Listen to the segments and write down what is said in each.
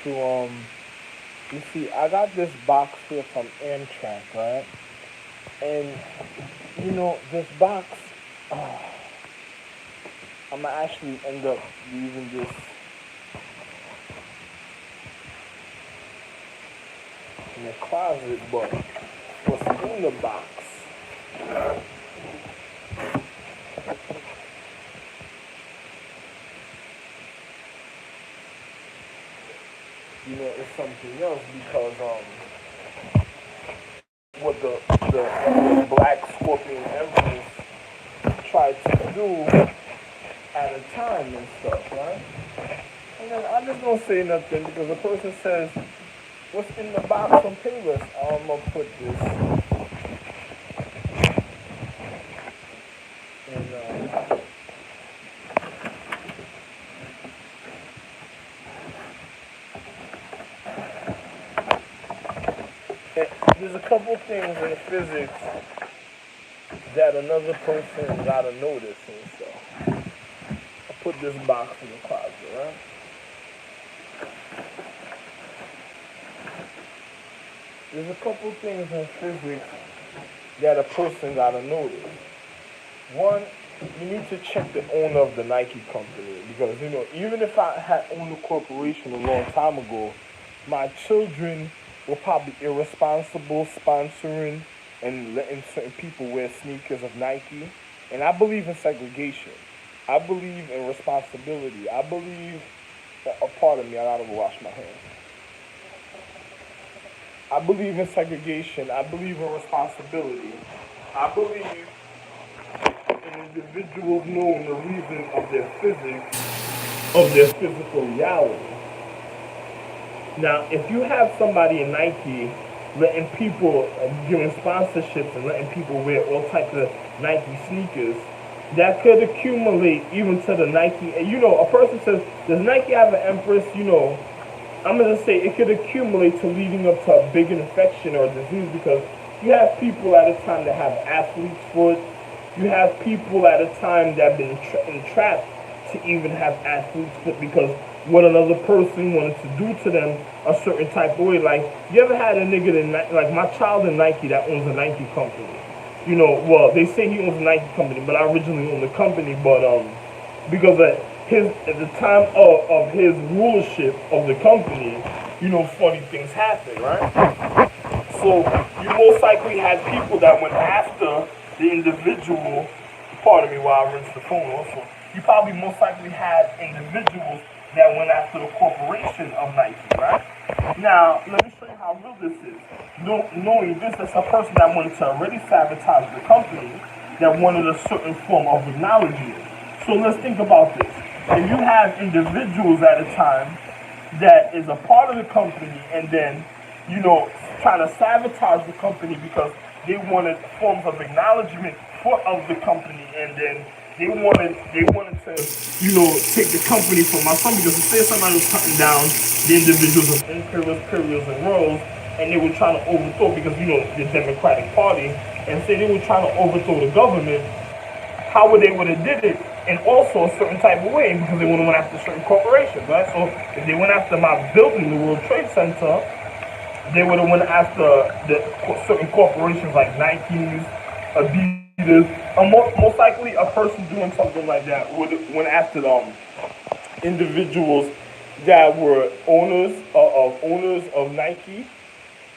to you see, I got this box here from Amtrak, right? And this box, uh, I'm gonna actually end up leaving this in the closet, but what's in the box? It's something else because what the Black Scorpion Empress tried to do at a time and stuff, right? And then I just don't say nothing because the person says, "What's in the box from Payless?" I'm gonna put this in. There's a couple things in physics that another person gotta notice and stuff. I put this box in the closet, right? There's a couple things in physics that a person gotta notice. One, you need to check the owner of the Nike company because even if I had owned a corporation a long time ago, my children were probably irresponsible sponsoring and letting certain people wear sneakers of Nike. And I believe in segregation. I believe in responsibility. I believe that a part of me, I gotta go wash my hands. I believe in segregation. I believe in responsibility. I believe in individuals knowing the reason of their physics, of their physical reality. Now, if you have somebody in Nike letting people, giving sponsorships and letting people wear all types of Nike sneakers, that could accumulate even to the Nike. A person says, does Nike have an empress? I'm going to say it could accumulate to leading up to a big infection or disease because you have people at a time that have athlete's foot. You have people at a time that have been entrapped to even have athlete's foot because what another person wanted to do to them a certain type of way. Like, you ever had a nigga that, like my child in Nike that owns a Nike company? Well, they say he owns a Nike company, but I originally owned the company, but because at the time of his rulership of the company, funny things happen, right? So you most likely had people that went after the individual. Pardon me while I rinse the phone also. You probably most likely had individuals that went after the corporation of Nike, right? Now, let me show you how real this is. Knowing this as a person that wanted to already sabotage the company, that wanted a certain form of acknowledgement. So let's think about this. If you have individuals at a time that is a part of the company and then, trying to sabotage the company because they wanted forms of acknowledgement of the company and then they wanted to, take the company from my son because say somebody was cutting down the individuals of imperials, and royals, and they were trying to overthrow because the Democratic Party, and say they were trying to overthrow the government. How would they would have did it in also a certain type of way because they would have went after certain corporations, right? So if they went after my building, the World Trade Center, they would have went after the certain corporations like Nike's, Adidas, or most likely a person doing something like that would have went after individuals that were owners of Nike,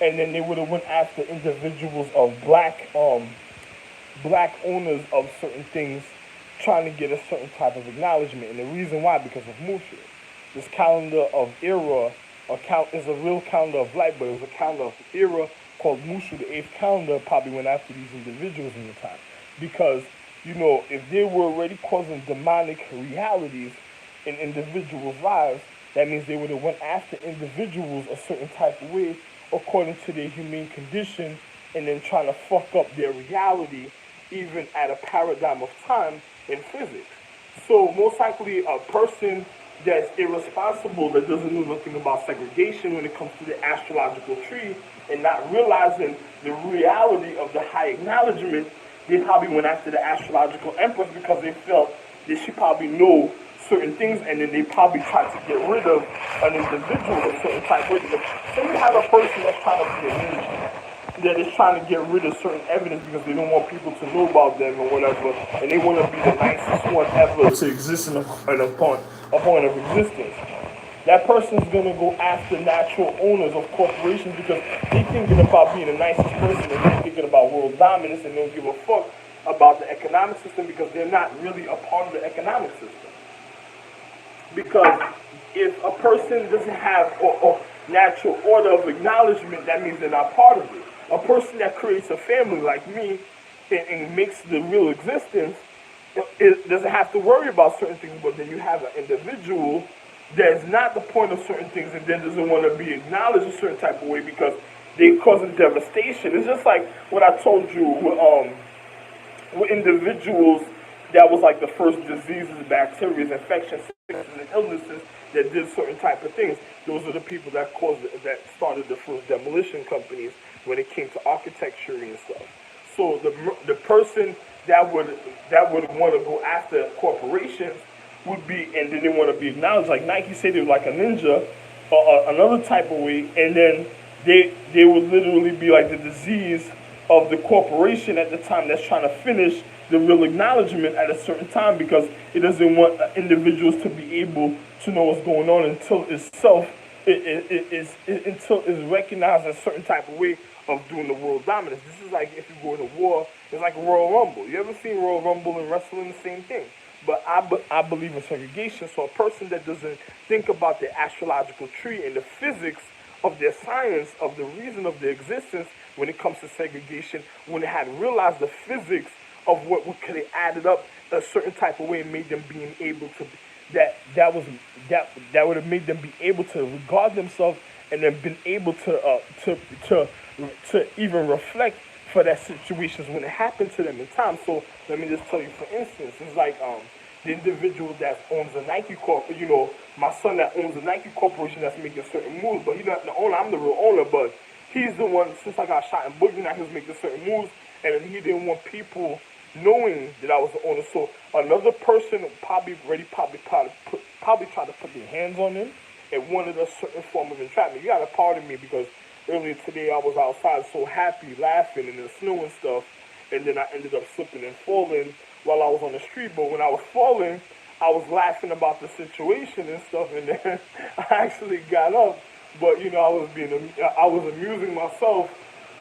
and then they would have went after individuals of black owners of certain things, trying to get a certain type of acknowledgement. And the reason why, because of Musha. This calendar of era is a real calendar of light, but it was a calendar of era called Mushu, the eighth calendar, probably went after these individuals in the time. Because, if they were already causing demonic realities in individuals' lives, that means they would have went after individuals a certain type of way according to their humane condition and then trying to fuck up their reality even at a paradigm of time in physics. So most likely a person that's irresponsible, that doesn't know nothing about segregation when it comes to the astrological tree and not realizing the reality of the high acknowledgement, they probably went after the astrological empress because they felt that she probably know certain things, and then they probably try to get rid of an individual a certain type of way. Because say you have a person that's trying to be a ninja, that is trying to get rid of certain evidence because they don't want people to know about them or whatever, and they want to be the nicest one ever to exist in a point of existence. That person's gonna go after natural owners of corporations because they're thinking about being the nicest person and they're thinking about world dominance and they don't give a fuck about the economic system because they're not really a part of the economic system. Because if a person doesn't have a natural order of acknowledgement, that means they're not part of it. A person that creates a family like me and makes the real existence, it doesn't have to worry about certain things, but then you have an individual that's not the point of certain things and then doesn't want to be acknowledged a certain type of way because they causing devastation. It's just like what I told you with individuals that was like the first diseases, bacteria, infections, sicknesses, and illnesses that did certain type of things. Those are the people that that started the first demolition companies when it came to architecture and stuff. So the person that would want to go after corporations would be, and then they want to be acknowledged. Like Nike said, they were like a ninja, or another type of way, and then they would literally be like the disease of the corporation at the time that's trying to finish the real acknowledgement at a certain time because it doesn't want individuals to be able to know what's going on until until it's recognized as a certain type of way of doing the world dominance. This is like if you go to war, it's like a Royal Rumble. You ever seen Royal Rumble in wrestling? The same thing. But I believe in segregation. So a person that doesn't think about the astrological tree and the physics of their science, of the reason of their existence when it comes to segregation, when they had realized the physics of what could have added up a certain type of way and made them being able to that would have made them be able to regard themselves and then been able to even reflect for that situations when it happened to them in time. So let me just tell you, for instance, it's like the individual that owns a Nike corp. You know, my son that owns a Nike corporation that's making certain moves, but he's not the owner. I'm the real owner, but he's the one. Since I got shot in Boogie, now he was making certain moves, and he didn't want people knowing that I was the owner. So another person probably tried to put their hands on him and wanted a certain form of entrapment. You gotta pardon me because earlier today I was outside so happy, laughing in the snow and stuff, and then I ended up slipping and falling while I was on the street. But when I was falling, I was laughing about the situation and stuff, and then I actually got up. But you know, I was amusing myself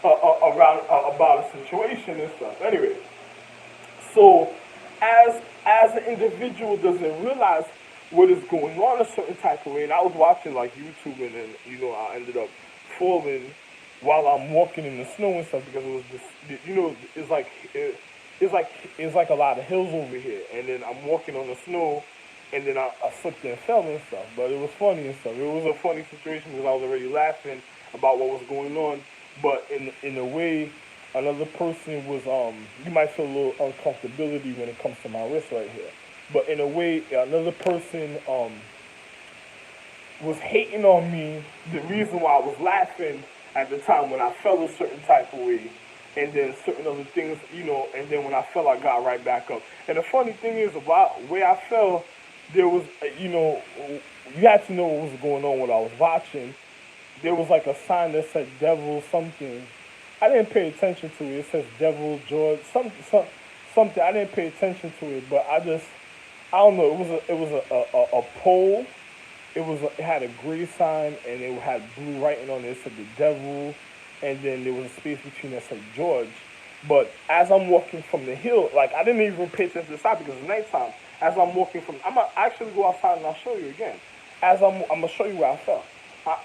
around about a situation and stuff. Anyway, so as an individual doesn't realize what is going on a certain type of way, and I was watching like YouTube, and then you know I ended up falling while I'm walking in the snow and stuff because it was this, you know, it's like a lot of hills over here, and then I'm walking on the snow, and then I slipped and fell and stuff. But it was funny and stuff. It was a funny situation because I was already laughing about what was going on, but in a way, another person was you might feel a little uncomfortability when it comes to my wrist right here. But in a way, another person was hating on me. The reason why I was laughing at the time when I felt a certain type of way, and then certain other things, you know, and then when I fell, I got right back up. And the funny thing is, about where I fell, there was, you know, you had to know what was going on when I was watching. There was like a sign that said devil something. I didn't pay attention to it. It says devil George something. I didn't pay attention to it, but I don't know. It was a pole. It had a gray sign and it had blue writing on it. It said the devil, and then there was a space between that said George. But as I'm walking from the hill, like I didn't even pay attention to the side because it's nighttime. As I'm walking I'm gonna actually go outside and I'll show you again. I'm gonna show you where I fell.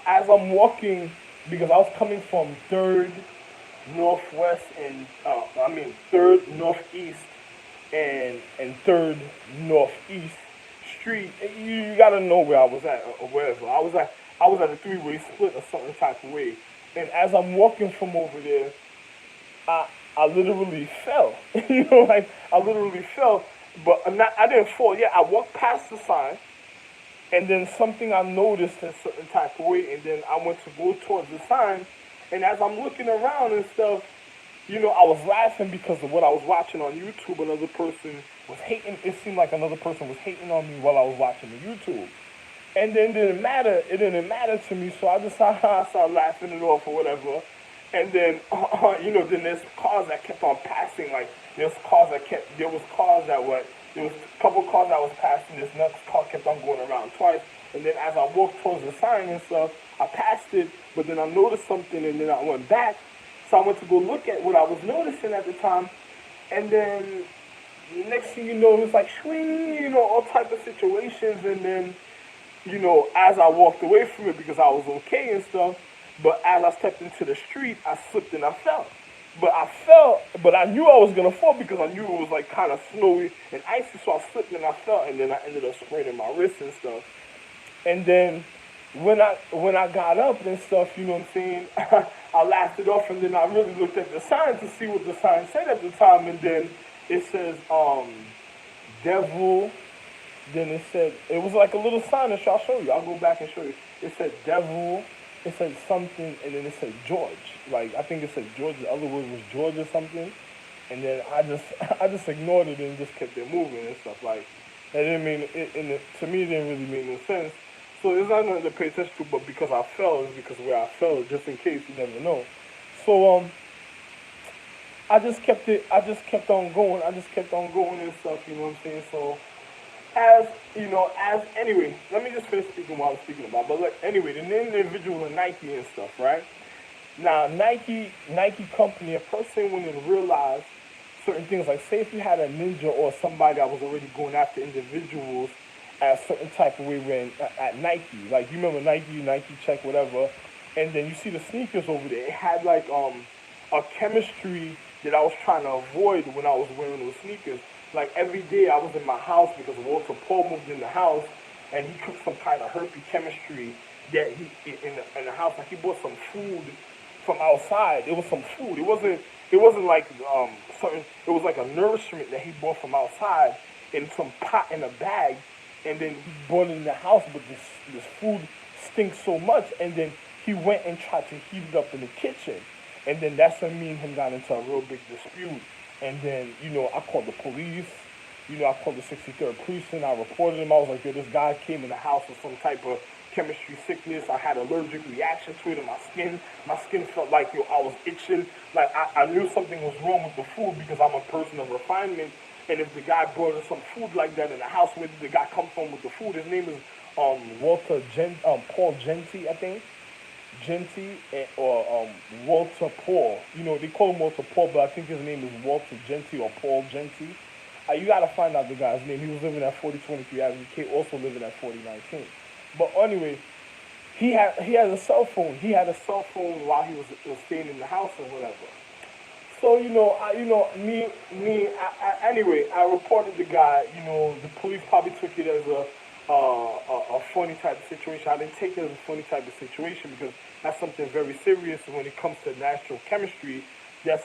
As I'm walking, because I was coming from 3rd Northwest and 3rd Northeast and 3rd Northeast Street. You gotta know where I was at or wherever. I was at a 3-way split or something type of way. And as I'm walking from over there, I literally fell. You know, like I literally fell, but I didn't fall. Yeah, I walked past the sign, and then something I noticed in a certain type of way, and then I went to go towards the sign, and as I'm looking around and stuff, I was laughing because of what I was watching on YouTube. Another person was hating. It seemed like another person was hating on me while I was watching the YouTube. And then it didn't matter to me, so I just started laughing it off or whatever. And then, then there's cars that kept on passing. Like, there was cars that were, there was a couple cars that was passing. This next car kept on going around twice. And then as I walked towards the sign and stuff, I passed it, but then I noticed something and then I went back. So I went to go look at what I was noticing at the time. And then, next thing you know, it was like, swing, all type of situations. And then, as I walked away from it because I was okay and stuff, but as I stepped into the street, I slipped and I fell. But I knew I was gonna fall because I knew it was like kind of snowy and icy, so I slipped and I fell, and then I ended up spraining my wrist and stuff. And then when I got up and stuff, you know what I'm saying, I laughed it off, and then I really looked at the sign to see what the sign said at the time, and then it says devil. Then it was like a little sign, and I'll show you. I'll go back and show you. It said devil, it said something, and then it said George. Like, I think it said George, the other word was George or something. And then I just ignored it and just kept it moving and stuff. Like, that didn't mean, to me, it didn't really make no sense. So it's not nothing to pay attention to, but because I fell, it's because where I fell, just in case, you never know. So, I just kept on going and stuff, you know what I'm saying? So, anyway, let me just finish speaking what I was speaking about. But look, anyway, the name of the individual is Nike and stuff, right? Now, Nike company, a person wouldn't realize certain things. Like, say if you had a ninja or somebody that was already going after individuals at a certain type of way when at Nike. Like, you remember Nike check, whatever. And then you see the sneakers over there. It had, like, a chemistry that I was trying to avoid when I was wearing those sneakers. Like, every day I was in my house because Walter Paul moved in the house, and he cooked some kind of herpy chemistry that he in the house. Like, he bought some food from outside. It was some food. It wasn't like something. It was like a nourishment that he bought from outside in some pot in a bag, and then he brought it in the house. But this food stinks so much, and then he went and tried to heat it up in the kitchen, and then that's when me and him got into a real big dispute. And then, I called the police. I called the 63rd precinct. I reported him. I was like, yo, this guy came in the house with some type of chemistry sickness. I had allergic reaction to it in my skin felt like, I was itching. Like, I knew something was wrong with the food because I'm a person of refinement. And if the guy brought us some food like that in the house, where did the guy come from with the food? His name is Paul Genty, I think. Genty or Walter Paul. They call him Walter Paul, but I think his name is Walter Genty or Paul Genty. You gotta find out the guy's name. He was living at 4023 Avenue K, also living at 4019. But anyway, he had a cell phone. He had a cell phone while he was staying in the house or whatever. So anyway, I reported the guy. The police probably took it as a funny type of situation. I didn't take it as a funny type of situation because that's something very serious. And when it comes to natural chemistry, that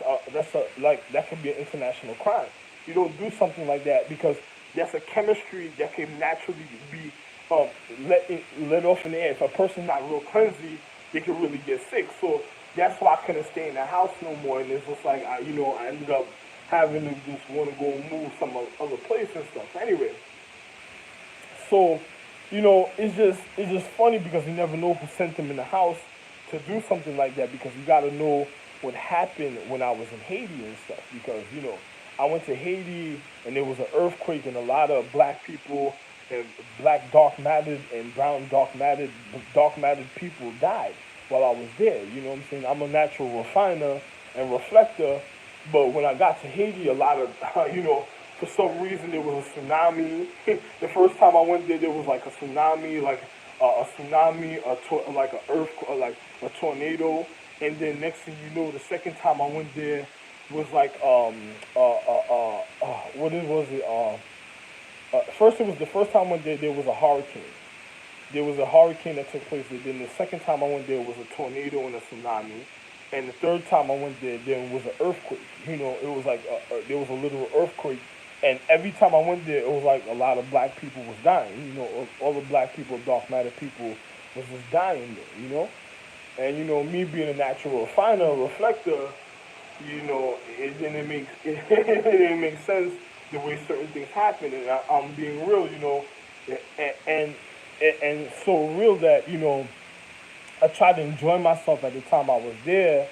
could be an international crime. You don't do something like that because that's a chemistry that can naturally be let off in the air. If a person's not real cleansy, they can really get sick. So that's why I couldn't stay in the house no more. And it's just like I ended up having to just want to go move some other place and stuff. Anyway. So, it's just funny because you never know who sent him in the house to do something like that, because you got to know what happened when I was in Haiti and stuff. Because, I went to Haiti and there was an earthquake and a lot of black people and black dark-matted and brown dark-matted people died while I was there. You know what I'm saying? I'm a natural refiner and reflector, but when I got to Haiti, a lot of, for some reason, there was a tsunami. The first time I went there was like a tsunami, like like an earthquake, like a tornado. And then next thing you know, the second time I went there was like first it was the first time I went there was a hurricane. There was a hurricane that took place there. Then the second time I went there was a tornado and a tsunami. And the third time I went there was an earthquake. It was like there was a little earthquake. And every time I went there, it was like a lot of black people was dying. All the black people, dark matter people, was just dying there. And me being a natural refiner, reflector, it didn't make it didn't make sense the way certain things happen, and I'm being real, and, and and so real that I tried to enjoy myself at the time I was there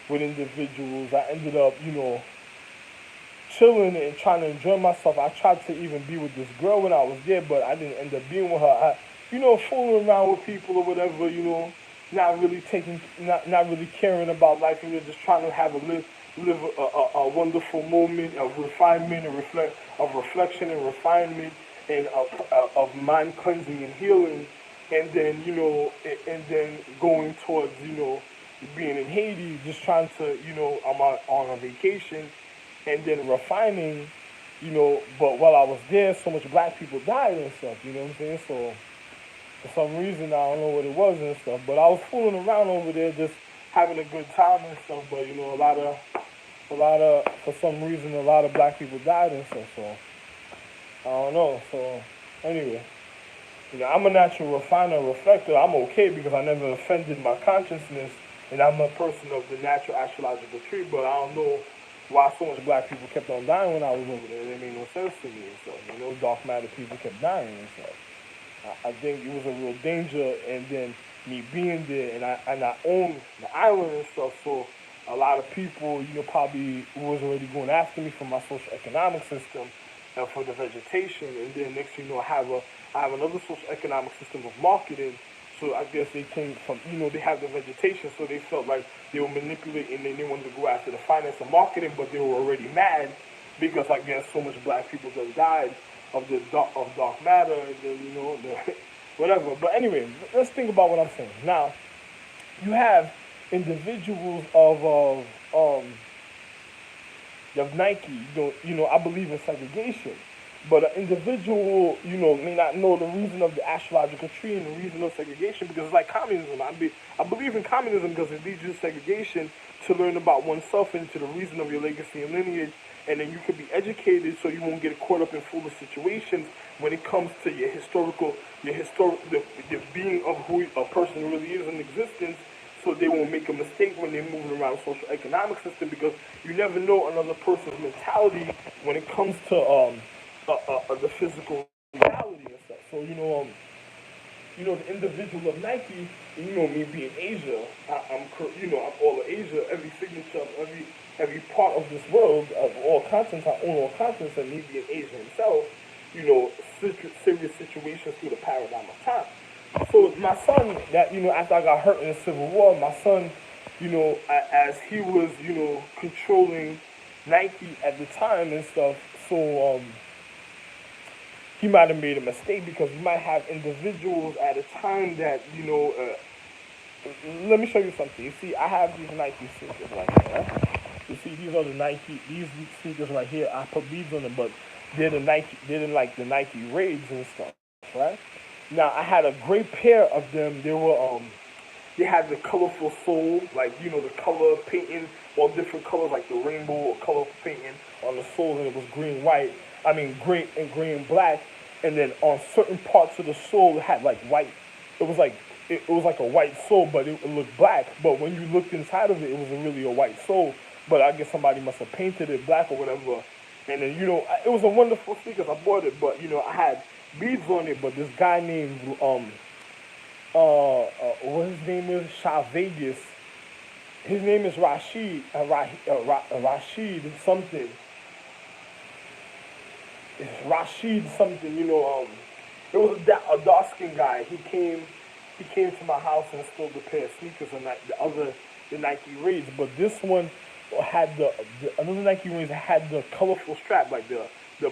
with individuals. I ended up, chilling and trying to enjoy myself. I tried to even be with this girl when I was there, but I didn't end up being with her. Fooling around with people or whatever, not really caring about life, just trying to have live a wonderful moment of refinement and reflection and refinement and of mind cleansing and healing, and then and then going towards being in Haiti, just trying to I'm on a vacation, and then refining, But while I was there, so much black people died and stuff. You know what I'm saying? So for some reason, I don't know what it was and stuff, but I was fooling around over there, just having a good time and stuff. But for some reason, a lot of black people died and stuff. So I don't know. So anyway, I'm a natural refiner, reflector. I'm okay because I never offended my consciousness, and I'm a person of the natural astrological tree. But I don't know why so much black people kept on dying when I was over there. It made no sense to me and stuff. Dark matter people kept dying and stuff. I think it was a real danger, and then me being there, and I own the island and stuff, so a lot of people, probably was already going after me for my social economic system and for the vegetation, and then next thing you know, I have another social economic system of marketing. So I guess they came from, they have the vegetation, so they felt like they were manipulating and they wanted to go after the finance and marketing, but they were already mad because I guess so much black people just died of dark matter, and then whatever. But anyway, let's think about what I'm saying. Now, you have individuals of Nike. I believe in segregation, but an individual, may not know the reason of the astrological tree and the reason of segregation because it's like communism. I believe in communism because it leads you to segregation to learn about oneself and to the reason of your legacy and lineage, and then you could be educated so you won't get caught up in foolish situations when it comes to the being of who a person really is in existence, so they won't make a mistake when they're moving around the social economic system, because you never know another person's mentality when it comes to the physical reality and stuff. So the individual of Nike, me being Asia, I'm all of Asia, every signature of every part of this world, of all continents, I own all continents, and me being Asia himself, serious situations through the paradigm of time. So my son, that after I got hurt in the Civil War, my son, as he was, controlling Nike at the time and stuff, so he might have made a mistake because we might have individuals at a time that let me show you something. You see, I have these Nike sneakers right here. Right? You see, these sneakers right here. I put beads on them, but they're like the Nike Raids and stuff, right? Now I had a great pair of them. They had the colorful sole, like the color painting, all different colors, like the rainbow or colorful painting on the sole, and it was green, white. I mean, green and black, and then on certain parts of the sole it had like white. It was like a white sole, but it looked black. But when you looked inside of it, it was really a white sole. But I guess somebody must have painted it black or whatever. And then it was a wonderful sneakers. I bought it, but I had beads on it. But this guy named what his name is, Shah Vegas. His name is Rashid Rashid something. It's Rashid something. It was a dark skinned guy. He came to my house and stole the pair of sneakers and the Nike Raids, but this one had another Nike Raids had the colorful strap, like the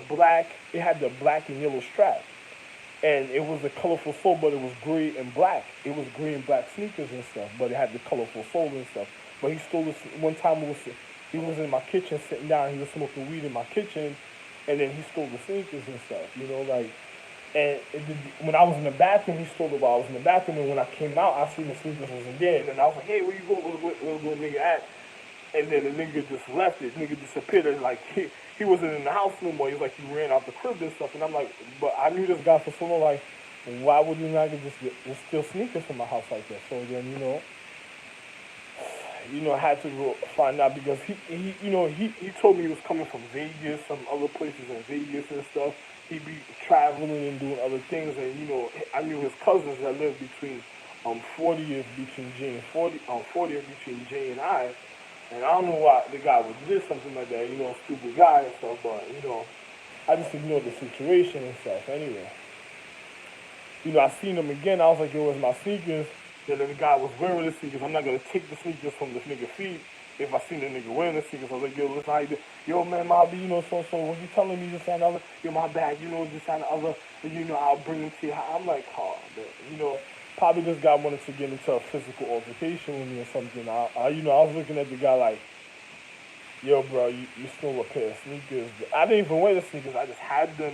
black. It had the black and yellow strap, and it was a colorful sole, but it was gray and black. It was gray and black sneakers and stuff, but it had the colorful sole and stuff. But he stole this one time. He was in my kitchen sitting down. He was smoking weed in my kitchen, and then he stole the sneakers and stuff. And when I was in the bathroom, he stole it while I was in the bathroom. And when I came out, I seen the sneakers wasn't there. And then I was like, "Hey, where you going? Where's the nigga at?" And then the nigga just left it. Nigga disappeared. And like he wasn't in the house no more. He was like he ran out the crib and stuff. And I'm like, but I knew this guy for so long. Like, why would you not just steal sneakers from my house like that? So then I had to go find out because he told me he was coming from Vegas, some other places in Vegas and stuff. He'd be traveling and doing other things, and I knew his cousins that lived between 40th between Jay and 40th between Jay and and I don't know why the guy would do something like that, stupid guy and stuff, but I just ignored the situation and stuff. Anyway, I seen him again. I was like, yo, where's my sneakers? Then the guy was wearing the sneakers. I'm not gonna take the sneakers from this nigga feet. If I seen the nigga wearing the sneakers, I was like, yo, listen, how you doing? Yo, man, Mobby, so when you telling me this and other, yo, my bad, this and other, I'll bring him to you. I'm like, oh, man, probably this guy wanted to get into a physical altercation with me or something. I was looking at the guy like, yo, bro, you stole a pair of sneakers. I didn't even wear the sneakers. I just had them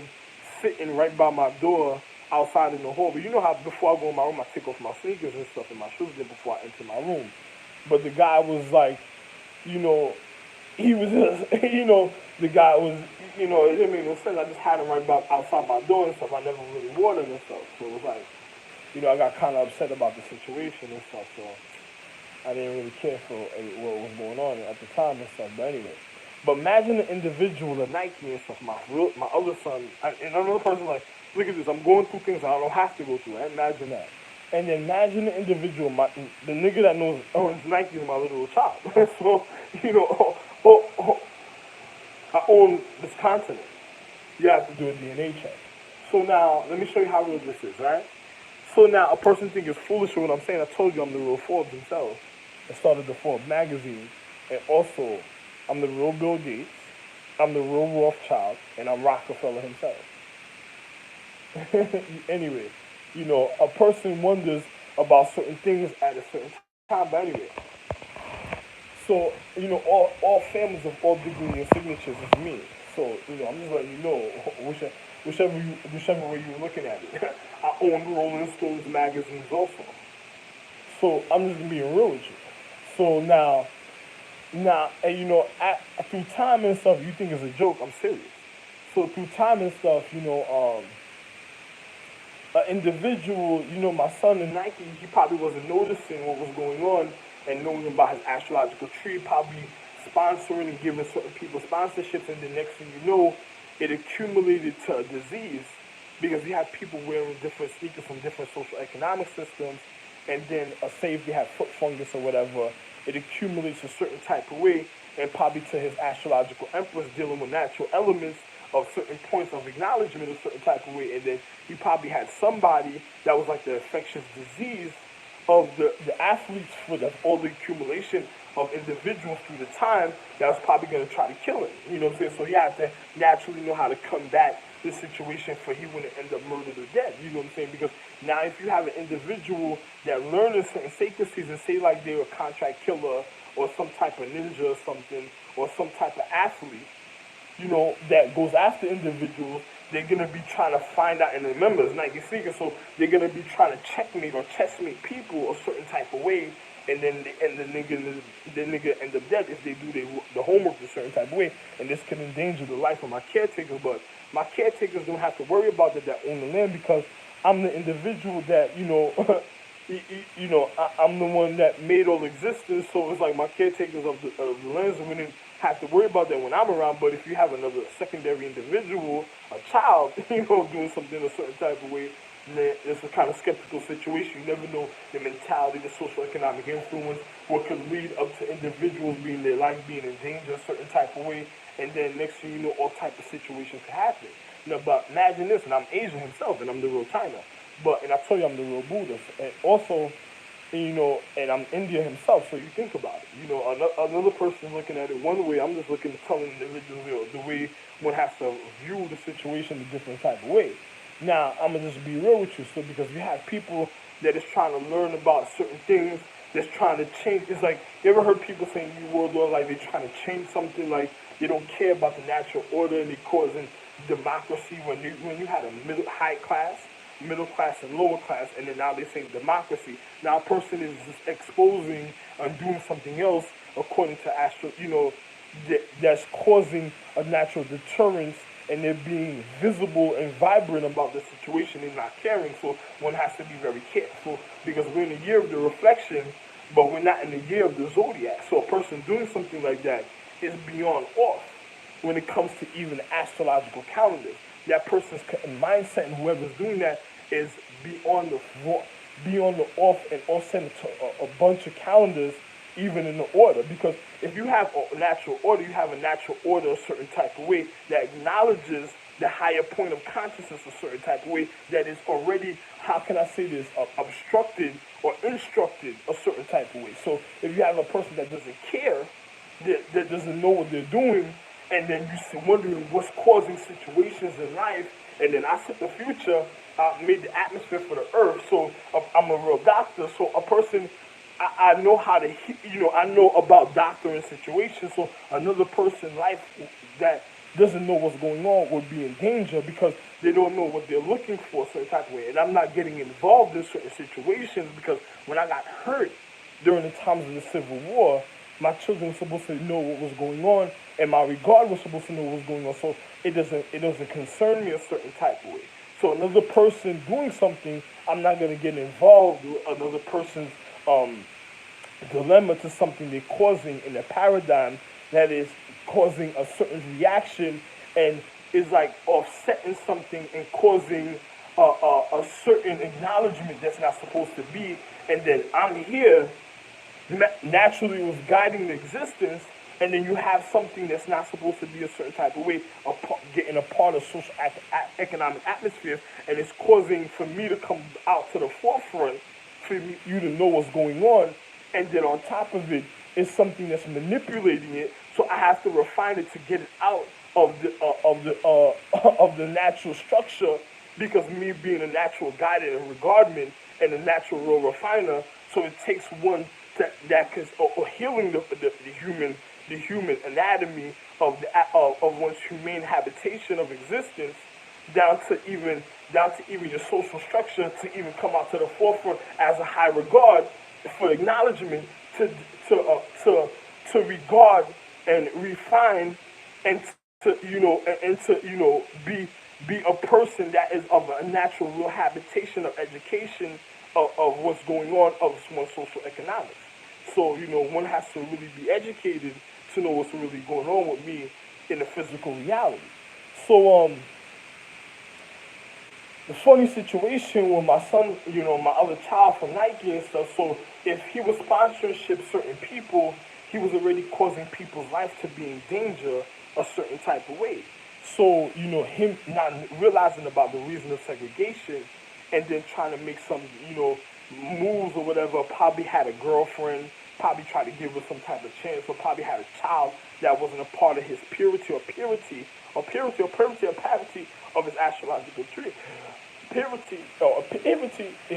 sitting right by my door outside in the hall. But you know how before I go in my room, I take off my sneakers and stuff and my shoes there before I enter my room. But the guy was like, he was just, the guy was, it didn't make no sense. I just had him right by outside my door and stuff. I never really wore them and stuff. So it was like, I got kind of upset about the situation and stuff. So I didn't really care for what was going on at the time and stuff. But anyway, imagine an individual at Nike and stuff. My other son and another person like, look at this. I'm going through things I don't have to go through. Right? Imagine that. And then imagine the individual, the nigga that knows owns Nike is my little child. So I own this continent. You have to do a DNA check. So now let me show you how real this is, right? So now a person thinks it's foolish with what I'm saying. I told you I'm the real Forbes himself. I started the Forbes magazine. And also, I'm the real Bill Gates. I'm the real Rothschild. And I'm Rockefeller himself. Anyway, a person wonders about certain things at a certain time. But anyway, so, all families of all degrees and signatures is me. So, I'm just letting you know, whichever way you're looking at it. I own Rolling Stones magazines also. So I'm just being real with you. So now, and through time and stuff, you think it's a joke. I'm serious. So through time and stuff, an individual, my son in Nike, he probably wasn't noticing what was going on and knowing about his astrological tree, probably sponsoring and giving certain people sponsorships, and the next thing you know, it accumulated to a disease because you had people wearing different sneakers from different social economic systems, and then say if they have foot fungus or whatever, it accumulates a certain type of way, and probably to his astrological empress dealing with natural elements of certain points of acknowledgement a certain type of way, and then he probably had somebody that was like the infectious disease of the athletes for all the accumulation of individuals through the time that was probably going to try to kill him. You know what I'm saying? So he had to naturally know how to combat the situation for he wouldn't end up murdered or dead. You know what I'm saying? Because now if you have an individual that learns certain sacredcies and say like they're a contract killer or some type of ninja or something or some type of athlete, that goes after individuals, they're going to be trying to find out, and remember, it's Nike sneakers, so they're going to be trying to checkmate or chessmate people a certain type of way, and then the nigga end up dead if they do the homework a certain type of way, and this could endanger the life of my caretakers, but my caretakers don't have to worry about that own the land because I'm the individual that, I'm the one that made all existence, so it's like my caretakers of the lands wouldn't have to worry about that when I'm around. But if you have another secondary individual, a child, doing something a certain type of way, then it's a kind of skeptical situation. You never know the mentality, the social economic influence, what could lead up to individuals their life being in danger a certain type of way, and then next thing you know, all type of situations can happen. But imagine this, and I'm Asian himself, and I'm the real China. And I told you I'm the real Buddhist. And also, and I'm India himself, so you think about it. Another person looking at it one way, I'm just looking at telling individuals the way one has to view the situation a different type of way. Now, I'm going to just be real with you, so because you have people that is trying to learn about certain things, that's trying to change. It's like, you ever heard people saying New World Order, like they're trying to change something, like they don't care about the natural order and they're causing democracy when you had a middle class and lower class, and then now they're saying democracy. Now a person is just exposing and doing something else according to that's causing a natural deterrence, and they're being visible and vibrant about the situation and not caring. So one has to be very careful because we're in the year of the reflection but we're not in the year of the zodiac. So a person doing something like that is beyond off when it comes to even astrological calendars. That person's mindset and whoever's doing that is beyond the off and offset to a bunch of calendars, even in the order. Because if you have a natural order, you have a natural order a certain type of way that acknowledges the higher point of consciousness a certain type of way that is already, how can I say this, obstructed or instructed a certain type of way. So if you have a person that doesn't care, that doesn't know what they're doing, and then you're wondering what's causing situations in life, and then I set the future, made the atmosphere for the earth. So I'm a real doctor. So a person, I know how to, I know about doctoring situations. So another person's life that doesn't know what's going on would be in danger because they don't know what they're looking for a certain type of way. And I'm not getting involved in certain situations because when I got hurt during the times of the Civil War, my children were supposed to know what was going on, and my regard was supposed to know what was going on. So it doesn't concern me a certain type of way. So another person doing something, I'm not going to get involved with another person's dilemma to something they're causing in a paradigm that is causing a certain reaction and is like offsetting something and causing a certain acknowledgement that's not supposed to be. And then I'm here, naturally was guiding the existence, and then you have something that's not supposed to be a certain type of way, getting a part of social economic atmosphere, and it's causing for me to come out to the forefront, for you to know what's going on, and then on top of it is something that's manipulating it, so I have to refine it to get it out of the natural structure, because me being a natural guide and a regardman and a natural real refiner, so it takes one that is healing the human anatomy of one's humane habitation of existence, down to even your social structure, to even come out to the forefront as a high regard for acknowledgement, to regard and refine, and to be a person that is of a natural real habitation of education of what's going on of one's social economics. So, one has to really be educated to know what's really going on with me in the physical reality. So, the funny situation with my son, my other child from Nike and stuff, so if he was sponsoring certain people, he was already causing people's life to be in danger a certain type of way. So, him not realizing about the reason of segregation and then trying to make some, moves or whatever, probably had a girlfriend, probably tried to give her some type of chance, or probably had a child that wasn't a part of his purity of his astrological tree. It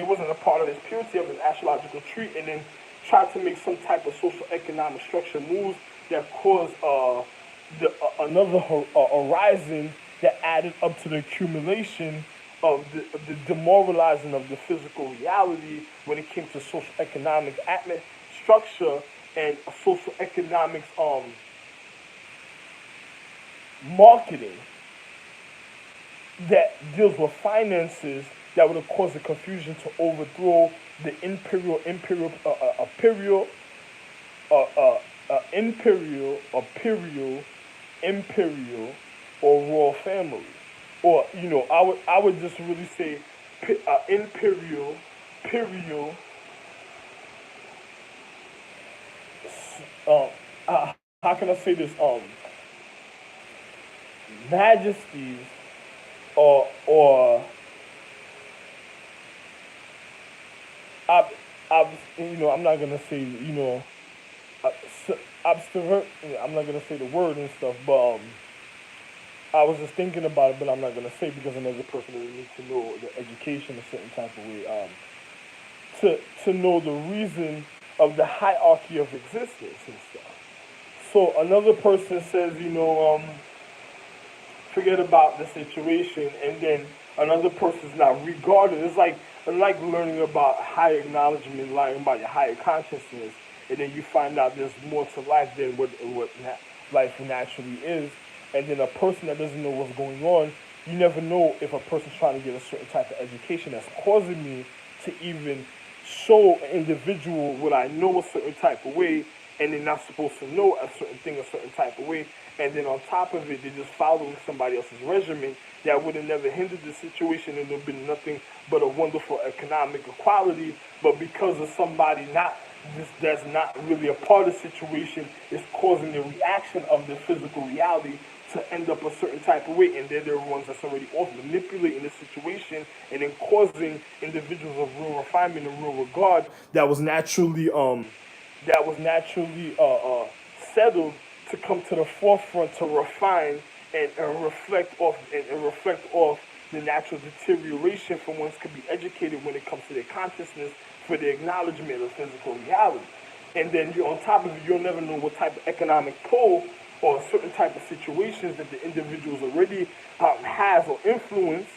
wasn't a part of his purity of his astrological tree, and then tried to make some type of social economic structure moves that caused another horizon that added up to the accumulation of the demoralizing of the physical reality when it came to social economic structure and social economics marketing that deals with finances, that would have caused the confusion to overthrow the imperial, or royal family. Or, I would just really say imperial, how can I say this, majesties, or I'm not gonna say, I'm not gonna say the word and stuff, but I was just thinking about it, but I'm not gonna say, because another person really needs to know the education a certain type of way, to know the reason of the hierarchy of existence and stuff. So another person says, forget about the situation, and then another person's not regarded. It's like learning about higher acknowledgement, learning about your higher consciousness, and then you find out there's more to life than what life naturally is. And then a person that doesn't know what's going on, you never know if a person's trying to get a certain type of education that's causing me to even show an individual what I know a certain type of way, and they're not supposed to know a certain thing a certain type of way, and then on top of it, they're just following somebody else's regimen that would have never hindered the situation, and there'd been nothing but a wonderful economic equality. But because of somebody not just that's not really a part of the situation, is causing the reaction of the physical reality to end up a certain type of way, and they're the ones that's already off manipulating the situation and then causing individuals of real refinement and real regard that was naturally settled to come to the forefront to refine and reflect off the natural deterioration from ones could be educated when it comes to their consciousness for the acknowledgement of physical reality. And then you on top of it, you'll never know what type of economic pull or certain type of situations that the individuals already has or influence,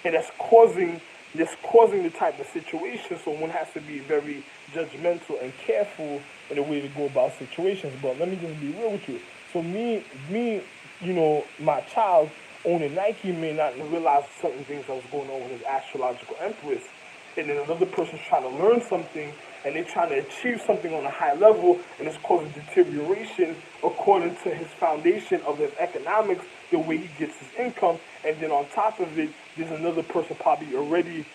and that's causing the type of situation. So one has to be very judgmental and careful in the way to go about situations. But let me just be real with you. So my child owning Nike may not realize certain things that was going on with his astrological empress, and then another person's trying to learn something and they're trying to achieve something on a high level, and it's causing deterioration according to his foundation of his economics, the way he gets his income. And then on top of it, there's another person probably already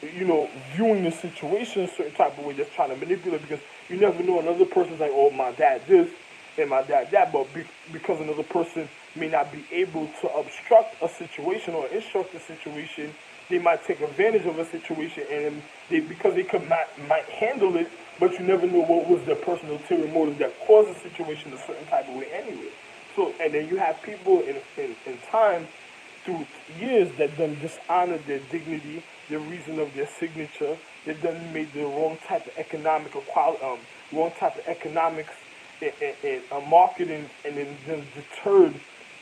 viewing the situation a certain type of way, just trying to manipulate, because you never know. Another person's like, oh, my dad this and my dad that, but because another person may not be able to obstruct a situation or instruct a situation, they might take advantage of a situation, and because they might handle it, but you never know what was their personal ulterior motive that caused the situation a certain type of way anyway. So, and then you have people in time, through years, that done dishonored their dignity, the reason of their signature. They done made the wrong type of wrong type of economics and marketing, and then deterred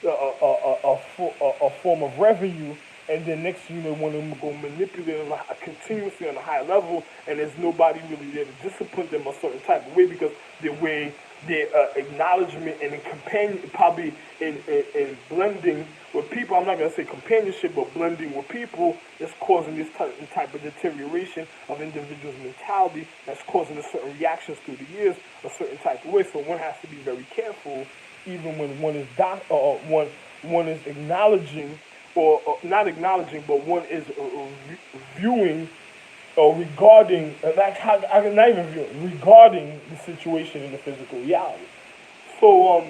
a form of revenue. And then next thing you know, when they go manipulate continuously on a high level, and there's nobody really there to discipline them a certain type of way, because the way their acknowledgement and in companion, probably in blending with people, I'm not going to say companionship, but blending with people, that's causing this type of deterioration of individuals' mentality, that's causing a certain reactions through the years, a certain type of way. So one has to be very careful, even when one is one is acknowledging, or not acknowledging, but one is viewing or regarding, not even viewing, regarding the situation in the physical reality. So,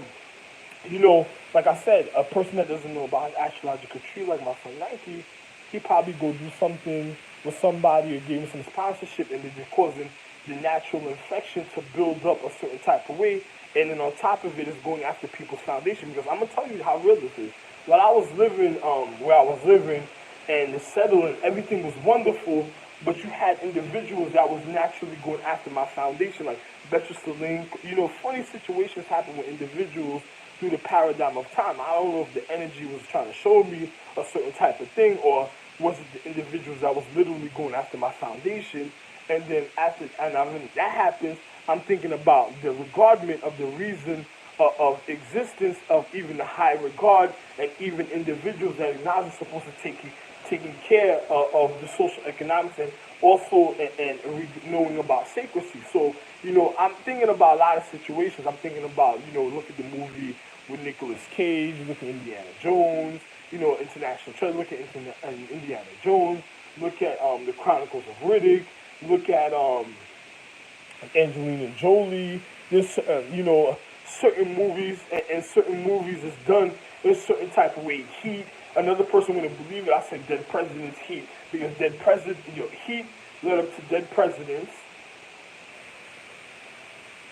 like I said, a person that doesn't know about his astrological tree, like my friend Nike, he probably go do something with somebody or give him some sponsorship, and they're causing the natural infection to build up a certain type of way. And then on top of it is going after people's foundation, because I'm going to tell you how real this is. When I was living where I was living and the settling, everything was wonderful, but you had individuals that was naturally going after my foundation, like Betcha. Funny situations happen with individuals through the paradigm of time. I don't know if the energy was trying to show me a certain type of thing, or was it the individuals that was literally going after my foundation. And then when that happens, I'm thinking about the regardment of the reason of existence of even the high regard, and even individuals that are not supposed to taking care of the social economics, and also knowing about sacredcy. So, I'm thinking about a lot of situations. I'm thinking about, look at the movie with Nicolas Cage, look at Indiana Jones, International Treasure, look at Indiana Jones, look at the Chronicles of Riddick, look at Angelina Jolie. There's certain movies, and certain movies is done in a certain type of way. Heat. Another person wouldn't believe it. I said dead presidents heat, because dead president heat led up to dead presidents.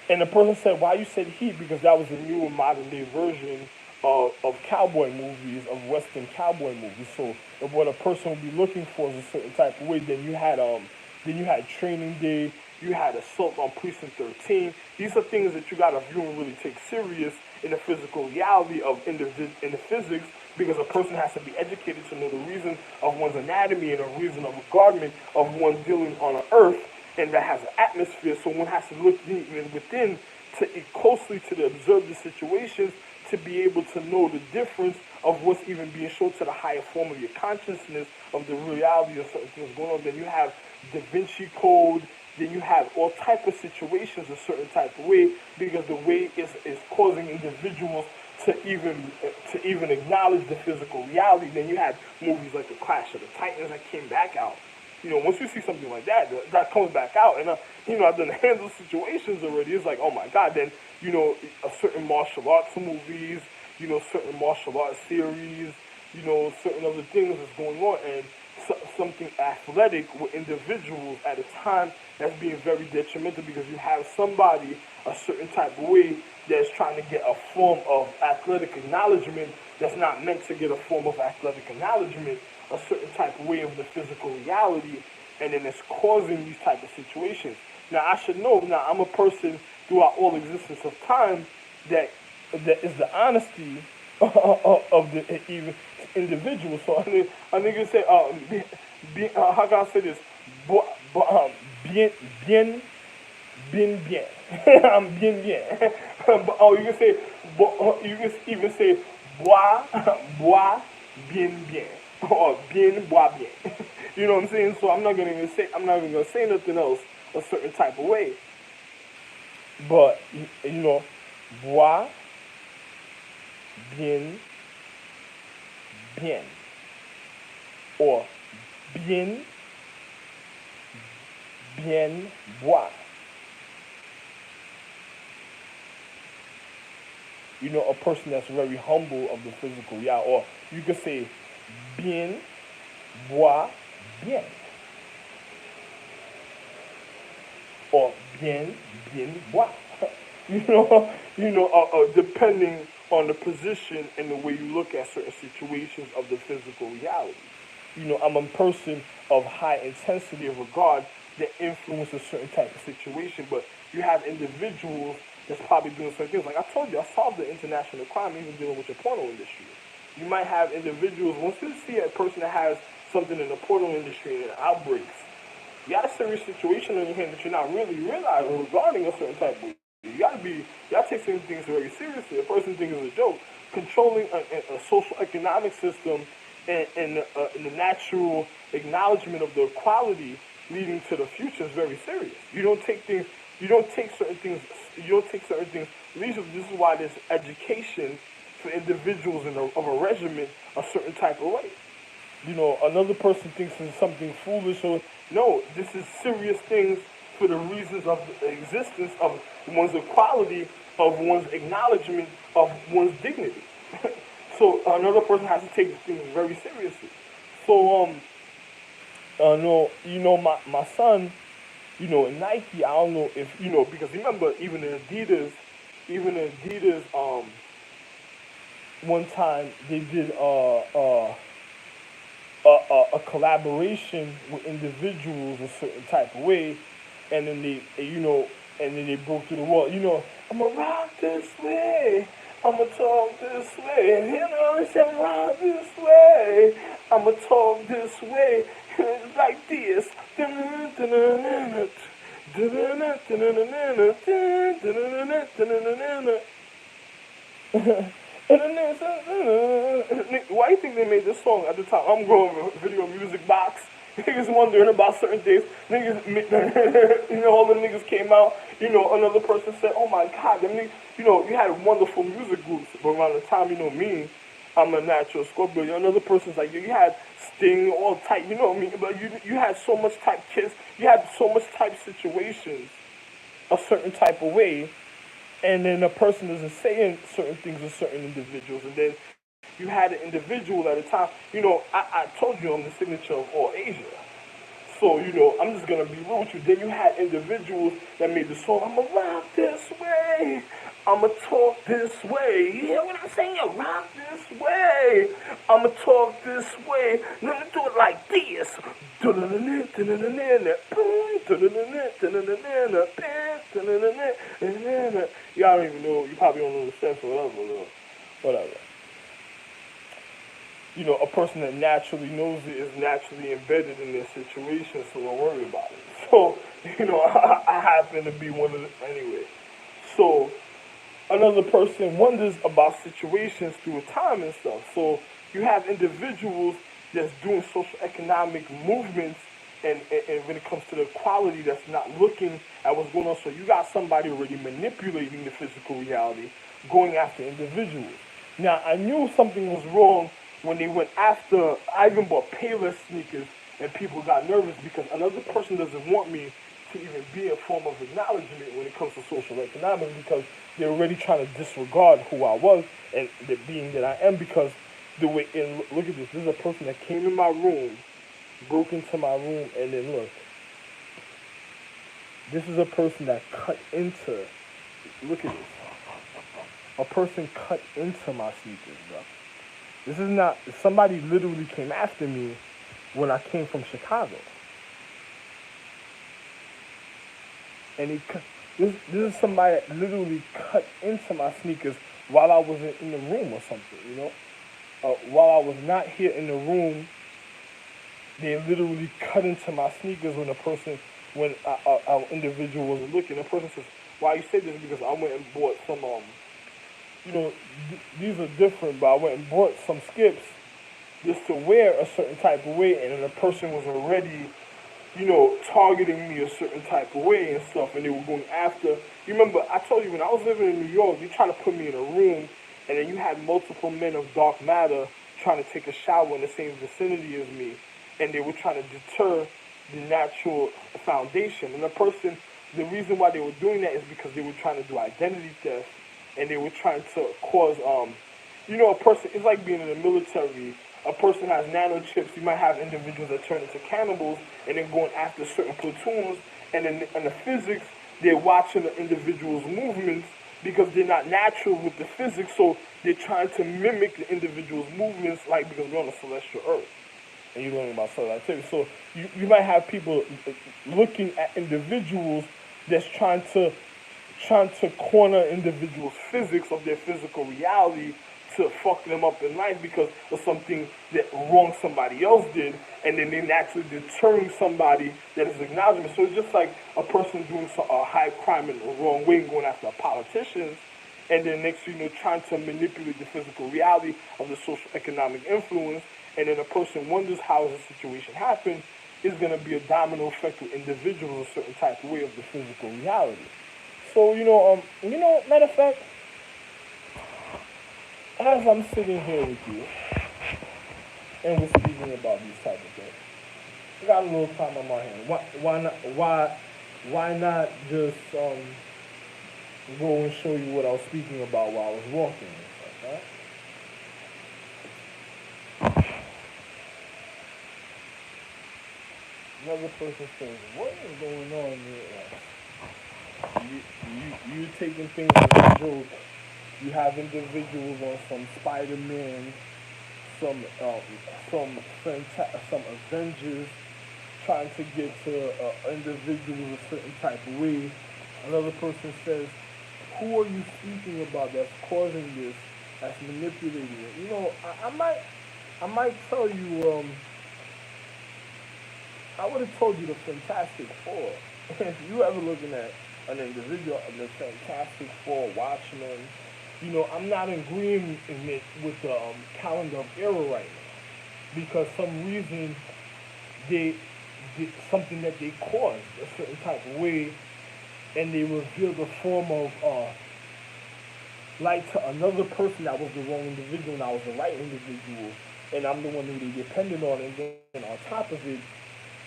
And the person said, why you said heat? Because that was a newer modern day version of cowboy movies, of Western cowboy movies. So if what a person would be looking for is a certain type of way, then you had Training Day, you had Assault on Precinct 13. These are things that you gotta view and really take serious in the physical reality of in the physics, because a person has to be educated to know the reason of one's anatomy and a reason of regardment of one dealing on an earth, and that has an atmosphere. So one has to look even within to closely to observe the situations, to be able to know the difference of what's even being shown to the higher form of your consciousness, of the reality of certain things going on. Then you have Da Vinci Code, then you have all type of situations a certain type of way because the way is causing individuals to even acknowledge the physical reality. Then you had movies like The Clash of the Titans that came back out. Once you see something like that, that comes back out, and I've done handle situations already. It's like, oh my God. Then a certain martial arts movies, certain martial arts series, certain other things is going on, and something athletic with individuals at a time that's being very detrimental because you have somebody a certain type of way that's trying to get a form of athletic acknowledgement that's not meant to get a form of athletic acknowledgement, a certain type of way of the physical reality, and then it's causing these type of situations. Now I should know, now I'm a person throughout all existence of time that is the honesty of the even individual. So I think you say, how can I say this? Bien, bien, bien. I'm bien, bien. But, you can say, you can even say, bois, bois, bien, bien, or bien, bois, bien. You know what I'm saying? So I'm not even gonna say nothing else a certain type of way. But bois, bien, bien, or bien, bien, bois. A person that's very humble of the physical, yeah. Or you could say bien, bois, bien, or bien, bien, bois. Depending on the position and the way you look at certain situations of the physical reality. I'm a person of high intensity of regard that influence a certain type of situation, but you have individuals that's probably doing certain things. Like I told you, I solved the international crime even dealing with your porno industry. You might have individuals, once you see a person that has something in the porno industry and it outbreaks, you got a serious situation on your hand that you're not really realizing regarding a certain type of. You gotta take certain things very seriously. A person thinks it's a joke. Controlling a social economic system and the natural acknowledgement of the equality leading to the future is very serious. You don't take certain things. This is why there's education for individuals of a regimen a certain type of way. Another person thinks it's something foolish or no, this is serious things for the reasons of the existence of one's equality, of one's acknowledgement, of one's dignity. So another person has to take things very seriously. So no, my son, in Nike, I don't know if because remember even Adidas, one time they did a collaboration with individuals a certain type of way, and then they broke through the wall. I'ma rock this way, I'ma talk this way, it's a rock this way, I'ma talk this way, like this. Why do you think they made this song at the time? I'm growing video music box. Niggas wondering about certain things. Niggas, all the niggas came out. Another person said, "Oh my God, them niggas." You had wonderful music groups, but around the time, me, I'm a natural Scorpio. Another person's like, you had Sting, all type. You know what I mean? But you had so much type kids. You had so much type situations, a certain type of way, and then a person isn't saying certain things to certain individuals, and then you had an individual at a time. I told you I'm the signature of all Asia. So, I'm just going to be real with you. Then you had individuals that made the song, I'ma rock this way, I'ma talk this way. You hear what I'm saying? Rock this way, I'ma talk this way. Let me do it like this. Y'all don't even know, you probably don't know the steps or whatever. A person that naturally knows it is naturally embedded in their situation, so don't worry about it. So, I happen to be one of them anyway. So, another person wonders about situations through time and stuff. So, you have individuals that's doing social economic movements and when it comes to the quality that's not looking at what's going on. So you got somebody already manipulating the physical reality, going after individuals. Now, I knew something was wrong when they went after, I even bought Payless sneakers, and people got nervous because another person doesn't want me to even be a form of acknowledgement when it comes to social economics, because they're already trying to disregard who I was and the being that I am, because the way, and look at this, this is a person that came in my room, broke into my room, and then look, this is a person that cut into, look at this, a person cut into my sneakers, bro. This is not, somebody literally came after me when I came from Chicago. And this is somebody that literally cut into my sneakers while I wasn't in the room or something, you know? While I was not here in the room, they literally cut into my sneakers when an individual was looking. The person says, why you say this? Because I went and bought some, these are different, but I went and bought some skips just to wear a certain type of way, and then the person was already, targeting me a certain type of way and stuff, and they were going after. You remember, I told you when I was living in New York, they tried to put me in a room, and then you had multiple men of dark matter trying to take a shower in the same vicinity as me, and they were trying to deter the natural foundation. And the reason why they were doing that is because they were trying to do identity theft, and they were trying to cause, a person, it's like being in the military. A person has nanochips. You might have individuals that turn into cannibals and then going after certain platoons. And in the physics, they're watching the individual's movements because they're not natural with the physics. So they're trying to mimic the individual's movements, like because we're on a celestial earth. And you're learning about cellular activity. So you might have people looking at individuals that's trying to corner individuals' physics of their physical reality to fuck them up in life because of something that wrong somebody else did, and then they're naturally deterring somebody that is acknowledgement. So it's just like a person doing a high crime in the wrong way and going after politicians, and then next thing you know, trying to manipulate the physical reality of the social economic influence, and then a person wonders how the situation happened. Is going to be a domino effect with individuals a certain type of way of the physical reality. So, matter of fact, as I'm sitting here with you, and we're speaking about these type of things, I got a little time on my hand. Why not just go and show you what I was speaking about while I was walking and stuff, right? Another person says, what is going on here? You taking things as a joke. You have individuals on some Spider-Man, some Avengers trying to get to individuals a certain type of way. Another person says, who are you speaking about that's causing this, that's manipulating it? I might tell you, I would have told you the Fantastic Four. If you ever looking at an individual of the Fantastic Four, Watchmen, I'm not in agreement with the calendar of error right now, because some reason they did something that they caused a certain type of way, and they revealed a form of light to another person that was the wrong individual and I was the right individual, and I'm the one who they depended on, and then on top of it,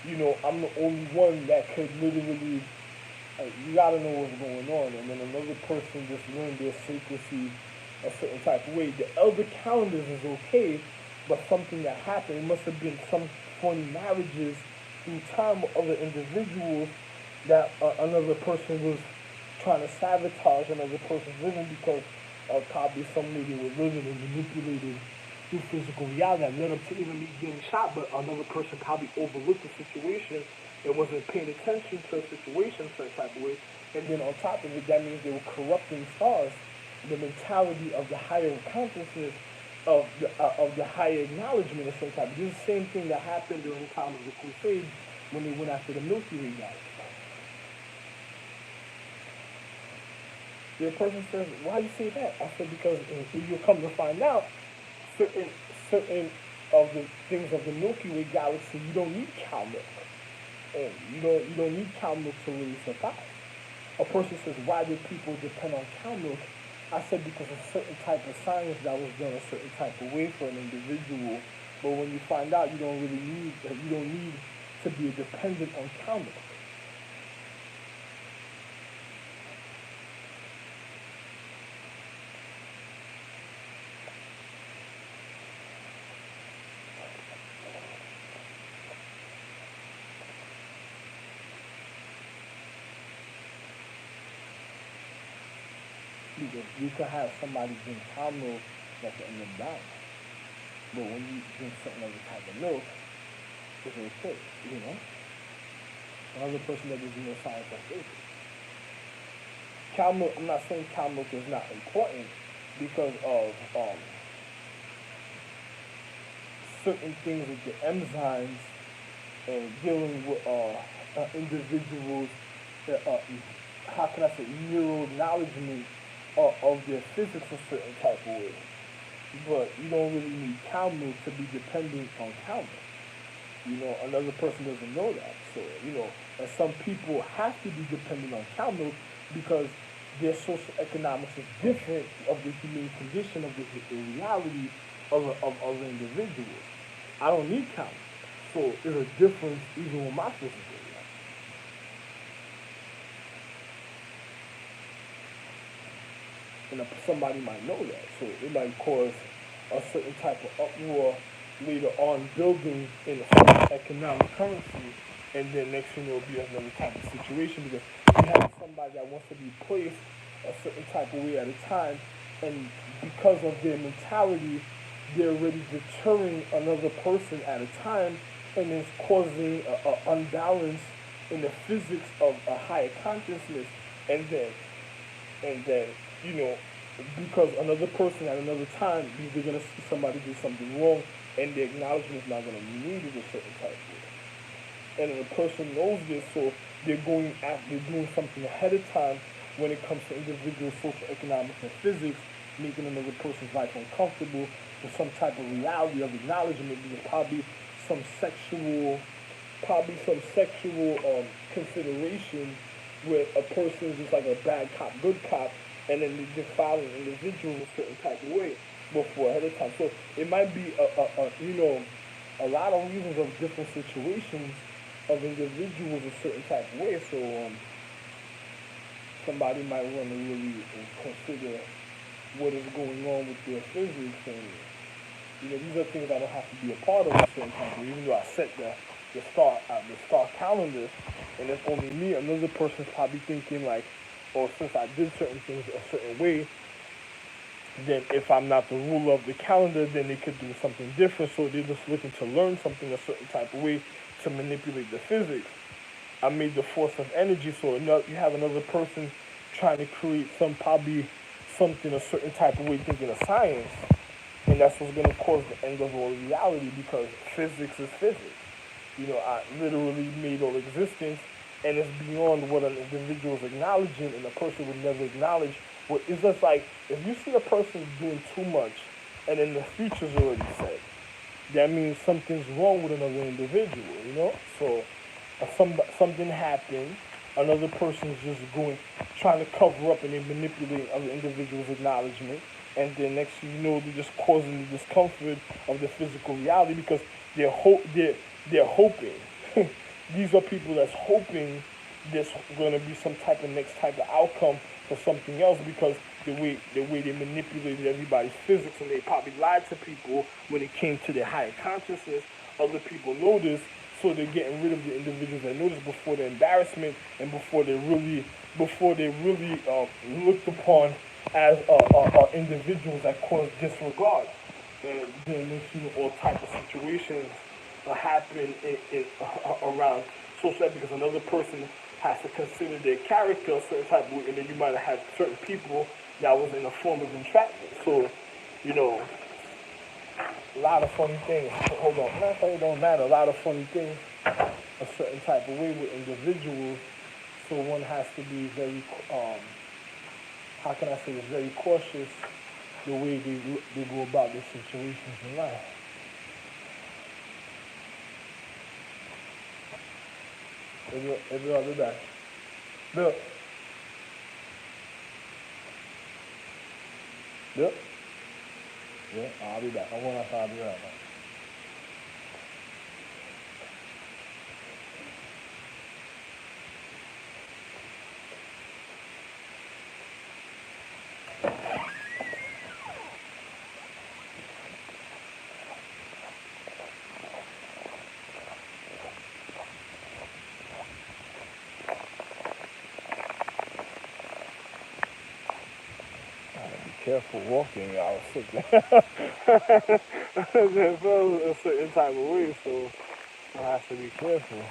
I'm the only one that could literally, you gotta know what's going on, and then another person just learned their secrecy a certain type of way. The elder calendars is okay, but something that happened, it must have been some funny marriages through time with other individuals that another person was trying to sabotage another person's living because probably somebody they were living and manipulated through physical reality that led up to even me getting shot, but another person probably overlooked the situation and wasn't paying attention to the situation some type of way. And then on top of it, that means they were corrupting stars, the mentality of the higher consciousness, of the higher acknowledgement of some type. This is the same thing that happened during the time of the Crusades when they went after the Milky Way galaxy. The person says, why you say that? I said, because you'll come to find out, certain of the things of the Milky Way galaxy, you don't need cow milk. only. You don't need cow milk to really survive. A person says, why do people depend on cow milk? I said because of certain type of science that was done a certain type of way for an individual. But when you find out you don't need to be dependent on cow milk. Because you could have somebody drink cow milk that can end up dying. But when you drink certain other type of milk, it's okay, you know? Another person that doesn't know science that's okay. Cow milk, I'm not saying cow milk is not important because of certain things with the enzymes and dealing with individuals, how can I say, neural acknowledgement of their physics a certain type of way. But you don't really need cow milk to be dependent on cow milk. You know, another person doesn't know that. So, you know, and some people have to be dependent on cow milk because their social economics is different of the human condition, of the reality of other individuals. I don't need cow milk. So there's a difference even with my physical reality. And somebody might know that. So it might cause a certain type of uproar later on building in a certain economic currency, and then next thing it'll be another type of situation because you have somebody that wants to be placed a certain type of way at a time, and because of their mentality, they're already deterring another person at a time, and it's causing an unbalance in the physics of a higher consciousness, and then you know, because another person at another time, they're gonna see somebody do something wrong, and the acknowledgement is not gonna be needed a certain type of way. And the person knows this, so they're doing something ahead of time when it comes to individual social economics and physics, making another person's life uncomfortable for some type of reality of acknowledgement, because some sexual consideration where a person is just like a bad cop, good cop, and then they just follow an individual in a certain type of way before ahead of time. So it might be a lot of reasons of different situations of individuals a certain type of way. So somebody might want to really consider what is going on with their physics, and these are things I don't have to be a part of a certain type of way. Even though I set the star calendar, and it's only me, another person's probably thinking like, or since I did certain things a certain way, then if I'm not the ruler of the calendar, then they could do something different. So they're just looking to learn something a certain type of way to manipulate the physics. I made the force of energy, so you have another person trying to create probably something a certain type of way thinking of science, and that's what's going to cause the end of all reality, because physics is physics. I literally made all existence, and it's beyond what an individual is acknowledging, and a person would never acknowledge. Well, it's just like, if you see a person doing too much, and then the future's already set, that means something's wrong with another individual, So, something happened, another person's just trying to cover up, and they manipulate other individuals' acknowledgement, and then next thing you know, they're just causing the discomfort of the physical reality because they're hoping. These are people that's hoping there's going to be some type of next type of outcome for something else, because the way they manipulated everybody's physics, and they probably lied to people when it came to their higher consciousness. Other people notice, so they're getting rid of the individuals that notice before the embarrassment, and before they really looked upon as individuals that cause disregard. And then all type of situations happen around social, because another person has to consider their character a certain type of way, and then you might have had certain people that was in a form of entrapment. So, a lot of funny things. Hold on, not saying it don't matter. A lot of funny things, a certain type of way with individuals. So one has to be very, how can I say this, very cautious the way they go about their situations in life. I'll be back. Look. Look. Yeah, I'll be back. I'm going outside. I'll be right back. Careful walking, I was sick. It felt a certain type of way, so I have to be careful.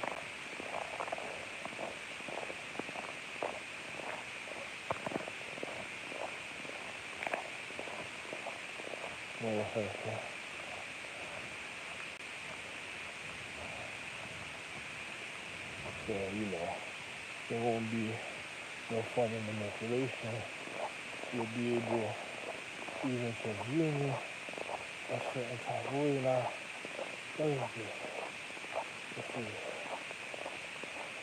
So, you know, there won't be no fun in manipulation. You'll be able even to view me a certain type of way. Now, what is this? Let's see.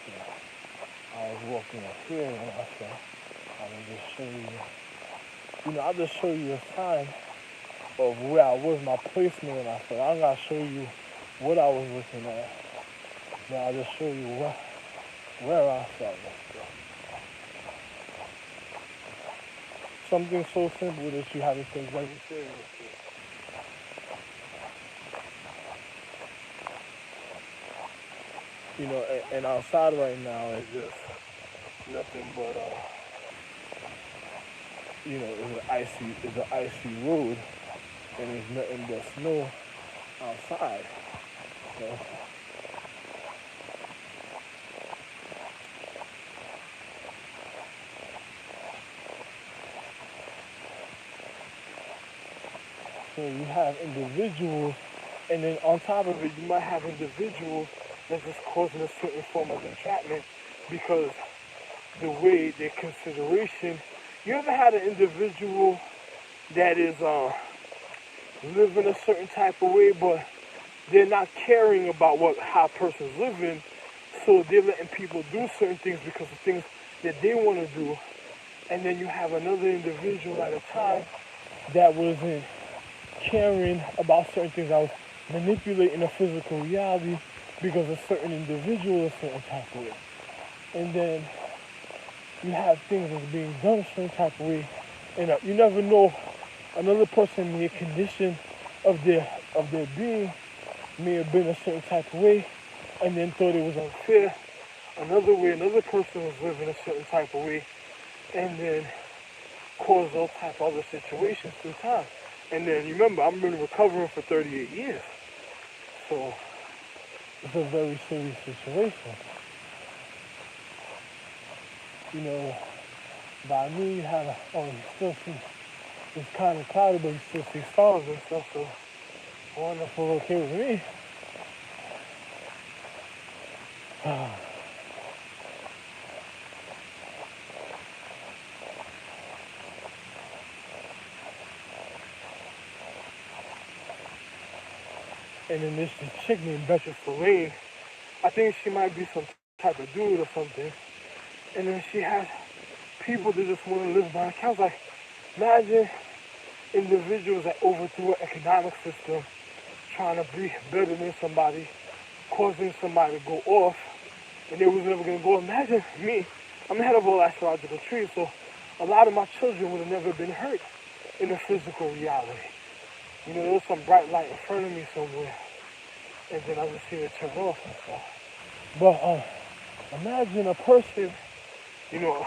Yeah. I was walking up here and I said, I will just show you. You know, I'll just show you a sign of where I was, my placement, and I said, I'm going to show you what I was looking at. Now I'll just show you where I started. Something so simple that you have to take very seriously. You know, and outside right now is just nothing but you know, it's an icy road, and there's nothing but snow outside. So you have individuals, and then on top of it, you might have individuals that's just causing a certain form of entrapment because the way their consideration. You ever had an individual that is living a certain type of way, but they're not caring about how a person's living, so they're letting people do certain things because of things that they want to do, and then you have another individual at a time that wasn't caring about certain things. I was manipulating the physical reality because a certain individual is a certain type of way. And then you have things that's being done a certain type of way. And you never know, another person may condition of their being may have been a certain type of way and then thought it was unfair. Another way, another person was living a certain type of way and then caused all type of other situations through time. And then remember, I've been recovering for 38 years. So it's a very serious situation. You know, by me, you have you still see, it's kind of cloudy, but you still see stars and stuff, so wonderful, okay with me. And then this chick named Betcha Lane, I think she might be some type of dude or something. And then she has people that just want to live by accounts. Like, imagine individuals that overthrew an economic system, trying to be better than somebody, causing somebody to go off, and they was never going to go. Imagine me, I'm the head of all astrological trees, so a lot of my children would have never been hurt in the physical reality. You know, there was some bright light in front of me somewhere, and then I just see it turn off and stuff. But imagine a person, you know,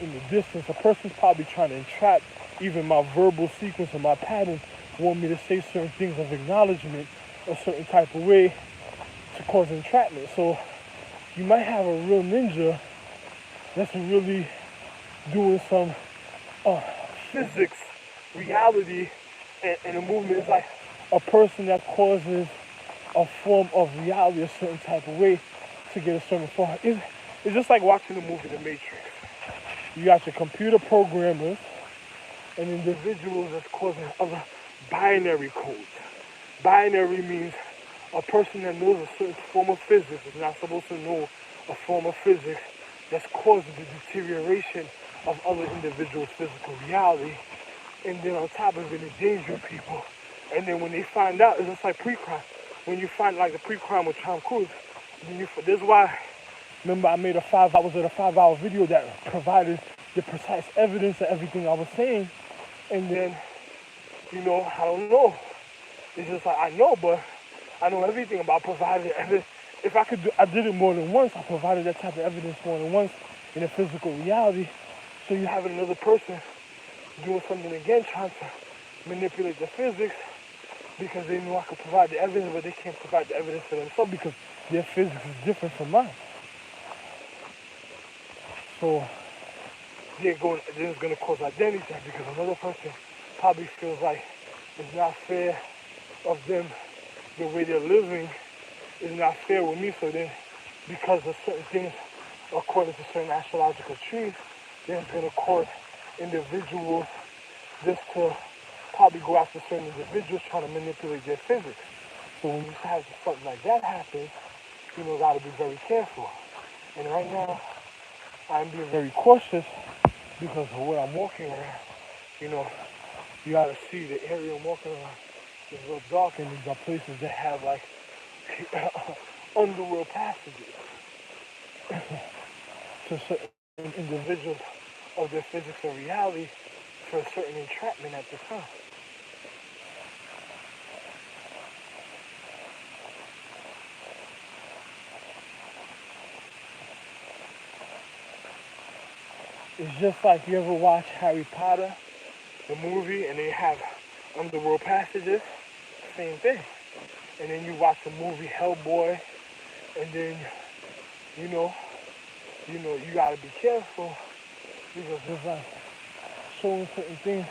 in the distance, a person's probably trying to entrap even my verbal sequence or my pattern, want me to say certain things of acknowledgement a certain type of way to cause entrapment. So you might have a real ninja that's really doing some physics, reality, and a movement. It's like a person that causes a form of reality a certain type of way to get a certain form. It's just like watching the movie The Matrix. You got your computer programmers and individuals that's causing other binary codes. Binary means A person that knows a certain form of physics is not supposed to know a form of physics that's causing the deterioration of other individuals' physical reality, and then on top of it, endanger people. And then when they find out, it's just like pre-crime. When you find like the pre-crime with Tom Cruise, then this is why. Remember, I made a 5 hour video that provided the precise evidence of everything I was saying, and then, I don't know. It's just like I know, but I know everything about providing evidence. If I could, I did it more than once. I provided that type of evidence more than once in a physical reality. So you have another person doing something again, trying to manipulate the physics because they know I could provide the evidence, but they can't provide the evidence for themselves because their physics is different from mine. So then it's going to cause identity theft because another person probably feels like it's not fair of them, the way they're living is not fair with me. So then, because of certain things, according to certain astrological trees, then it's going to cause individuals just to probably go after certain individuals trying to manipulate their physics. So when you have something like that happen, got to be very careful. And right now, I'm being very cautious because of what I'm walking around. You got to see the area I'm walking around is real dark, and these are places that have like underworld passages to certain individuals of their physics and reality for a certain entrapment at the time. It's just like you ever watch Harry Potter, the movie, and they have underworld passages, same thing. And then you watch the movie Hellboy, and then, you gotta be careful because it's like showing certain things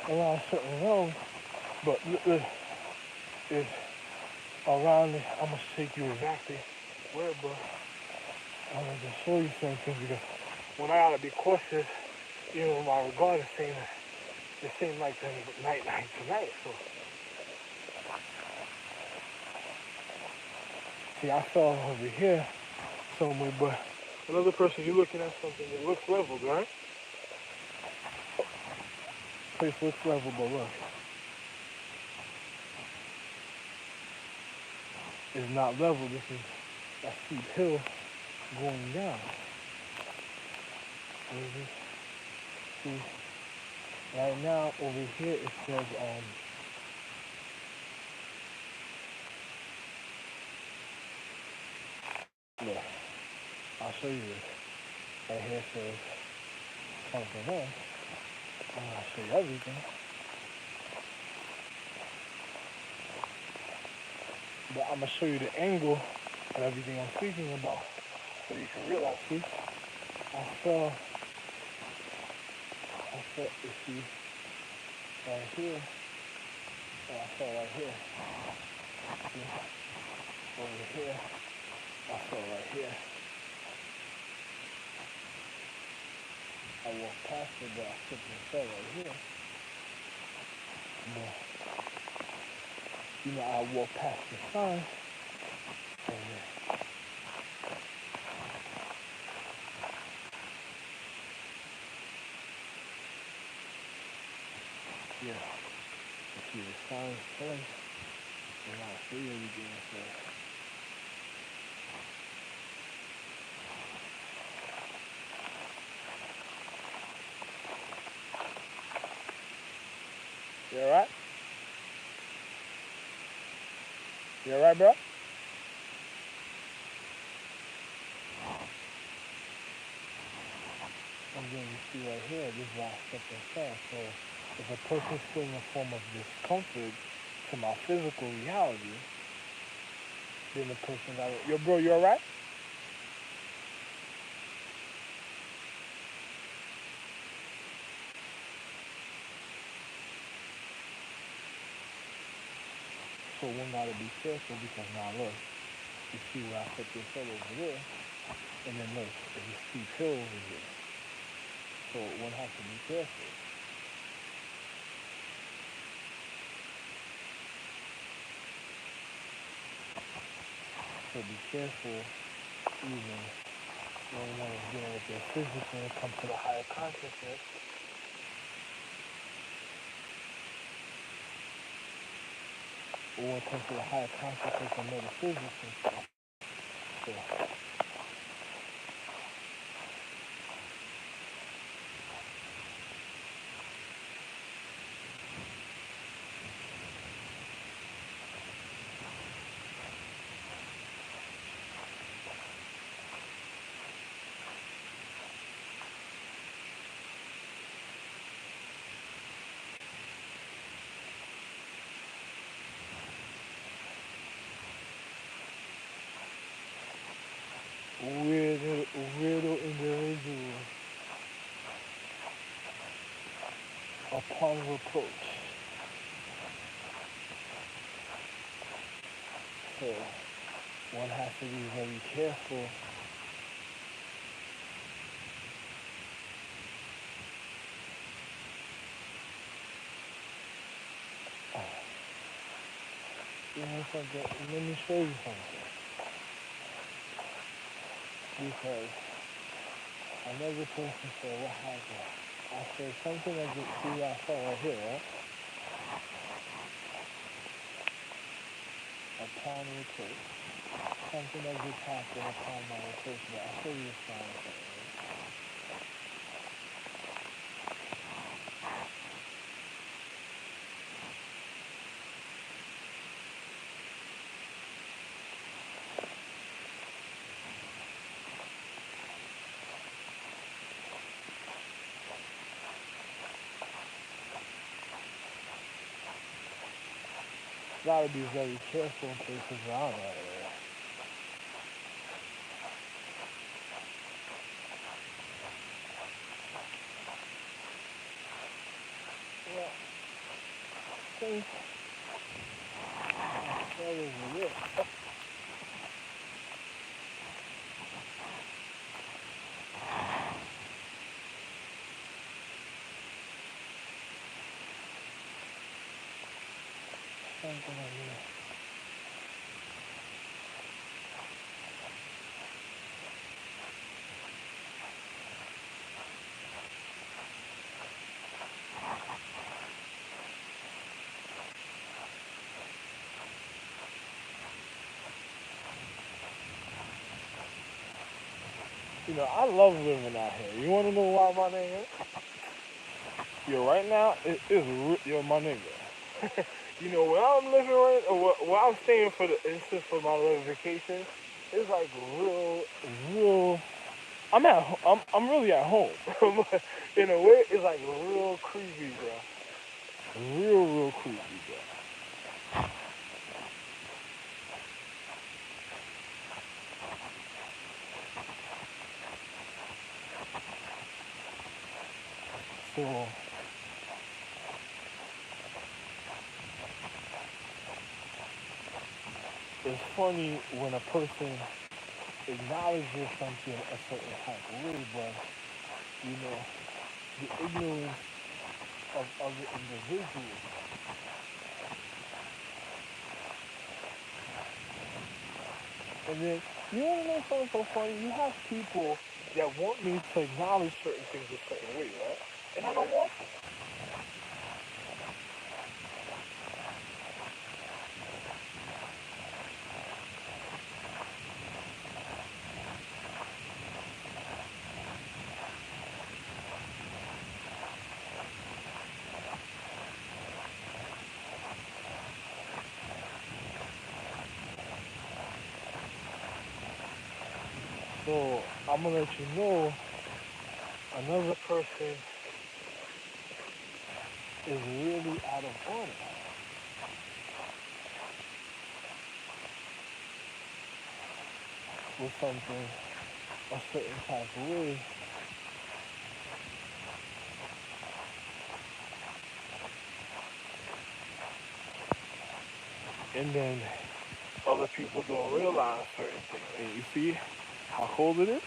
around certain realms, but it's around it. I'm gonna take you exactly where, but I'm gonna just show you certain things because when I gotta be cautious, in my regard, it seems like the night tonight. So, see, I fell over here somewhere, but another person, you're looking at something that looks leveled, right? Place looks level, but look, it's not level. This is a steep hill going down. See, right now over here it says look, I'll show you this. Right here it says something else. I'm gonna show you everything. But I'm gonna show you the angle of everything I'm speaking about, so you can realize. See, I fell. You see, right here. I fell right here. See, over here. I fell right here. I walked past it, but I slipped and fell right here. But, I walked past the sign. Yeah, you see the sign place, and I'll show you everything first. You alright? You alright, bro? And then you see right here, this is why I stepped and fell. So if a person's feeling a form of discomfort to my physical reality, then the person got it. Yo, bro, you alright? So one gotta be careful because now look, you see where I put this hill over there, and then look, there's a steep hill over here. So one has to be careful. to be careful even when one is dealing with their physics when it comes to the higher consciousness. Or when it comes to the higher consciousness and metaphysics and stuff. So, weirdo individual upon reproach. So one has to be very careful. Let me show you something. Because another person said, what happened? I said something like this. See, I saw right here, right? Upon reproach. Something like this happened upon my reproach, but I'll show you a sign of it. Gotta be very careful in places around that area. Well, since that was it. Something like that. You know, I love living out here. You want to know why, my nigga? Yo, right now, it is yo, my nigga. You know, where I'm living right, or where I'm staying for the instance for my little vacation, it's like real. I'm really at home. In a way, it's like real creepy, bro. Real creepy, bro. So, it's funny when a person acknowledges something a certain type of way, but, you know, the ignorance of other individuals. And then, you want to know something so funny? You have people that want me to acknowledge certain things a certain way, right? And I don't want to. So, I'm going to let you know, another person is really out of order with something a certain type of way. And then other people don't realize certain things. And you see how cold it is?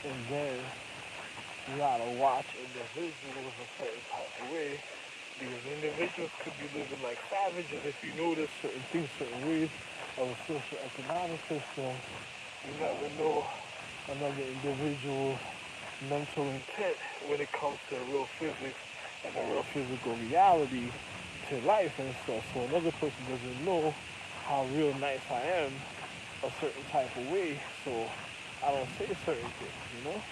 And then you gotta watch individuals a certain type of way, because individuals could be living like savages. If you notice certain things, certain ways of a socio-economic system, you never know another individual's mental intent when it comes to real physics and the real physical reality to life and stuff. So another person doesn't know how real nice I am a certain type of way, so I don't say certain things, you know?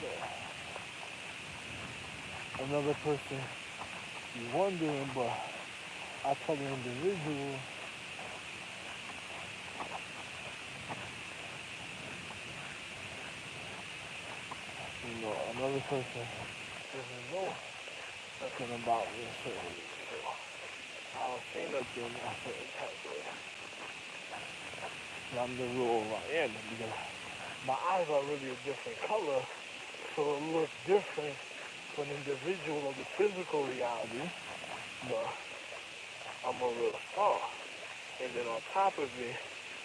So another person be wondering, but I tell the individual, you know, another person doesn't know nothing about me a certain way, so I don't say nothing a certain type of way. I'm the real I am, because my eyes are really a different color, so it looks different for an individual of the physical reality, but I'm a real star. And then on top of it,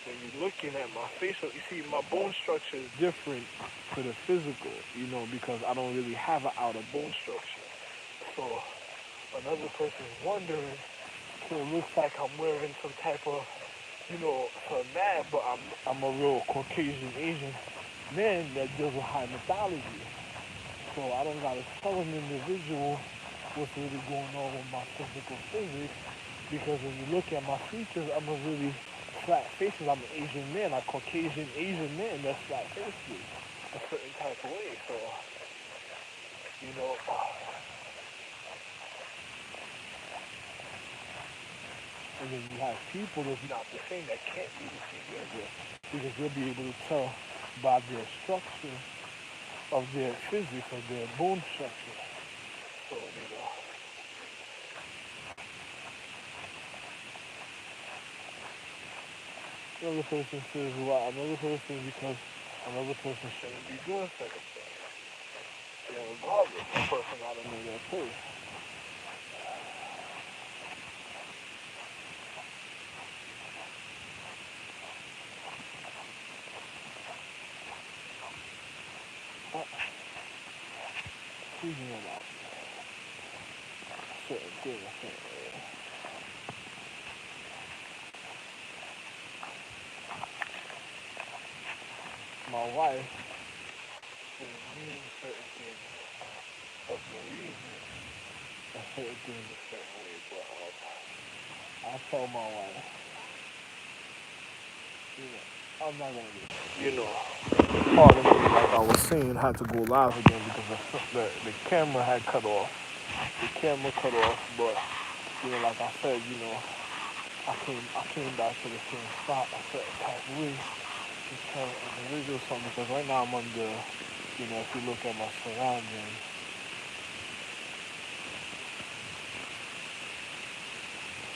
when you're looking at my facial, you see my bone structure is different for the physical, you know, because I don't really have an outer bone structure. So another person is wondering, so it looks like I'm wearing some type of, you know, some mad, but I'm a real Caucasian Asian man that deals with high mythology. So I don't gotta tell an individual what's really going on with my physical physics, because when you look at my features, I'm a really flat faces. I'm an Asian man, a Caucasian Asian man that's flat faces a certain type of way. So, you know, and then you have people that's not the same that can't be the same, because you'll be able to tell by their structure of their physics, of their bone structure. So, you know. Another person says why, another person because another person shouldn't be doing certain things. Yeah, regardless, the person gotta know their place. Speaking about certain things, certain ways. My wife is doing certain things of the reason and certain things a certain way, but I tell my wife, you know, I'm not gonna do that. You know, part of me, like I was saying, had to go live again because the camera had cut off. The camera cut off, but you know, like I said, you know, I came back to the same spot a certain type of way to tell individuals something, because right now I'm under, you know, if you look at my surroundings,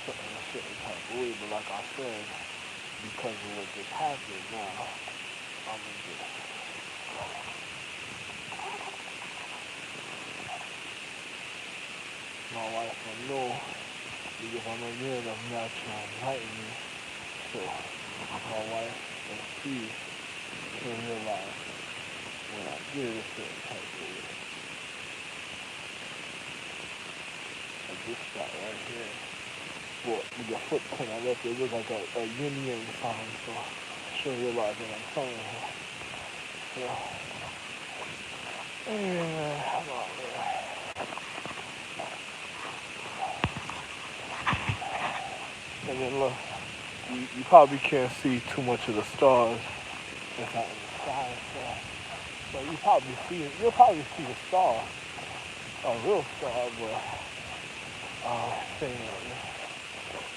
a certain type of way, but like I said, because of what just happened now, I'm in this. My wife will know, because I'm a man of natural enlightenment, so my wife and she can realize when I did a certain type of way. Like this spot right here. Well, with your footprint, I left it look like a yin-yang sign, so she'll realize what I'm telling her. So, anyway, I'm out there. And then look, you probably can't see too much of the stars that's out in the sky, so you'll probably see the star, a real star, but saying that.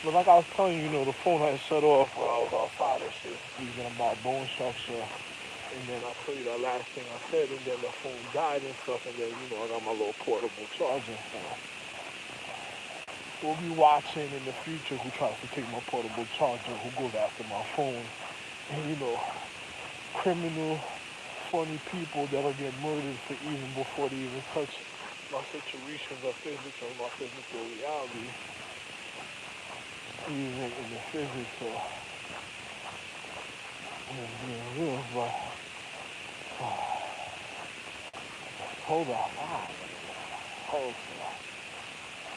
But like I was telling you, you know, the phone had shut off while I was outside and shit, speaking about bone structure. And then I told you that last thing I said, and then the phone died and stuff, and then, you know, I got my little portable charger. So we'll be watching in the future who tries to take my portable charger, who goes after my phone. And, you know, criminal, funny people that'll get murdered for even before they even touch my situations of physics or my physical reality. Even in the physics or being real, but cold outside. Cold, so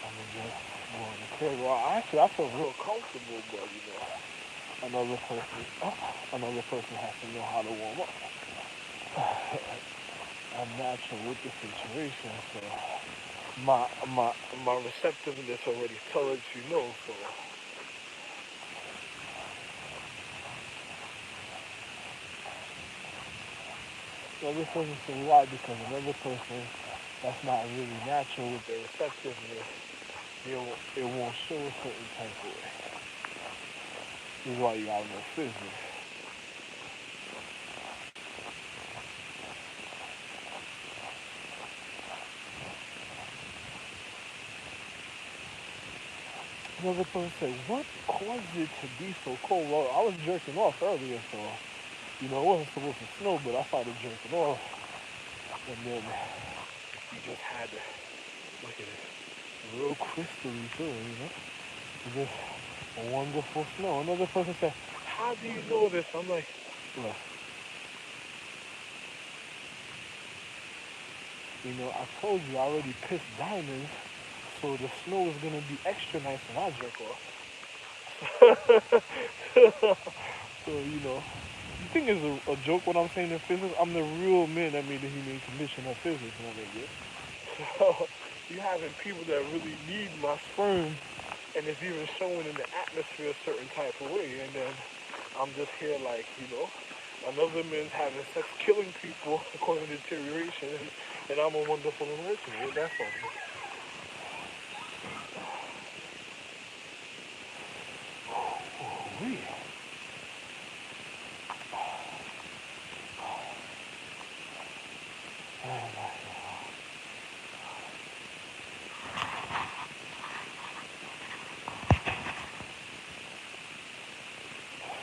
I'm just going to crib. Well, actually, I feel real comfortable, but another person has to know how to warm up. I'm natural with the situation, so my my receptiveness already tells you no. So another person says why? Because another person that's not really natural with their receptiveness, it won't show a certain type of way. This is why you gotta know physics. Another person said, what caused it to be so cold? Well, I was jerking off earlier, so it wasn't supposed to snow, but I started jerking off, and then you just had to look at it, real crystally too, It's just a wonderful snow. Another person said, how do you know this? I'm like, look, I told you I already pissed diamonds, so the snow is gonna be extra nice when I jerk off. So, you think it's a joke what I'm saying in physics? I'm the real man that made the human condition of physics, nigga. So, you having people that really need my sperm, and it's even showing in the atmosphere a certain type of way, and then I'm just here like, another man's having sex, killing people causing deterioration, and I'm a wonderful enrichment. That's all. Oh,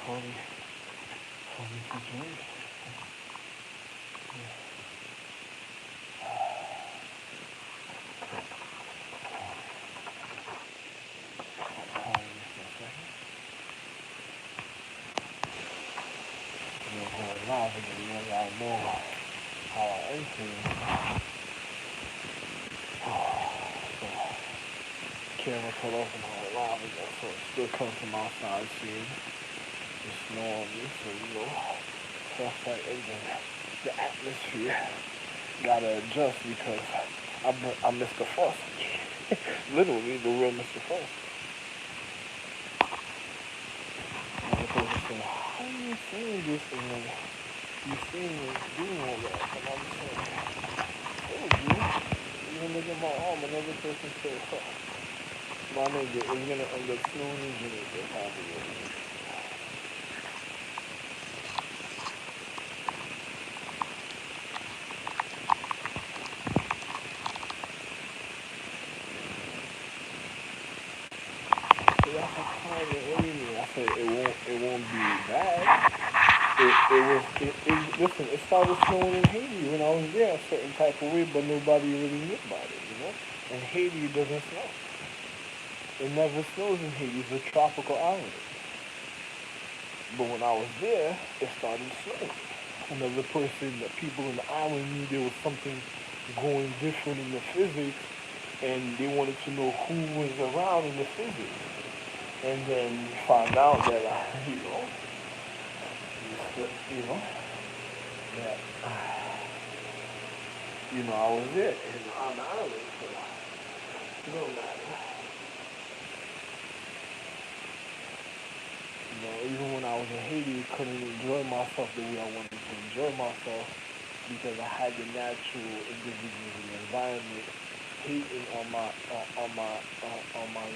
funny situation. Going live again, I know how I enter. So, camera cut off and all live again, so it still comes from outside scene. The snow on me, so stuff like the atmosphere gotta adjust because I'm Mr. Frost. Literally the real Mr. Frost. And the person said, how are you saying this and then you seeing me doing all that? And I'm saying, told you. Even look at my arm, another person said, my nigga is gonna end up snowing in Jamaica probably. That's a comment. What do you mean? I said it won't be bad. Listen, it started snowing in Haiti when I was there a certain type of way, but nobody really knew about it. And Haiti doesn't snow. It never snows in Haiti. It's a tropical island. But when I was there, it started snowing. Another person, the people in the island knew there was something going different in the physics, and they wanted to know who was around in the physics. And then you find out that, that, I was there on the island, so it don't matter. Even when I was in Haiti, I couldn't enjoy myself the way I wanted to enjoy myself because I had the natural individuals in the environment hating on my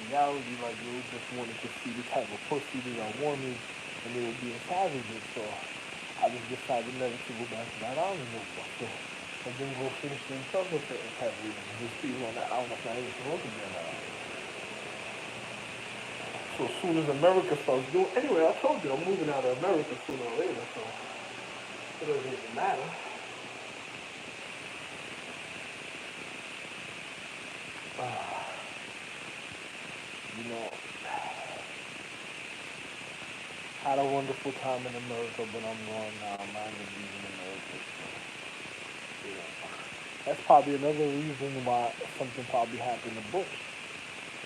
reality, like they just wanted to see the type of pussy that I wanted, and they were being savages. So I just decided never to go back to that island no more. So I didn't go finish themselves a certain type of reason. Just people on that island that's not even supposed to be on that island. So as soon as America starts doing, anyway, I told you I'm moving out of America sooner or later, so it doesn't even matter. Had a wonderful time in America, but I'm going now. I'm not going to be in America. That's probably another reason why something probably happened to Bush.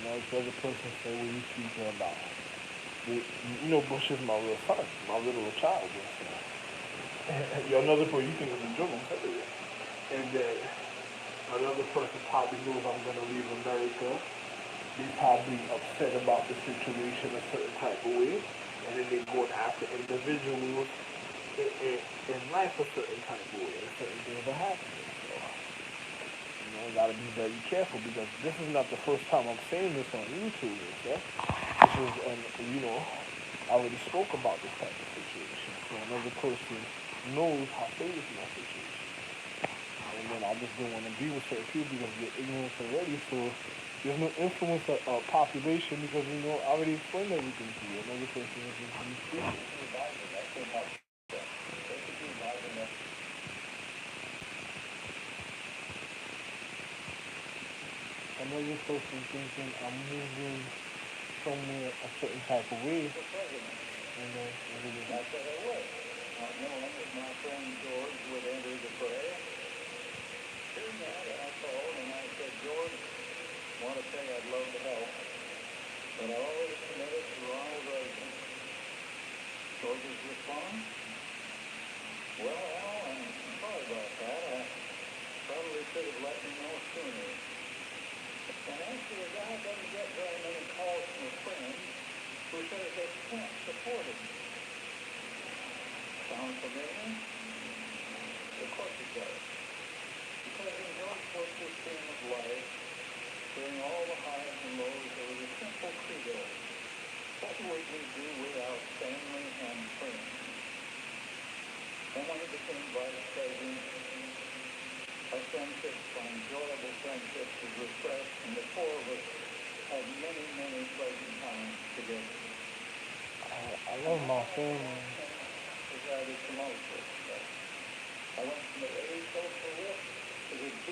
The other person said, "What you speaking about?" Bush is my real son, my literal child. Another person you think is a joke, I'm telling you. And then another person probably knows I'm gonna leave America. They probably upset about the situation a certain type of way, and then they going after individuals in life a certain type of way, and certain things are happening. So, gotta be very careful because this is not the first time I'm saying this on YouTube. Okay? This is, I already spoke about this type of situation. So another person knows how serious my situation. And then I just don't want to be with certain people because they're ignorant already. So there's no influence of population because I already explained everything to you. Another person is going to be speaking. Another person thinking I'm moving somewhere a certain type of way. I said I would. Not knowing that my friend George would enter the prayer. Hearing that, I called and I said, "George, I want to say I'd love to help, but I always committed to Ronald Reagan." George's response? "Well, Al, I'm sorry about that. I probably should have let you know sooner." And actually, a guy doesn't get very many calls from a friend who says they can't support him. Sound familiar? Of course it does. Because in George Bush's scheme of life, during all the highs and lows, there was a simple credo. What would we do without family and friends? And when he became vice president, our friendships, our enjoyable friendships, was refreshed, and the four of us had many, many pleasant times together. I love my family. Was rather tumultuous. I went from the A social list to the D.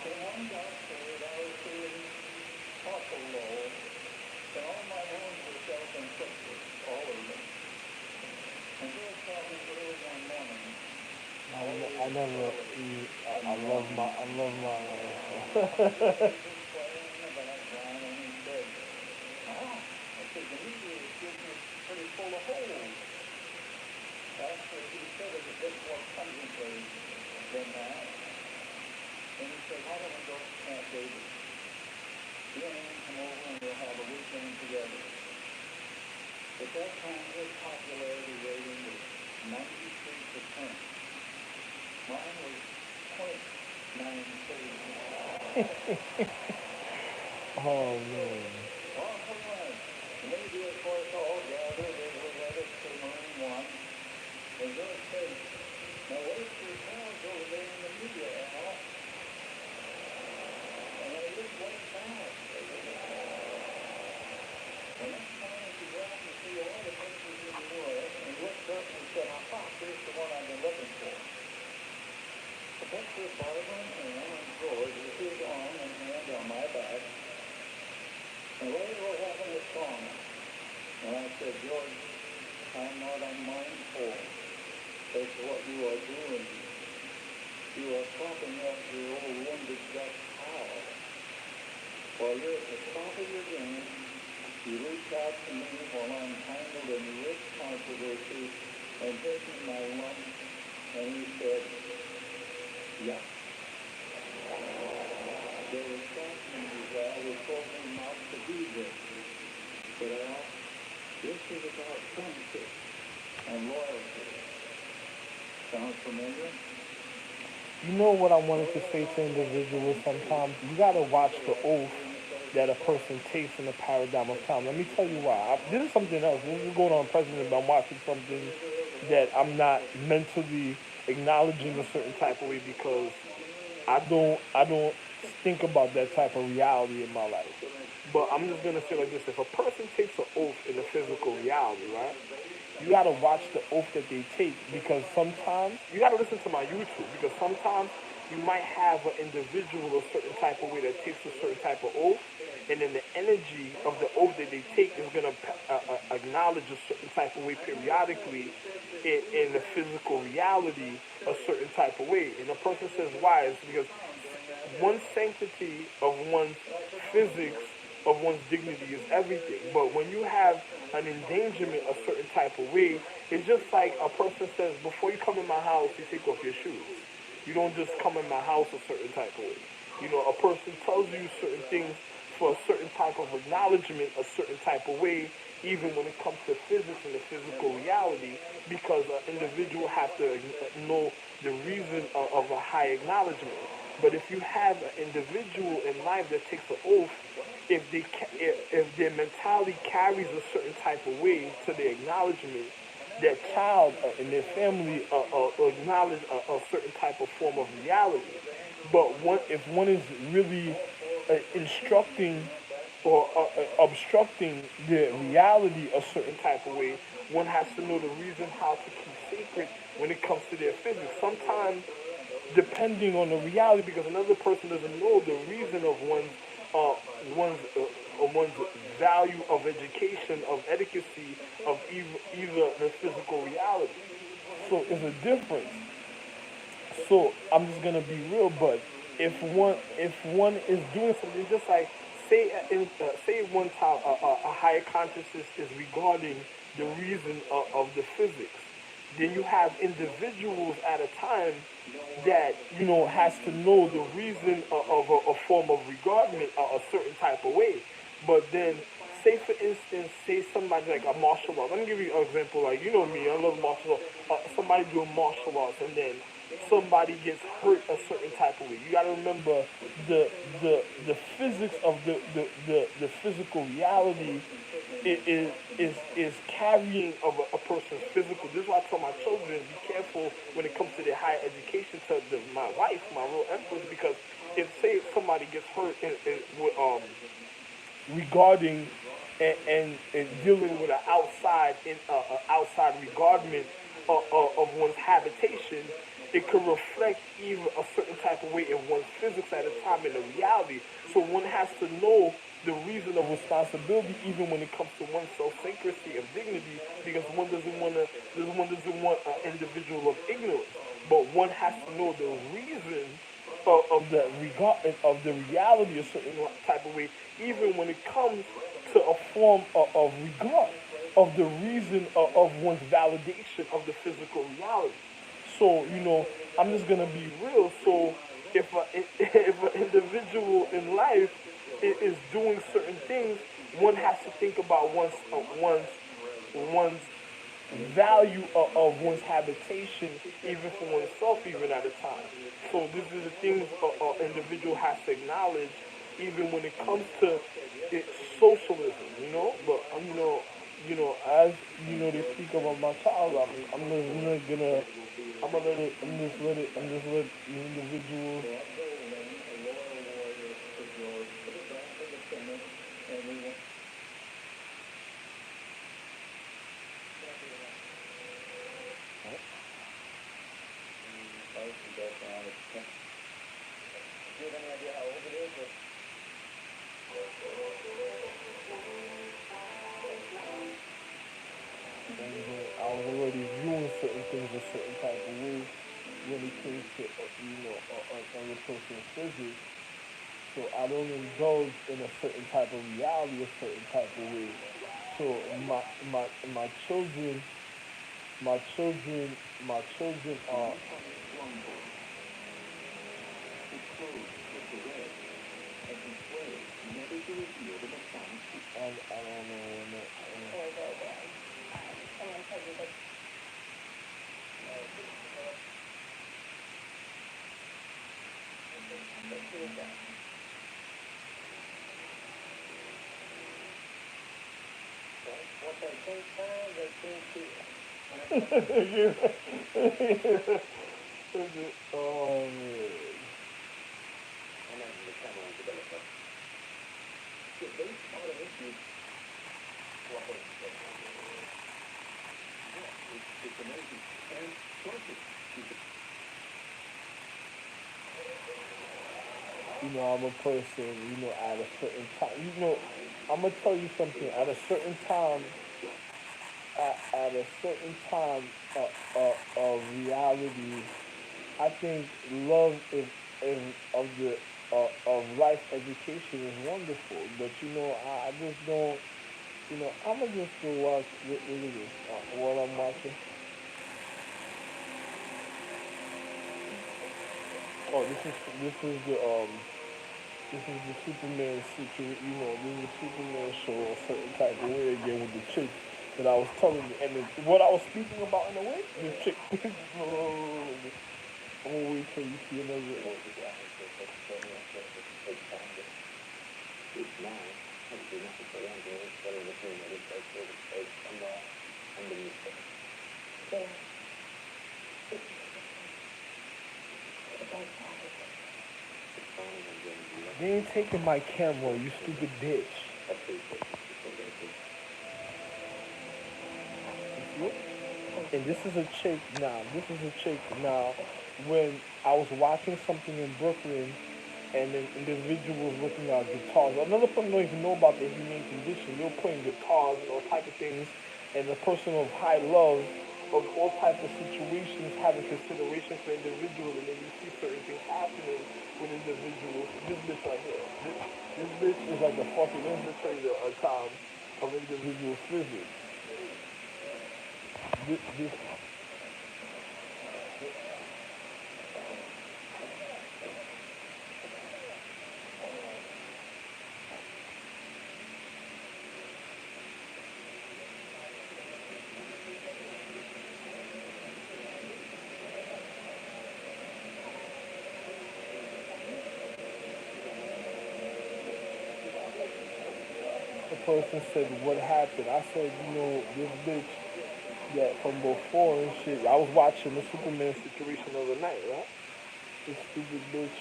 In one dark period, I was feeling awful low, and all my wounds were self-inflicted, all of them. And George told me early one morning. I love my life. The media is pretty full of holes. Actually, he said it a bit more pungently than that. And he said, "Why don't we go to Camp David? You and Ann come over and we'll have a weekend together." At that time, his popularity rating was 93%. Mine was 0.93. Oh, man. The media, of course, all gathered as we headed to Marine One. And George said, "Now, what if your pals over there in the media, Al?" And I looked right back. The next time he grabbed to see all the pictures in the world and looked up and said, "Aha, here's the one I've been looking for." The picture of Barbara and Ann and George with his arm and hand on my back. And later we're having a song. And I said, "George, I'm not unmindful as to what you are doing. You are propping up your old wounded Dutch pal. While you're at the top of your game, you reached out to me while I'm tangled in rich controversy and hit me my lungs, and you said, yeah." There was something that was told me not to do this. But Al, this is about friendship and loyalty. Sounds familiar? You know what I wanted to say to individuals sometimes? You got to watch the oath that a person takes in the paradigm of time. Let me tell you why. This is something else. This is going on presently, but I'm watching something that I'm not mentally acknowledging a certain type of way because I don't think about that type of reality in my life. But I'm just gonna say like this: if a person takes an oath in the physical reality, right? You gotta watch the oath that they take because sometimes you gotta listen to my YouTube because sometimes you might have an individual a certain type of way that takes a certain type of oath and then the energy of the oath that they take is going to acknowledge a certain type of way periodically in the physical reality a certain type of way. And a person says why is because one's sanctity of one's physics of one's dignity is everything. But when you have an endangerment a certain type of way, it's just like a person says, before you come in my house, you take off your shoes. You don't just come in my house a certain type of way. You know, a person tells you certain things for a certain type of acknowledgement, a certain type of way, even when it comes to physics and the physical reality, because an individual has to know the reason of a high acknowledgement. But if you have an individual in life that takes an oath, if their mentality carries a certain type of way to their acknowledgement, their child and their family acknowledge a certain type of form of reality. But if one is really instructing or obstructing the reality a certain type of way, one has to know the reason how to keep sacred when it comes to their physics. Sometimes, depending on the reality, because another person doesn't know the reason of uh, one's one's value of education, of etiquette, of either the physical reality. So it's a difference. So I'm just gonna be real, but if one is doing something, just like say one time a higher consciousness is regarding the reason of the physics, then you have individuals at a time that has to know the reason of a form of regardment a certain type of way. But then, say for instance, say somebody like a martial art. Let me give you an example. Like you know me, I love martial arts. Somebody doing martial arts, and then somebody gets hurt a certain type of way. You got to remember the physics of the physical reality is carrying of a person's physical. This is why I tell my children be careful when it comes to their higher education. To my wife, my real empress, because if say somebody gets hurt regarding and dealing with an outside regardment of one's habitation, it could reflect either a certain type of way in one's physics at a time in the reality. So one has to know the reason of responsibility, even when it comes to one's self-sacredcy of dignity, because one doesn't want an individual of ignorance, but one has to know the reason of the regard of the reality a certain type of way, even when it comes to a form of regard of the reason of one's validation of the physical reality. So I'm just gonna be real. So if an individual in life is doing certain things, one has to think about one's value of one's habitation, even for oneself, even at a time. So this is the things an individual has to acknowledge, even when it comes to socialism, But as they speak about my child, I'm just gonna, I'm just let the individuals. Do you have any idea how old it is? And I was already viewing certain things a certain type of way when it came to other person's physics. So I don't indulge in a certain type of reality, a certain type of way. So my children, my children, my children are. I don't know. What they think time, they think here. Oh man. And then the camera on the developer. The base part of this is what it's amazing. And perfect. I'm a person, at a certain time. I'm gonna tell you something. At a certain time, at a certain time of reality, I think love is of the of life education is wonderful. But I just don't. I'm gonna just go watch. Look at this. What I'm watching. Oh, this is the Superman situation. This is the Superman show a certain type of way again with the chick that I was telling you, and what I was speaking about in a way, the chick. I'm gonna wait till you see another. They ain't taking my camera, you stupid bitch. You see it? And this is a chick now. This is a chick now. When I was watching something in Brooklyn, and an individual was looking at guitars. Another person don't even know about the humane condition. They were playing guitars and all type of things, and the person of high love of all type of situations having consideration for individuals, and then you see certain things happening with individuals. This bitch right here, this bitch is like a fucking infiltrator at times of individuals' physics. This the person said, "What happened?" I said, this bitch that from before and shit. I was watching the Superman situation the other night, right? This stupid bitch.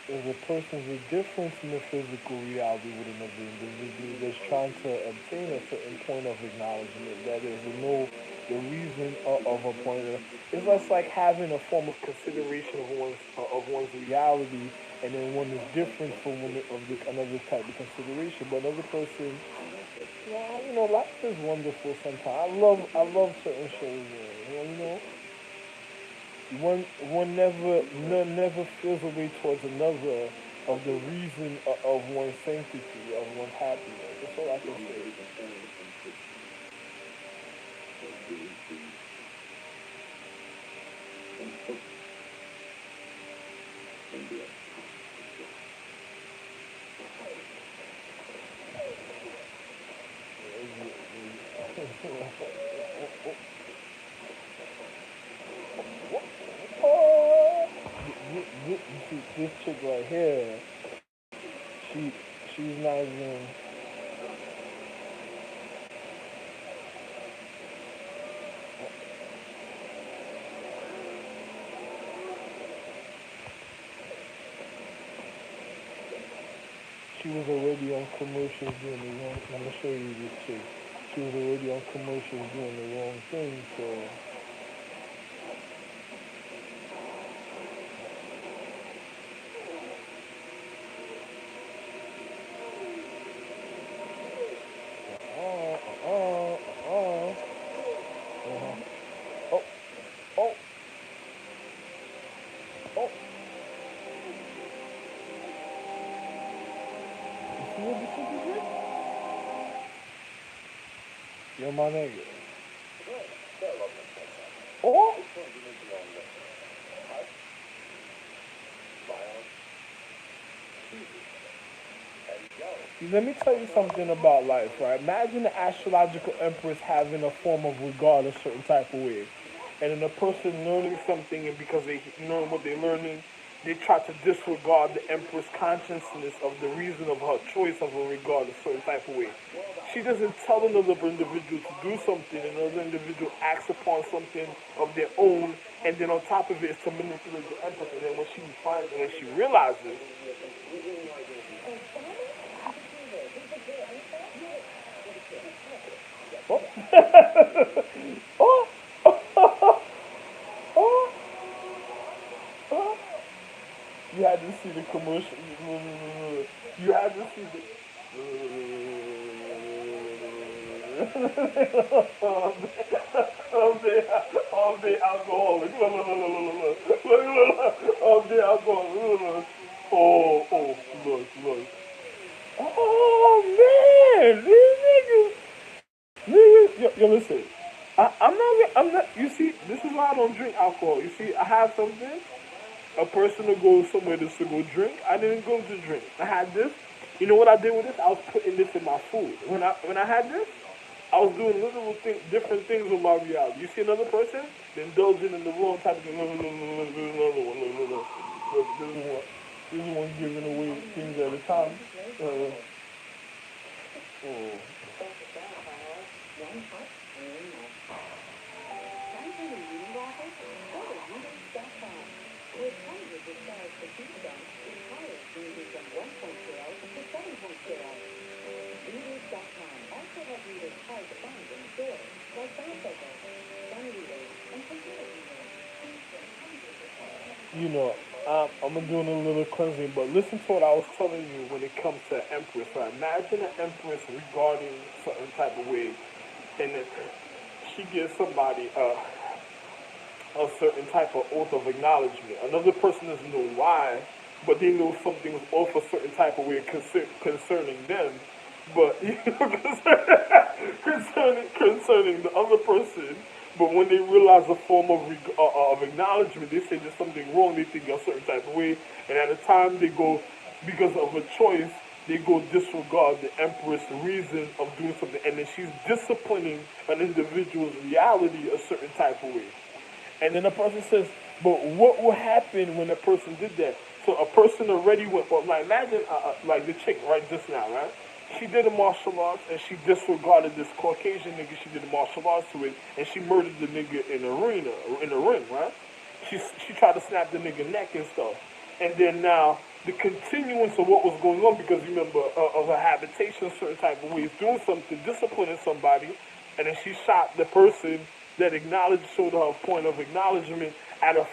There's a person's a difference in the physical reality with another individual that's trying to obtain a certain point of acknowledgement. That is, know the reason of a point. It's just like having a form of consideration of one's reality, and then one is different from one of another type of consideration. But another person, life is wonderful. Sometimes I love certain shows. One never feels a way towards another of the reason of one's sanctity, of one's happiness. That's all I can say. Oh, you see this chick right here. She she's not even. she was already on commercials doing the wrong. I'm gonna show you this chick. She was already on commercials doing the wrong thing. So uh-huh. Oh, oh, oh. You see what this chick is doing? You're my nigga. Oh. Let me tell you something about life, right? Imagine the astrological empress having a form of regard a certain type of way. And then a person learning something, and because they learn what they're learning, they try to disregard the empress consciousness of the reason of her choice of a regard a certain type of way. She doesn't tell another individual to do something, and another individual acts upon something of their own, and then on top of it is to manipulate the empress. And then when she finds and when she realizes, oh, oh, oh, oh. You had to see the commercial. You had to see the. All day alcoholic. All day alcoholic. Oh, look. Oh man, these niggas, yo, listen. I'm not. You see, this is why I don't drink alcohol. You see, I have something. A person to go somewhere just to go drink. I didn't go to drink. I had this. You know what I did with this? I was putting this in my food. When I had this, I was doing different things with my reality. You see another person, they're indulging in the wrong type of thing. This is one giving away things at a time. Oh. You know, I'm doing a little cleansing, but listen to what I was telling you when it comes to Empress. Right? Imagine an Empress regarding certain type of way, and then she gives somebody a certain type of oath of acknowledgement. Another person doesn't know why, but they know something's off a certain type of way concerning them. But you know, concerning the other person. But when they realize a form of acknowledgement, they say there's something wrong. They think a certain type of way, and at the time they go, because of a choice, they go disregard the empress' reason of doing something, and then she's disciplining an individual's reality a certain type of way. And then the person says, but what will happen when a person did that? So a person already went, well, like imagine like the chick right just now, right? She did a martial arts and she disregarded this Caucasian nigga she did a martial arts with, and she murdered the nigga in the ring, right? She tried to snap the nigga neck and stuff. And then now the continuance of what was going on, because remember of her habitation, a certain type of ways, doing something, disciplining somebody, and then she shot the person that showed her a point of acknowledgement at a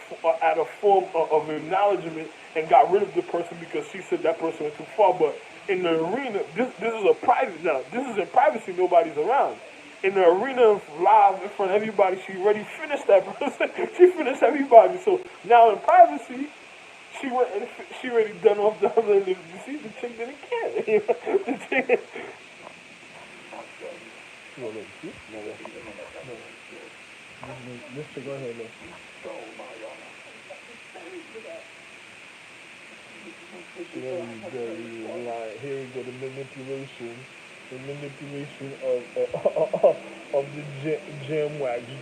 form of acknowledgement, and got rid of the person because she said that person went too far. But in the arena, this is a private now. This is in privacy. Nobody's around. In the arena, live in front of everybody, she already finished that person. She finished everybody. So now in privacy, she went and she already done off the other. You see, the chick didn't care. The chick. No, see? No. This chick right here, here we go, the manipulation of the jam wagon.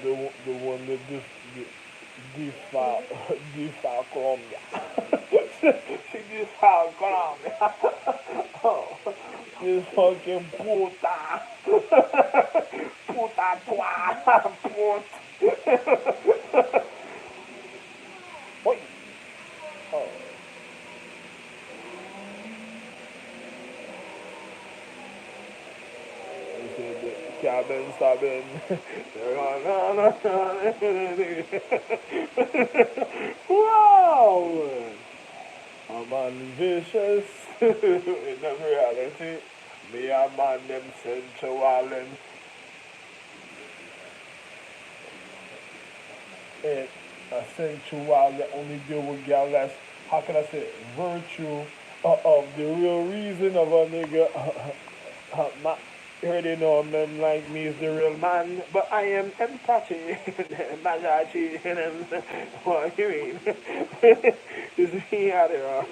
The one that defile Colombia. She defile Colombia. Oh, this fucking puta. Puta tua. want. What? Oh. He said that cabin stabbing. Wow, man. I'm ambitious in the reality. Me and man them sensual and sensual that only deal with gal that's, how can I say it, virtue of the real reason of a nigga. My, you already know men like me is the real man, but I am empathy, Majachi, and what you mean? Is me out there?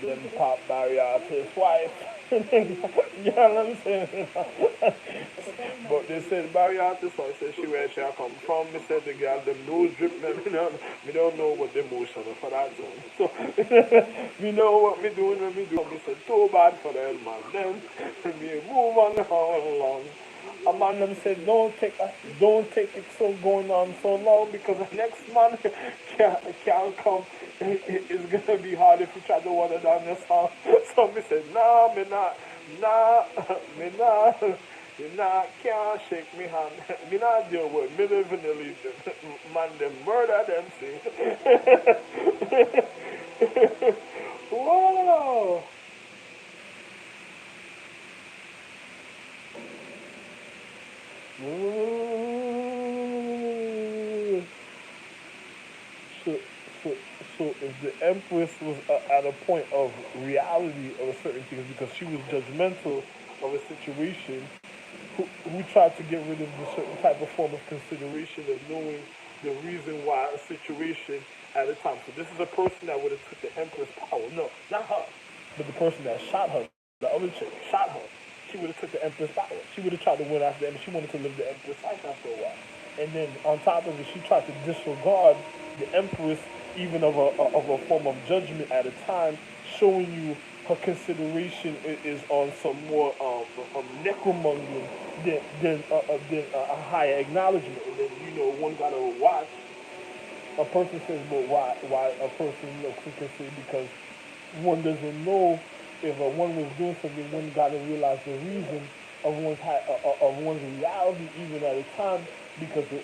Them pop barrier to his wife. You know what I'm saying? But they said barrier to his wife said she where she come from. Me said the girl them nose drip me don't know what the emotion for that song. So me know what me doing when me do. Me said too bad for the hell man. Then me move on all along. A man them said don't take it so going on so long because the next man can't come. It's gonna be hard if you try to water down your song. So me said nah, nah, me not, me not can't shake me hand. Me not deal with me live in the legion. Man them murder them see. Whoa. So, so, so if the Empress was at a point of reality of a certain thing because she was judgmental of a situation, who tried to get rid of the certain type of form of consideration of knowing the reason why a situation at a time. So this is a person that would have took the Empress power. No, not her, but the person that shot her, the other chick, shot her. She would have took the Empress power. She would have tried to win after them. She wanted to live the Empress life after a while. And then on top of it, she tried to disregard the Empress, even of a form of judgment at a time, showing you her consideration is on some more necromongering than a higher acknowledgement. And then one gotta watch. A person says, but why a person looks and can say because one doesn't know if one was doing something, one got to realize the reason of one's reality even at a time because it.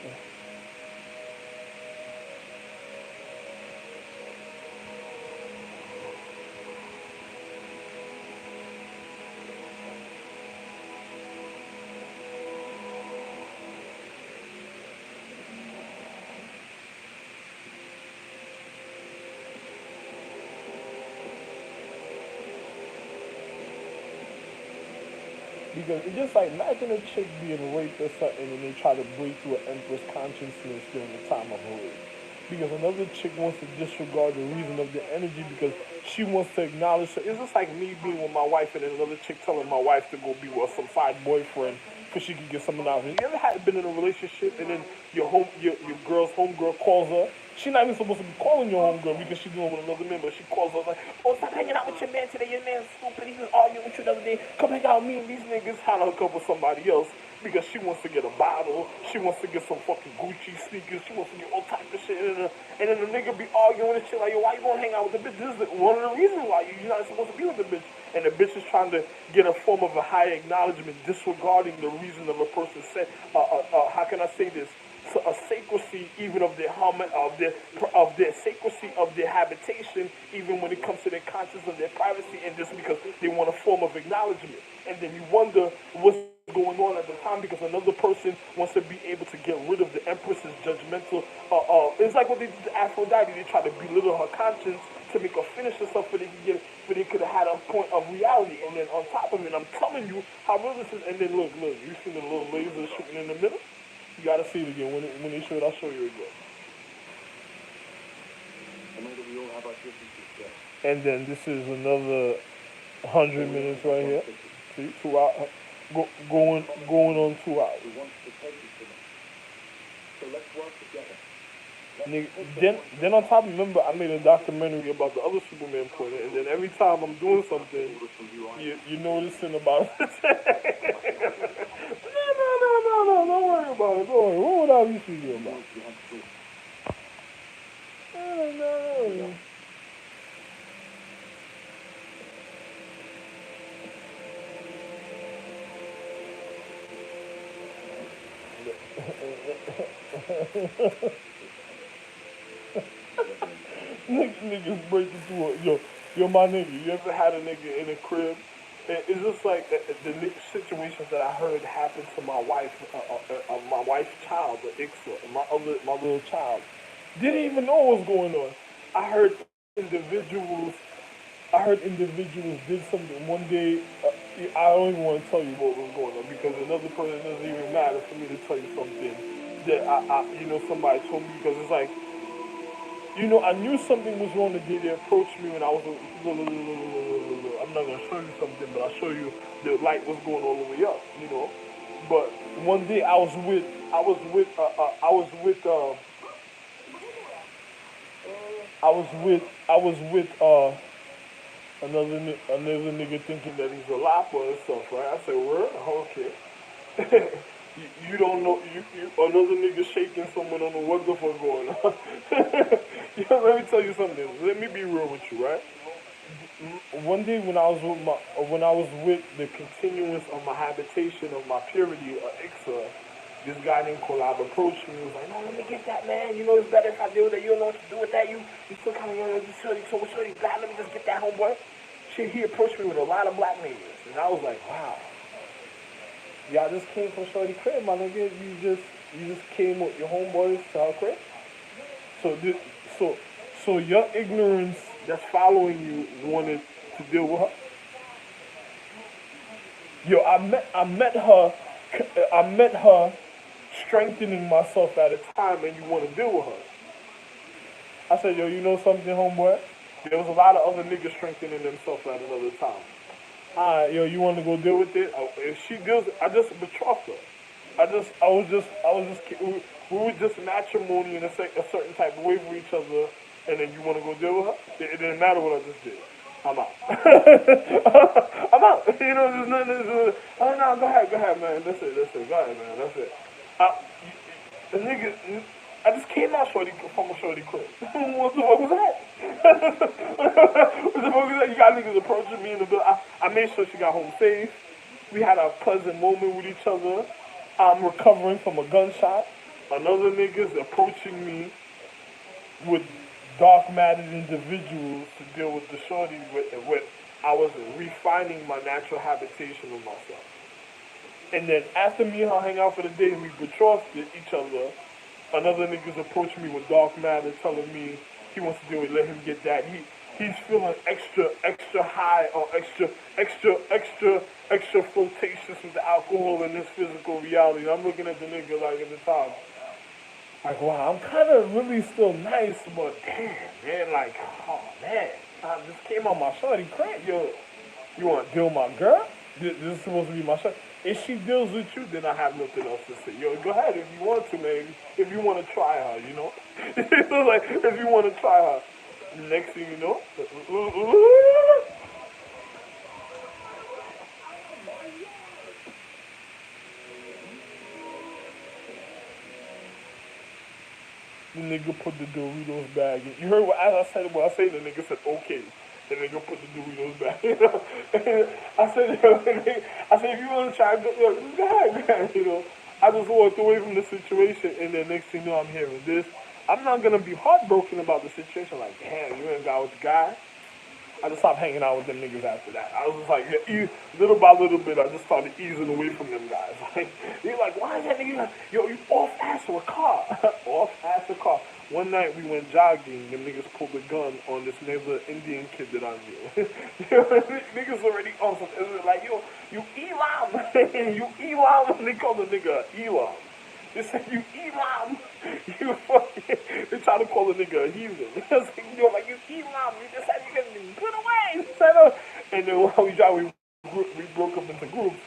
Because it's just like imagine a chick being raped or something and they try to break through an empress consciousness during the time of her rape. Because another chick wants to disregard the reason of the energy because she wants to acknowledge her. It's just like me being with my wife and then another chick telling my wife to go be with some side boyfriend because she could get something out of it. You ever been in a relationship and then your girl's homegirl calls her? She's not even supposed to be calling your homegirl because she's doing with another man, but she calls her like, oh, stop hanging out with your man today. Your man's stupid. He was arguing with you the other day. Come hang out with me and these niggas had to hook up with somebody else because she wants to get a bottle. She wants to get some fucking Gucci sneakers. She wants to get all type of shit. And then the nigga be arguing and shit like, yo, why you gonna hang out with the bitch? This is one of the reasons why you're not supposed to be with the bitch. And the bitch is trying to get a form of a high acknowledgement, disregarding the reason of a person said, how can I say this? So a sacredcy even of their of their sacredcy of their habitation, even when it comes to their conscience of their privacy, and just because they want a form of acknowledgement. And then you wonder what's going on at the time because another person wants to be able to get rid of the Empress's judgmental. It's like what they did to Aphrodite. They tried to belittle her conscience to make her finish herself, but they could have had a point of reality. And then on top of it, I'm telling you how real this is. And then look, you see the little laser shooting in the middle. You gotta see it again. When they show it, I'll show you again. And then this is another 100 minutes right here. See, 2 hours. Going on 2 hours. Nigga, then on top, remember, I made a documentary about the other Superman planet, and then every time I'm doing something, you noticing about it. No, don't worry about it. Don't worry. What would I be speaking about? No. Niggas breaking through it. Yo, my nigga, you ever had a nigga in a crib? It's just like the situations that I heard happen to my wife's child, the Ixa, my little child. Didn't even know what was going on. I heard individuals, I heard individuals did something one day. I don't even want to tell you what was going on because another person doesn't even matter for me to tell you something that somebody told me because it's like, I knew something was wrong the day they approached me when I was. I'm not gonna show you something, but I'll show you the light was going all the way up. But one day I was with another nigga thinking that he's a lapa and stuff, right? I said, word, okay. You don't know another nigga shaking someone don't know what the fuck going on. Let me tell you something. Let me be real with you, right? One day when I was with the continuance of my habitation of my purity or Ixa, this guy named Collab approached me and was like, no, let me get that, man. It's better if I deal with that. You don't know what to do with that. You still kind of young. You so bad. Let me just get that, homeboy. Shit, he approached me with a lot of black niggas. And I was like, wow. Y'all just came from Shorty crib, my nigga. You just came with your homeboys to our crib. So your ignorance that's following you wanted to deal with her. Yo, I met her strengthening myself at a time, and you want to deal with her. I said, yo, you know something, homeboy? There was a lot of other niggas strengthening themselves at another time. Alright, yo, you want to go deal with it? If she deals, I just betrothed her. We were just matrimony in a certain type of way for each other, and then you want to go deal with her? It didn't matter what I just did. I'm out. I'm out. There's nothing. Oh no, go ahead, man. That's it. Go ahead, man. That's it. The nigga, I just came out from a shorty crib. What the fuck was that? What the fuck was that? You got niggas approaching me in the building. I made sure she got home safe. We had a pleasant moment with each other. I'm recovering from a gunshot. Another nigga's approaching me with dark-matted individuals to deal with the shorty with I was refining my natural habitation of myself. And then after me and her hang out for the day and we betrothed each other, another nigga's approached me with dark matter telling me he wants to do it, let him get that. He's feeling extra high or extra flirtatious with the alcohol in this physical reality. And I'm looking at the nigga like at the time. Like, wow, I'm kind of really still nice, but damn, man, like, oh, man, I just came on my shorty crap. Yo, you want to deal with my girl? This is supposed to be my shorty. If she deals with you, then I have nothing else to say. Yo, go ahead if you want to, man. If you want to try her, like, if you want to try her. Next thing you know, the nigga put the Doritos bag in. You heard what I said? What I said? The nigga said, okay. The nigga put the Doritos bag in. I said, if you want to try, go ahead. I just walked away from the situation, and then next thing you know, I'm hearing this. I'm not going to be heartbroken about the situation. Like, damn, you ain't got with the guy. I just stopped hanging out with them niggas after that. I was just like, little by little bit, I just started easing away from them guys. Like, they're like, why is that nigga? Yo, you off-ass or a car? Off-ass or car. One night we went jogging, them niggas pulled a gun on this neighbor Indian kid that I knew. Niggas already on something. Like, yo, you Elam. You Elam. They call the nigga Elam. They said, you imam. You fucking, they try to call a nigga a heathen. I was like, yo, like, you imam. You just said you can put away. They said, and then while we drive, we broke up into groups.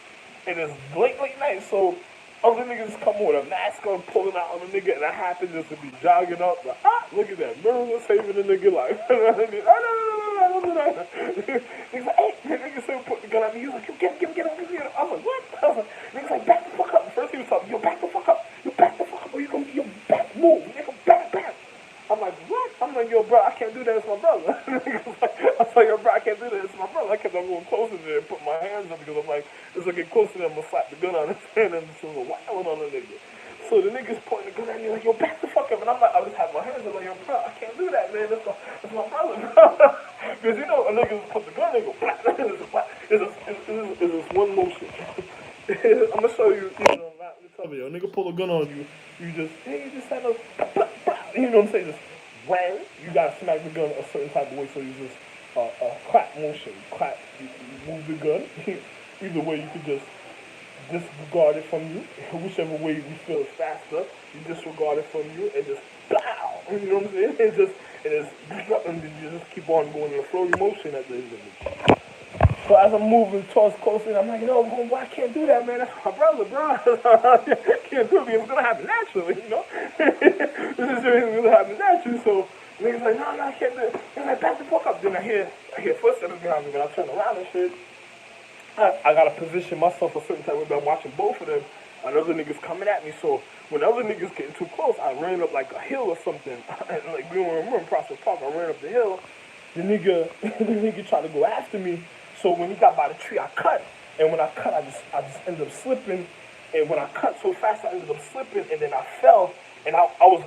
And it's late night, so other niggas come with a mask on, pulling out on the nigga, and I happen just to be jogging up. Like, look at that, mirror saving the nigga life. No, don't do that. Niggas like, hey, the nigga said, put the gun on me. He was like, yo, get him. I was like, what? I was like, niggas like, back the fuck up. First he was talking, yo, back the fuck up. Yo, back the fuck up. Or you gonna, yo, back, move. Nigga, back. I'm like, what? I'm like, yo, bro, I can't do that. It's my brother. I was like, yo, bro, I can't do that. It's my brother. I kept on going closer there and put my hands up because I'm like, as I get closer, I'm gonna slap the gun on his hand and just wilding on the nigga. So the nigga's pointing the gun at me like, yo, back the fuck up. And I'm like, I just have my hands up like, yo, bro, I can't do that, man. That's my brother, bro. Because you know, a nigga just put the gun and go, blah, it's just one motion. I'm gonna show you, you know, tell me, yo, nigga pull a gun on you, you just, hey, you just had a, you know what I'm saying, just whang, you gotta smack the gun a certain type of way, so you just, a clap motion, clap, you move the gun, either way you could just disregard it from you, whichever way you feel is faster, you disregard it from you, and just, pow, you know what I'm saying, and you just keep on going in a flow motion at the end of it. So as I'm moving towards closer, I'm like, no, boy, I can't do that, man. That's my brother, bro. I can't do it because it's going to happen naturally, you know? This is going to happen naturally. So niggas like, no, I can't do it. They're like, back the fuck up. Then I hear footsteps behind me. When I turn around and shit, I got to position myself a certain type of way. I'm watching both of them. And other niggas coming at me. So when other niggas getting too close, I ran up like a hill or something. And like, we were in Prospect Park. I ran up the hill. The nigga tried to go after me. So when he got by the tree, I cut. And when I cut, I just ended up slipping. And when I cut so fast, I ended up slipping. And then I fell. And I went,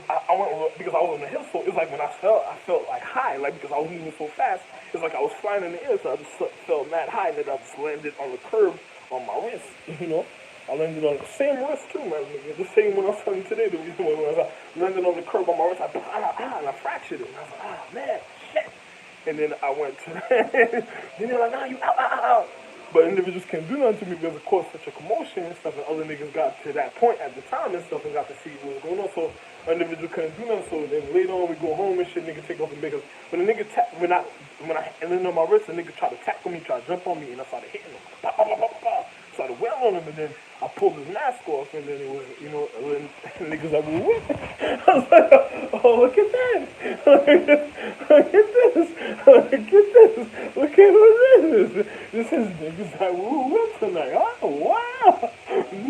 because I was on the hill, so it was like when I felt like high, like because I was moving so fast. It's like I was flying in the air, so I just felt mad high. And then I just landed on the curb on my wrist, you know. I landed on the same wrist too, man. The same one I was telling you today. The reason why I landed on the curb on my wrist, and I fractured it. And I was like, oh, man, shit. And then I went to, then they're like, nah, you out. But individuals can't do nothing to me because, of course, such a commotion and stuff, and other niggas got to that point at the time and stuff and got to see what was going on. So, individual couldn't do nothing. So then later on, we go home and shit, nigga take off the because when the nigga, when I landed on my wrist, the nigga tried to tackle me, tried to jump on me, and I started hitting him. Pow, pow, pow, pow, pow. Started wailing on him, and then I pulled his mask off, and then it was, you know, and niggas like, what? I was like, oh, look at that. Look at this. Look at who this is. This is niggas like, what tonight? Oh, wow. No.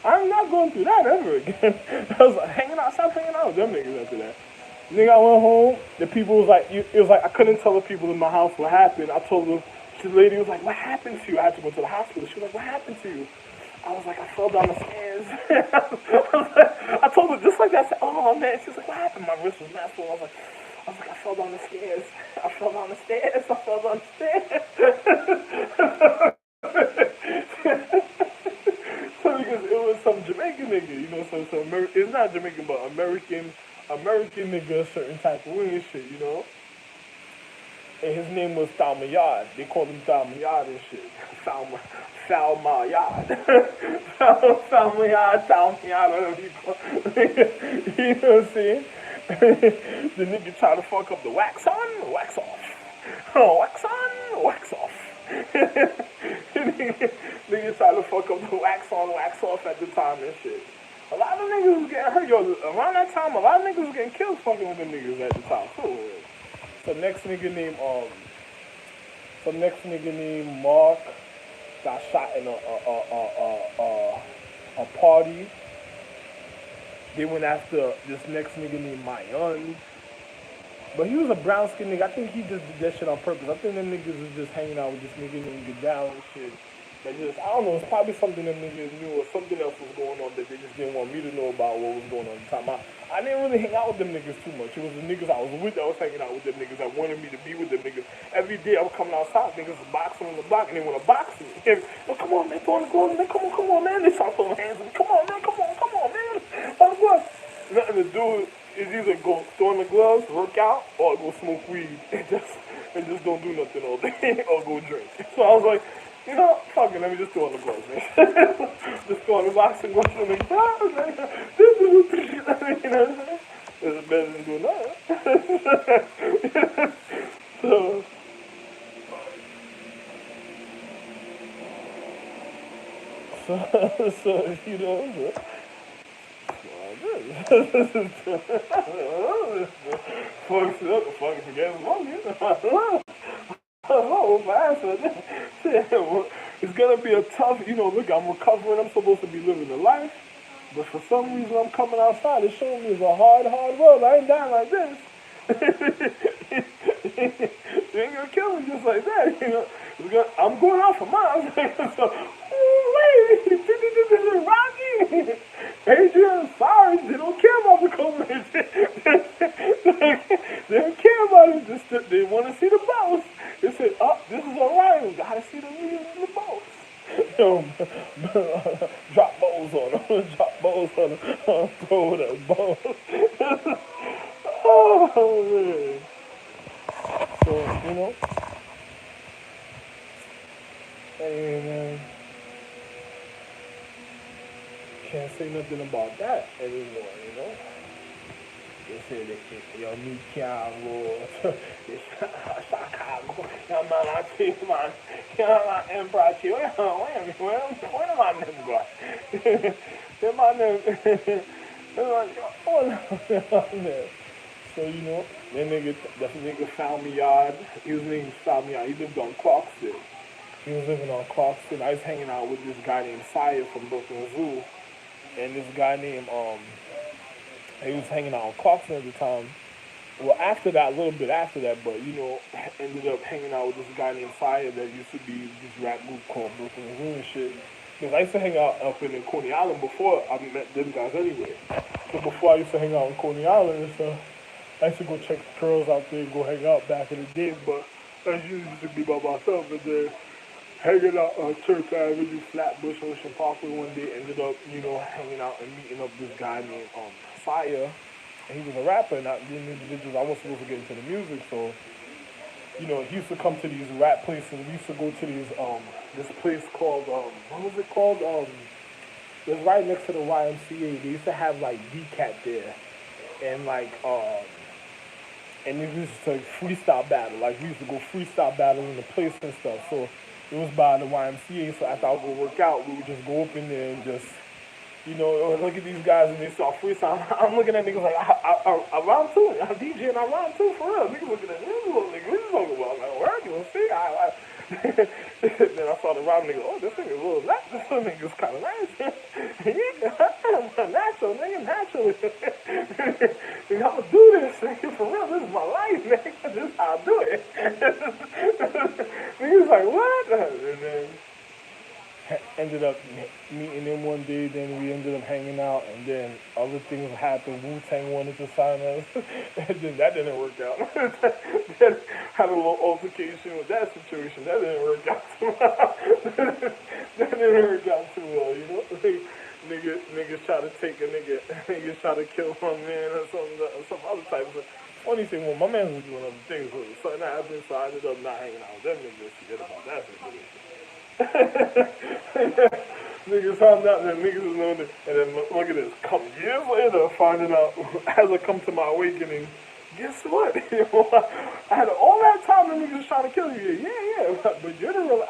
I'm not going through that ever again. I was like, stop hanging out with them niggas after that. Nigga, I went home. The people was like, it was like I couldn't tell the people in my house what happened. I told them, the lady was like, what happened to you? I had to go to the hospital. She was like, what happened to you? I was like, I fell down the stairs. I told her just like that. I said, oh man. She was like, what happened? My wrist was massive. I was like, I fell down the stairs. So because it was some Jamaican nigga, you know, so it's not Jamaican, but American nigga, a certain type of way and shit, you know. And his name was Thalmayad. They called him Thalmayad and shit. Thalmayad. Thalmayad, whatever you call it. You know what I'm saying? The nigga tried to fuck up the wax on, wax off. Oh, wax on, wax off. Nigga tried to fuck up the wax on, wax off at the time and shit. A lot of niggas was getting hurt. Yo, around that time, a lot of niggas was getting killed fucking with the niggas at the time. So, some next nigga named Mark got shot in a party. They went after this next nigga named Mayan. But he was a brown skin nigga. I think he just did that shit on purpose. I think them niggas was just hanging out with this nigga named Goodell and shit. But just, I don't know, it's probably something them niggas knew or something else was going on that they just didn't want me to know about what was going on at the time. I didn't really hang out with them niggas too much. It was the niggas I was with that was hanging out with them niggas that wanted me to be with them niggas. Every day I was coming outside, niggas was boxing on the block and they want to box me. And, oh, come on, man, throw on the gloves, man, come on, man. They start throwing hands at me. Come on, man, come on, man. Nothing to do. It's either go throw on the gloves, work out, or go smoke weed and just don't do nothing all day or go drink. So I was like, You know, fuck it, let me just throw on the gloves, man. Just throw on the boxing gloves and the gloves, man. You know what I'm saying? It's better than doing that. So, so, you know, fucking forget his money. Oh, my it's gonna be a tough, you know, look, I'm recovering, I'm supposed to be living a life, but for some reason I'm coming outside, it's showing me it's a hard, hard world, I ain't dying like this. You ain't gonna kill me just like that, you know. I'm going out for mine. So, wait, Rocky, Adrian, sorry, they don't care about the COVID. They don't care about it. Just they want to see the boss. They said, "Oh, this is alright. We gotta see the real the boss." Drop balls on them. Drop balls on them. Throw the balls. Oh man. So you know, hey man, can't say nothing about that anymore. You know. They say that yo mi chiamo, Chicago, man, Embraci, where am I name going? Where my name? So you know, that nigga found me yard. His name found me yard. He lived on Clarkston. He was living on Clarkston. I was hanging out with this guy named Sire from Brooklyn Zoo, and this guy named he was hanging out on Clarkson at the time. Well, after that, a little bit after that, but you know, ended up hanging out with this guy named Fire that used to be this rap group called Brooklyn Zoo and shit. Because I used to hang out up in Coney Island before I met them guys anyway. So before I used to hang out in Coney Island and stuff, I used to go check the girls out there, go hang out back in the day. But I used to be by myself and then hanging out on Church Avenue, Flatbush, Ocean Parkway one day. Ended up, you know, hanging out and meeting up this guy named Fire. And he was a rapper, not the individuals. I wasn't supposed to get into the music, so you know, he used to come to these rap places. We used to go to these this place called what was it called? It was right next to the YMCA. They used to have like DCAT there, and like and it was just like freestyle battle. Like we used to go freestyle battle in the place and stuff. So it was by the YMCA. So after I would go work out, we would just go up in there and just, you know, look at these guys and they start freestyle. I'm looking at niggas like, I round two. I'm DJing, I round two for real. Niggas looking at me, little nigga, what you talking about? I'm like, where you want to see? Then I saw the round nigga, oh, this nigga's a little nice. This little nigga's kind of nice. Yeah, natural, nigga, naturally. I'm gonna do this, nigga, for real. This is my life, nigga. This is how I do it. Niggas like, what? And then ended up meeting him one day, then we ended up hanging out, and then other things happened. Wu-Tang wanted to sign us, and then that didn't work out. Then had a little altercation with that situation. That didn't work out too well. That didn't work out too well, you know? Niggas try to take a nigga, niggas try to kill my man or some other type of funny thing. Well, my man was doing other things, so something happened, so I ended up not hanging out with them niggas. Forget about that situation. Niggas found out that niggas was known to, and then look at this. Come years later, finding out as I come to my awakening, guess what? I had all that time the niggas was trying to kill you. Yeah, but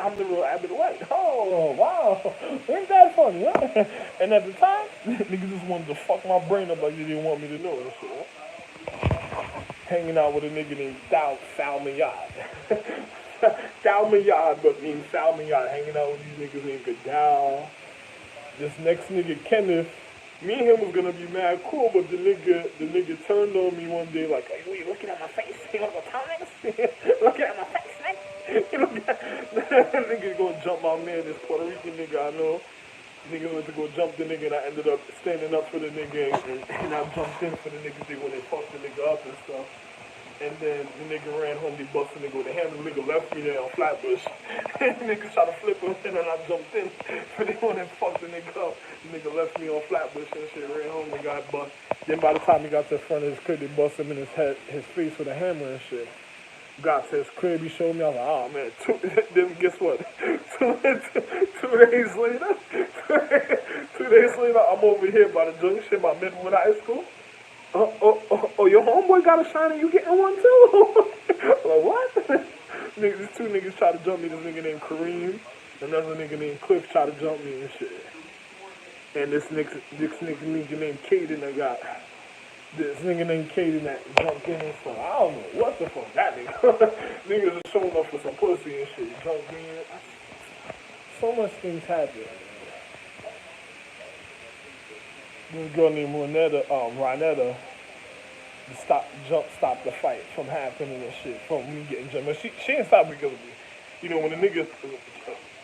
I'm the real Abbott White. Oh wow, ain't that funny? Huh? And at the time, niggas just wanted to fuck my brain up like they didn't want me to know and shit. Huh? Hanging out with a nigga named Salmayad. Salmayad, but means Salmayad, hanging out with these niggas named Goodal. This next nigga, Kenneth, me and him was gonna be mad cool, but the nigga turned on me one day like, hey, you looking at my face? You wanna go times? Looking at my face, nigga? You look at nigga gonna jump my man, this Puerto Rican nigga I know. Nigga went to go jump the nigga and I ended up standing up for the nigga and I jumped in for the nigga when they fucked the nigga up and stuff. And then the nigga ran home, they busted the nigga with a handle. The nigga left me there on Flatbush. And the nigga tried to flip him, and then I jumped in. But they went and fucked the nigga up. The nigga left me on Flatbush and shit, ran home and got bust. Then by the time he got to the front of his crib, they busted him in his face with a hammer and shit. got to his crib, he showed me, I was like, oh man, then guess what? 2 days later, 2 days later, I'm over here by the junction by Midwood High School. Oh, your homeboy got a shine and you getting one too? Like, what? Niggas, these two niggas try to jump me, this nigga named Kareem, another nigga named Cliff try to jump me and shit. And this nigga named Caden I got. This nigga named Caden that jumped in and stuff. I don't know what the fuck that nigga. Niggas are showing up for some pussy and shit. Jumped in. So much things happen. This girl named Ronetta, stopped the fight from happening and shit, from me getting jumped. But she didn't stop because of me. You know, when the nigga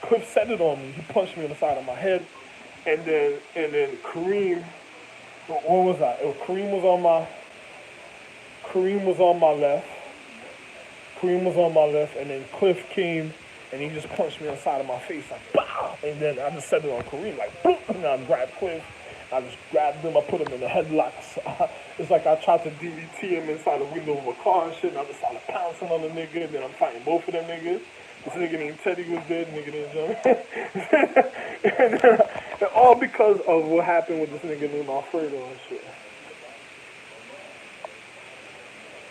Cliff set it on me, he punched me on the side of my head, and then Kareem. What was I? Kareem was on my left. Kareem was on my left, and then Cliff came and he just punched me on the side of my face like bow, and then I just set it on Kareem like boom, and I grabbed Cliff. I just grabbed him, I put him in the headlock. It's like I tried to DDT him inside the window of a car and shit, and I just started pouncing on the nigga, and then I'm fighting both of them niggas. This nigga named Teddy was dead, nigga named John. And all because of what happened with this nigga named Alfredo and shit.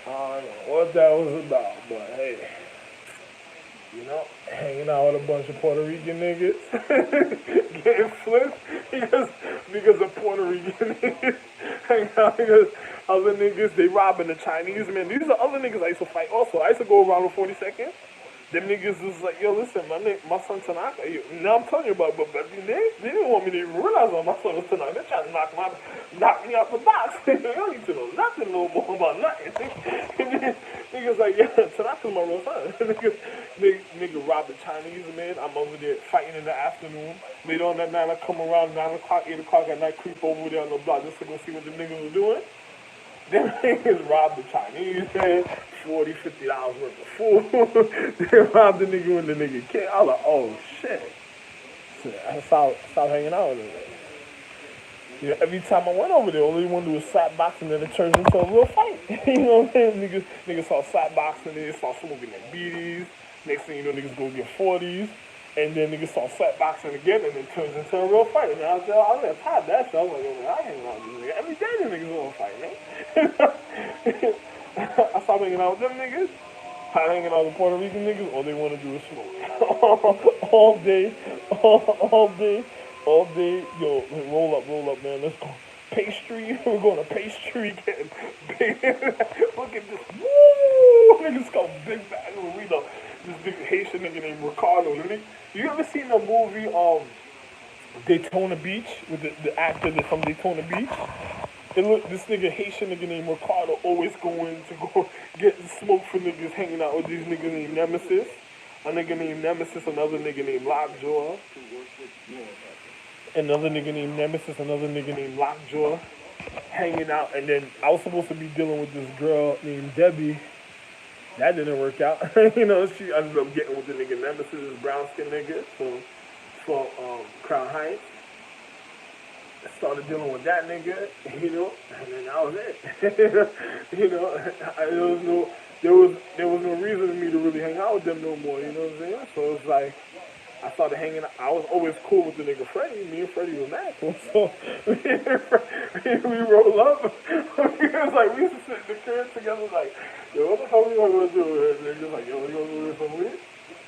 I don't know what that was about, but hey. You know, hanging out with a bunch of Puerto Rican niggas, getting flipped because of Puerto Rican niggas. Hanging out because other niggas, they robbing the Chinese, man. These are other niggas I used to fight also. I used to go around with 42nd. Them niggas was like, yo, listen, my son Tanaka, now I'm telling you about, but they didn't want me to even realize my son was Tanaka. They're trying to knock me out the box. They don't need to know nothing no more about nothing. Niggas like, yeah, Tanaka's my real son. Nigga robbed the Chinese, man. I'm over there fighting in the afternoon. Later on that night, I come around 9 o'clock, 8 o'clock at night, creep over there on the block just to go see what the niggas were doing. Them niggas robbed the Chinese, man. $40, $50 worth of food. They robbed the nigga when the nigga came. I was like, oh shit. So I stopped hanging out with them. You know, every time I went over there, all they want to do was slap boxing, and then it turns into a real fight. You know what I'm saying? Niggas start slap boxing, then they start smoking their BDs. Next thing you know, niggas go get 40s. And then niggas start slap boxing again, and it turns into a real fight. And I was like, tired of that shit. I was like, yo, man, I hang out with these niggas. Every day the niggas want to fight, man. I stopped hanging out with them niggas. I hanging out with Puerto Rican niggas. All they want to do is smoke. all day. Yo, roll up, man. Let's go. Pastry. We're going to pastry. Getting big. Look at this. Woo! Niggas got big bag of burrito. This big Haitian nigga named Ricardo. You ever seen the movie Daytona Beach with the actor that's from Daytona Beach? This nigga Haitian nigga named Ricardo always going to go get smoke for niggas hanging out with these niggas named Nemesis. A nigga named Nemesis, another nigga named Lockjaw. Another nigga named Nemesis, another nigga named Lockjaw. Hanging out, and then I was supposed to be dealing with this girl named Debbie. That didn't work out. You know, she ended up getting with the nigga Nemesis, this brown skin nigga from Crown Heights. I started dealing with that nigga, you know, and then that was it. You know, there was no reason for me to really hang out with them no more, you know what I'm saying? So it's like, I started hanging out. I was always cool with the nigga Freddie. Me and Freddie was mad cool. So we roll up. It was like, we used to sit in the crib together like, yo, what the fuck we gonna do? And they're just like, yo, we gonna go get some weed?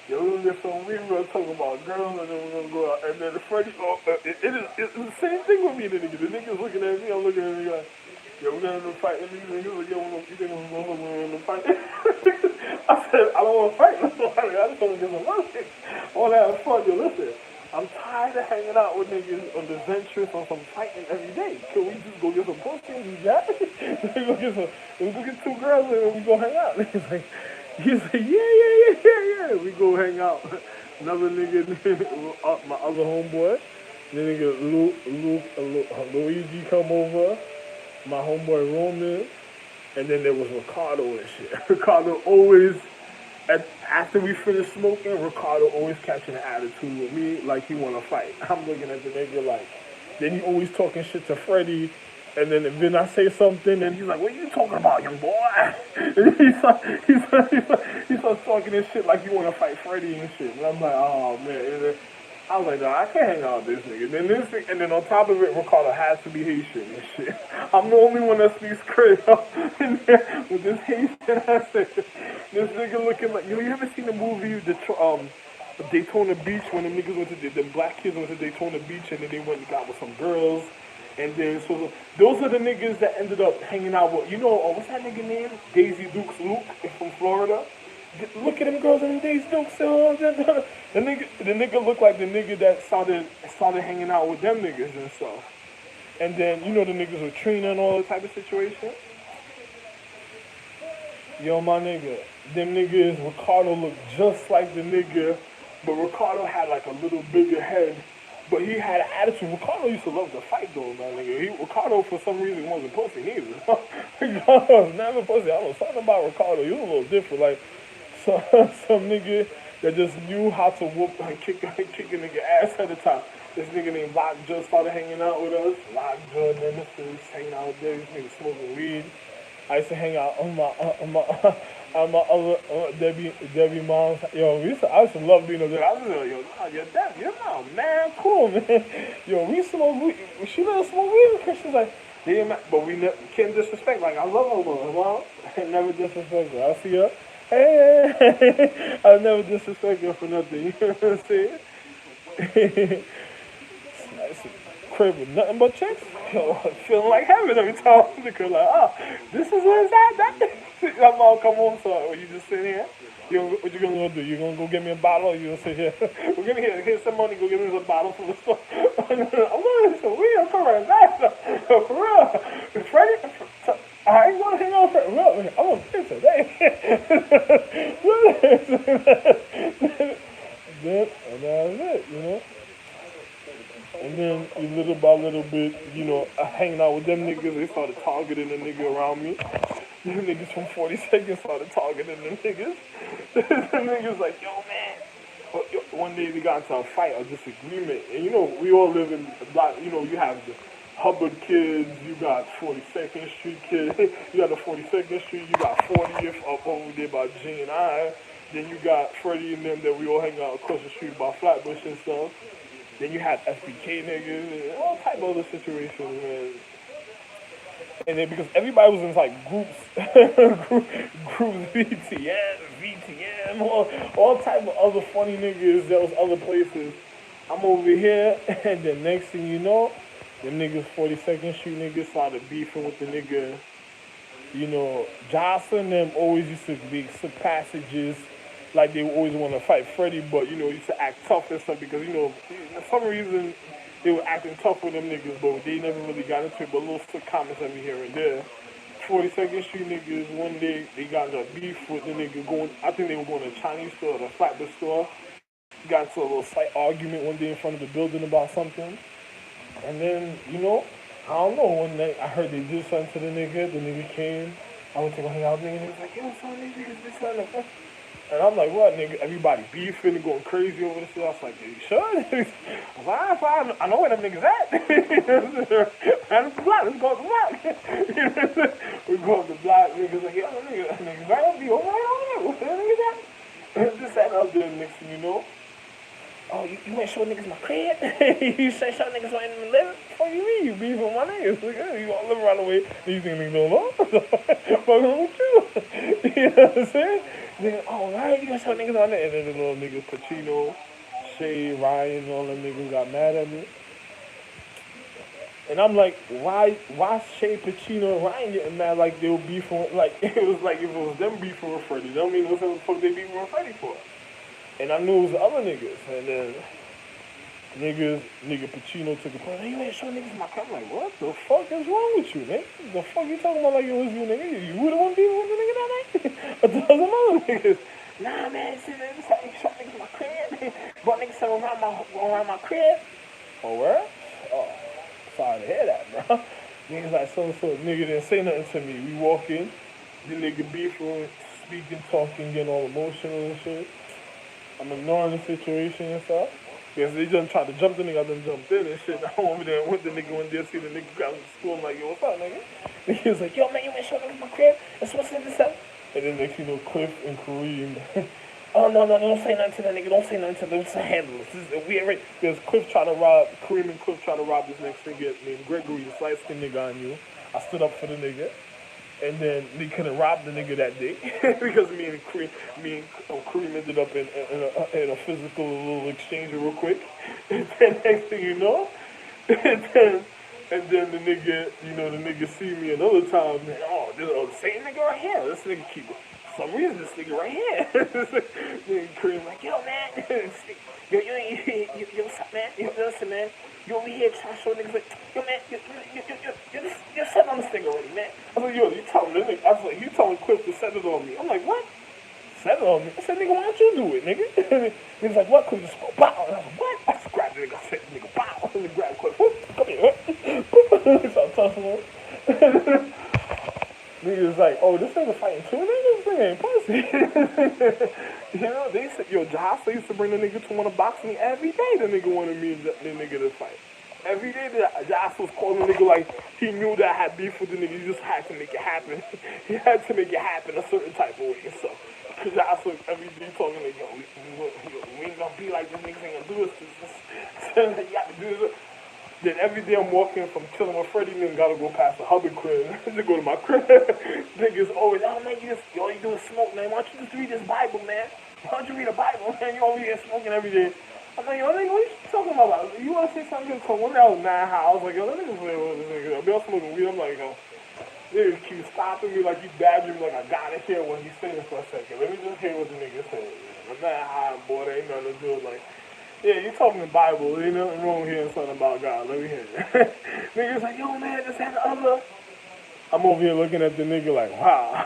Yo, we're gonna get some weed. We're gonna talk about girls, and then we're gonna go out. And then the Freddie, it's the same thing with me and the nigga. The nigga's looking at me, I'm looking at the nigga like, yo, we're gonna fight. And the nigga's like, yo, you think we're gonna fight? I said, I don't want to fight. I just want to get some money. I want to have fun. Yo, listen, I'm tired of hanging out with niggas on the Ventress on some fighting every day. Can we just go get some pussy and do that? We go get 2 girls and we go hang out. He's like, yeah. We go hang out. Another nigga, my other homeboy, the nigga Luigi come over. My homeboy Roman. And then there was Ricardo and shit. Ricardo always, after we finished smoking, Ricardo always catching an attitude with me like he want to fight. I'm looking at the nigga like, then he always talking shit to Freddie. And then I say something, and he's like, "What are you talking about, young boy?" And he starts talking this shit like you want to fight Freddy and shit. And I'm like, "Oh man." And then I was like, "No, I can't hang out with this nigga." And then on top of it, Ricardo has to be Haitian and shit. I'm the only one that speaks Creole in there with this Haitian accent. This nigga looking like you ever seen the movie Daytona Beach when the niggas went to the black kids went to Daytona Beach and then they went and got with some girls. And then, so those are the niggas that ended up hanging out with, what's that nigga name? Daisy Dukes Luke from Florida. Look at them girls and them Daisy Dukes. The nigga looked like the nigga that started hanging out with them niggas and stuff. And then, the niggas with Trina and all that type of situation. Yo, my nigga, them niggas, Ricardo looked just like the nigga, but Ricardo had like a little bigger head. But he had an attitude. Ricardo used to love to fight though, man, nigga. Ricardo, for some reason, wasn't pussy neither. Ricardo was never pussy. I don't know, something about Ricardo. He was a little different. Like, some nigga that just knew how to whoop and kick a nigga ass at the time. This nigga named Lockjaw started hanging out with us. Lockjaw, Nemesis, hanging out there. This nigga smoking weed. I used to hang out on my other Debbie mom's. Yo, I used to love being over there. I was like, yo, nah, your mom, man, cool, man. Yo, we smoke weed. She let us smoke weed because she's like, yeah, but we can't disrespect. Like, I love her mom. I never disrespect her. I see her. Hey, I never disrespect her for nothing. You know what I'm saying? It's a crib with nothing but chicks. Yo, feeling like heaven every time. Because like, this is where it's at. I'm gonna come home, so you just sit here. What you gonna do? You gonna go get me a bottle, or you gonna sit here? Well, give me here's some money. Go get me a bottle from the store. I'm going to some weed. I'm coming right back. For real, Freddie. I ain't gonna hang out for real. I'm gonna pay today. And that's it, And then little by little bit, hanging out with them niggas, they started targeting the nigga around me. Them niggas from 40 seconds started targeting them niggas. Them niggas like, yo, man. One day we got into a fight, a disagreement. And we all live in the block. You have the Hubbard kids, you got 42nd Street kids, you got the 42nd Street, you got 40th up over there by G and I. Then you got Freddie and them that we all hang out across the street by Flatbush and stuff. Then you had SBK niggas and all type of other situations, man. And then because everybody was in like groups VTM, all type of other funny niggas that was other places. I'm over here, and the next thing you know, them niggas 42nd Street niggas started beefing with the nigga. Jocelyn them always used to be some passages. Like they always want to fight Freddie, but used to act tough and stuff because for some reason they were acting tough with them niggas, but they never really got into it. But little sick comments every here and there. 42nd Street niggas, one day they got into a beef with the nigga going. I think they were going to a Chinese store or a Flatbush store. Got into a little slight argument one day in front of the building about something, and then I don't know. One night I heard they did something to the nigga. The nigga came. I went to go hang out with the nigga. And he was like, yo, son, these niggas did something. And I'm like, what, nigga? Everybody beefing and going crazy over this shit. I was like, you sure? I was like, I know where them niggas at. And the block, let's go up the block. We go up the block, niggas like, yo, niggas right up the over there. Where the niggas at? Just sat up there next thing you know. Oh, you ain't show niggas my crib? You say show niggas why in the living? What do you mean? You beef with my niggas? You all live around the way. Do you think niggas don't know? What's wrong with you? You know what I'm saying? Nigga, oh, right, you gonna show niggas on there? And then the little niggas, Pacino, Shay, Ryan, all them niggas got mad at me. And I'm like, why Shay, Pacino, and Ryan getting mad like they were beefing? Like, it was like if it was them beefing with Freddie. Don't mean what the fuck they beefing with Freddie for. And I knew it was the other niggas. And then nigga Pacino took a point. Hey, you ain't showing niggas my car. I'm like, what the fuck is wrong with you, nigga? The fuck you talking about like it was you, nigga? You the one beefing with the nigga that night? A dozen other niggas. Nah, man, see, niggas showing niggas my crib. Brought niggas around my crib. Oh, where? Oh, sorry to hear that, bro. Niggas like so nigga didn't say nothing to me. We walk in, the nigga beefing, speaking, talking, getting all emotional and shit. I'm ignoring the situation and stuff. Because they just tried to jump the nigga, I done jumped in and shit. I went there, went the nigga went there, see the nigga got to school. I'm like, yo, what's up, nigga? And he was like, yo, man, you ain't showing up at my crib. That's what's in this up. And then next, Cliff and Kareem. Oh, no, don't say nothing to that nigga. Don't say nothing to them. Let's handle this. We already, because Kareem and Cliff trying to rob this next nigga named Gregory, the light-skinned nigga I knew. I stood up for the nigga. And then they couldn't rob the nigga that day because me and Kareem ended up in a physical little exchange real quick. And then next thing you know, and then the nigga see me another time. And, oh, the same nigga right here. This nigga for some reason this nigga right here. Then Kareem like, yo man, yo what's up man? Yo listen man. You over here trying to show niggas like, yo man, you're setting on this thing already, man. I was like, yo, you telling this nigga, I was like, you telling Cliff to set it on me. I'm like, what? Set it on me? I said, nigga, why don't you do it, nigga? He was like, what? Cliff just go, bow. And I was like, what? I just grabbed the nigga, I said, nigga, bow. And then grabbed Cliff, come here. So I tussle him. Nigga was like, oh, this nigga fighting two niggas? This nigga ain't pussy. They said, yo, Jahasa used to bring the nigga to want to box me every day. The nigga wanted me and the nigga to fight. Every day Jahasa was calling the nigga like he knew that I had beef with the nigga. He just had to make it happen. He had to make it happen a certain type of way. So, Jahasa every day talking like, yo, we ain't gonna be like this. Niggas ain't gonna do this. You got to do this. Then every day I'm walking from chilling with Freddie and gotta go past the Hubbard crib to go to my crib. Niggas always, oh man, you all you do is smoke, man. Why don't you just read this Bible, man? Why don't you read the Bible, man? You over here smoking every day. I'm like, yo, nigga, what you talking about? You wanna say something? So one day I was mad how I was like, yo, let me just play with this nigga. I'll be all smoking weed. I'm like, yo, nigga keep stopping me like you badgering me like I gotta hear what he's saying for a second. Let me just hear what the nigga saying. I'm mad high, boy. There ain't nothing to do like. Yeah, you talking the Bible. Ain't nothing wrong hearing something about God. Let me hear it. Niggas like, yo, man, this and the other. I'm over here looking at the nigga like, wow.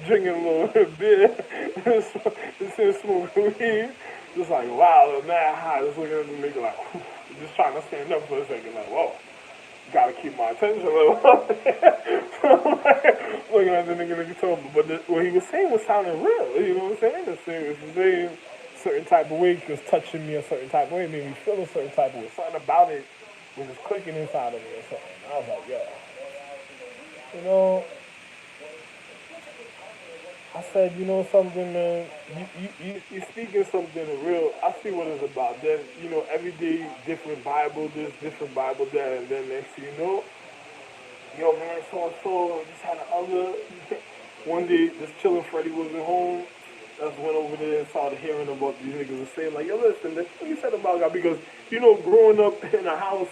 Drinking a little beer. Just smoking weed. Just like, wow, mad high. Just looking at the nigga like, whew. Just trying to stand up for a second. Like, whoa. Gotta keep my attention a little. So I'm like, looking at the nigga told me. But what he was saying was sounding real. You know what I'm saying? The thing was saying certain type of way, because touching me a certain type of way made me feel a certain type of way. Something about it was just clicking inside of me or something. I was like, yeah. I said, something, man, you speaking something real. I see what it's about. Then, every day, different Bible, this, different Bible, that, and then next thing you know, yo, man, so-and-so, just had another. One day, this chilling Freddie wasn't home. I just went over there and started hearing about these niggas and saying, like, yo, listen, that's what you said about God. Because, growing up in a house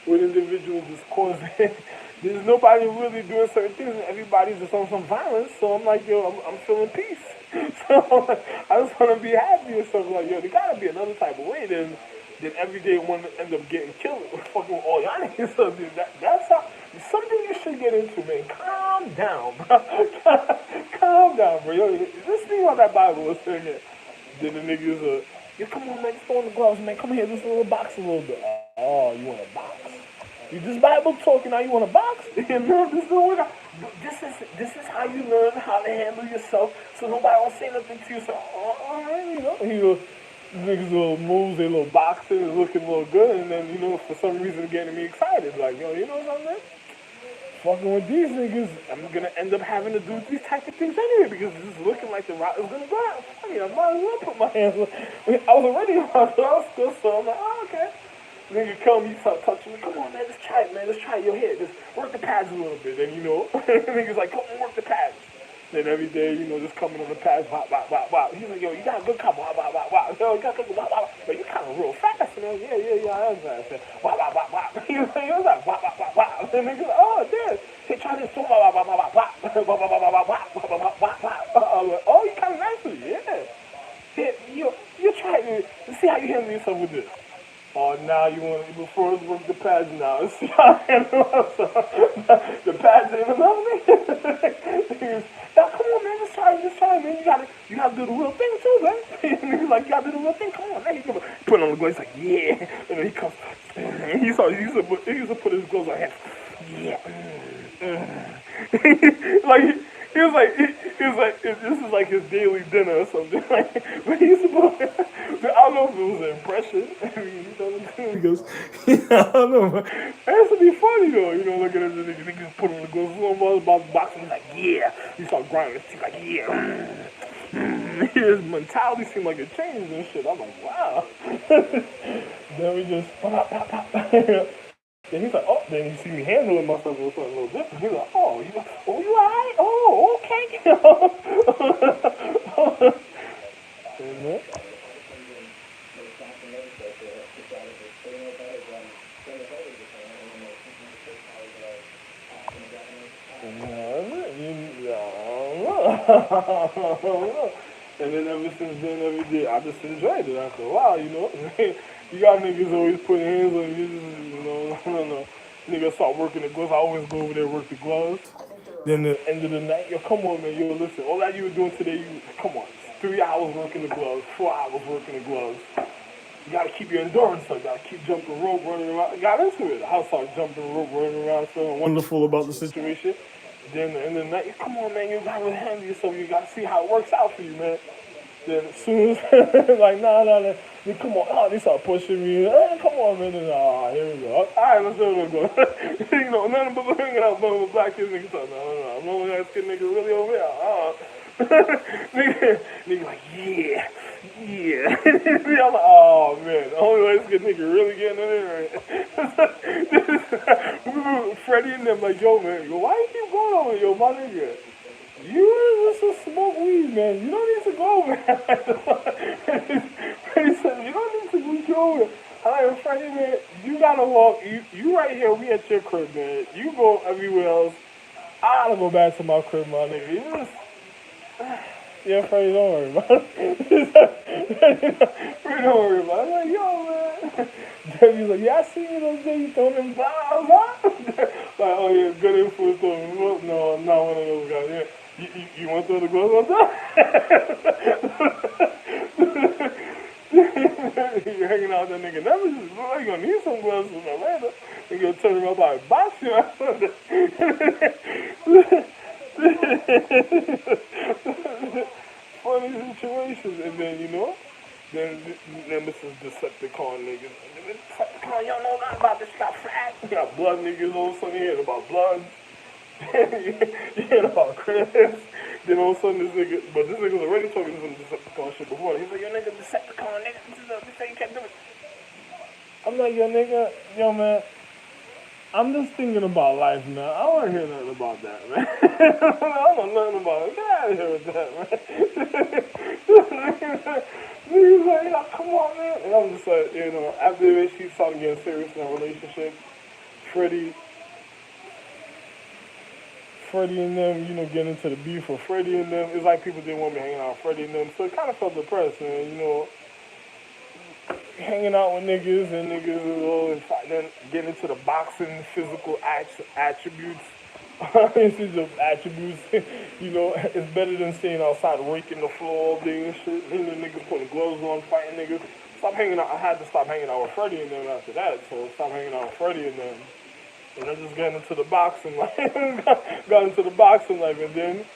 with individuals is causing, there's nobody really doing certain things and everybody's just on some violence. So I'm like, yo, I'm feeling peace. So I just want to be happy and stuff. Like, yo, there got to be another type of way than every day one end up getting killed with fucking all y'all niggas. So, dude, that's how, something you should get into, man. Calm down, bro. Calm down, bro. Yo, just think about that Bible was saying it. Then the niggas yo, come on, man, just throw in the gloves, man. Come here, just a little box a little bit. Oh, you want a box? You just Bible talking, now you want a box? This is how you learn how to handle yourself so nobody won't say nothing to you. So, all right, niggas little moves, their little boxing, looking a little good, and then, for some reason getting me excited. Like, yo, you know what I'm saying? Fucking with these niggas, I'm gonna end up having to do these type of things anyway because it's looking like the route is gonna go out. I might as well put my hands on. I was already on the school, so I'm like, oh, okay. Nigga come, you start touching me. Come on, man, let's try it, man. Let's try your head. Just work the pads a little bit. Then, niggas like, come on, work the pads. Then every day, just coming on the pads, wop, wop, wop, wop. He's like, yo, you got a good combo, wop, wop, wop, wop. Yo, you got a good wop, wop, wop. But you kind of real fast, man. Yeah, I am fast. I said, wop, wop, wop, wop. He was like, wop, wop, wop, wop. And niggas like, oh, damn. Hey, try this, wop, wop, wop, wop, wop, wop, wop, wop, wop, wop, wop, wop. I'm like, oh, you kind of nice with it, yeah. Here, you try it. Let's see how you handle yourself with this. Oh, now you want to, before it's work the pads now. Let's see how I handle myself. The pads ain't enough, nigga. Now, come on, man, just try, man. You gotta do the real thing, too, man. Niggas like, you gotta do the real thing. Come on, man. He put on the gloves, he's like, yeah. And then he comes, he used to put his gloves on him. Yeah. Like, this is like his daily dinner or something. Like, but he's supposed to, I don't know if it was an impression. I mean, you know, he goes, I don't know. But it has to be funny though, you know, looking at the niggas put on the gloves, about the boxing, he's like, yeah. He started grinding his teeth like, yeah. His mentality seemed like it changed and shit. I'm like, wow. Then we just pop, pop, pop. Then he's like, oh, then he see me handling myself or something a little different. He's like, oh, you alright? Oh, okay. Mhm. And then ever since then, every day, I just enjoyed it after a while, you know. You got niggas always putting hands on you, you know, I don't know. Niggas start working the gloves. I always go over there and work the gloves. Then at the end of the night, yo, come on, man, yo, listen, all that you were doing today, come on, 3 hours working the gloves, 4 hours working the gloves. You gotta keep your endurance up. You gotta keep jumping rope, running around. I got into it. I started jumping rope, running around, feeling wonderful about the situation. Then at the end of the night, come on, man, you gotta handle yourself. You gotta see how it works out for you, man. Then as soon as, like, nah, then come on, they start pushing me. Come on, man. Then, here we go. All right, let's go. You know, nothing but hanging out with black kids. Niggas talking, no. I'm the only Mexican nigga really over here. Nigga like, yeah. I'm like, oh, man. The only Mexican nigga really getting in there, right? Freddie and them like, yo, man, why you keep going over, yo, my nigga? You just smoke weed, man. You don't need to go, man. He said, you don't need to go over. I'm like, Freddie, man, you gotta walk. You right here, we at your crib, man. You go everywhere else. I gotta go back to my crib, my nigga. You just... Yeah, Freddie, don't worry about it. Freddie, don't worry about it. I'm like, yo, man. Debbie's like, yeah, I see you those days you throwing them bombs, huh? Like, oh, yeah, good influence throwing them bombs. No, I'm not one of those guys. Yeah. You want to throw the gloves on top? You're hanging out with that nigga. Never just look like you're going to need some gloves for my later. You're going to turn around by box you. Funny situations. And then, you know, then Mrs. Decepticon niggas. Decepticon, you don't know nothing about this. You got fat. You got blood niggas all of a sudden. You hear about blood. You hear about Chris. Then all of a sudden this nigga was already talking to some Decepticon shit before. He's like, yo nigga, Decepticon, nigga, this thing you can't do it. I'm like, yo nigga, yo man, I'm just thinking about life, man. I don't want to hear nothing about that, man. I don't know nothing about it. Get out of here with that, man. Niggas like, yo, come on, man. And I'm just like, you know, after she started getting serious in a relationship, Freddie and them, you know, getting into the beef with Freddie and them. It's like people didn't want me hanging out with Freddie and them. So it kind of felt depressed, man, you know. Hanging out with niggas and then getting into the boxing physical attributes. Instead of attributes, you know, it's better than staying outside raking the floor all day and shit. And the niggas putting gloves on, fighting niggas. I had to stop hanging out with Freddie and them after that. So stop hanging out with Freddie and them. And I just got into the boxing life. And then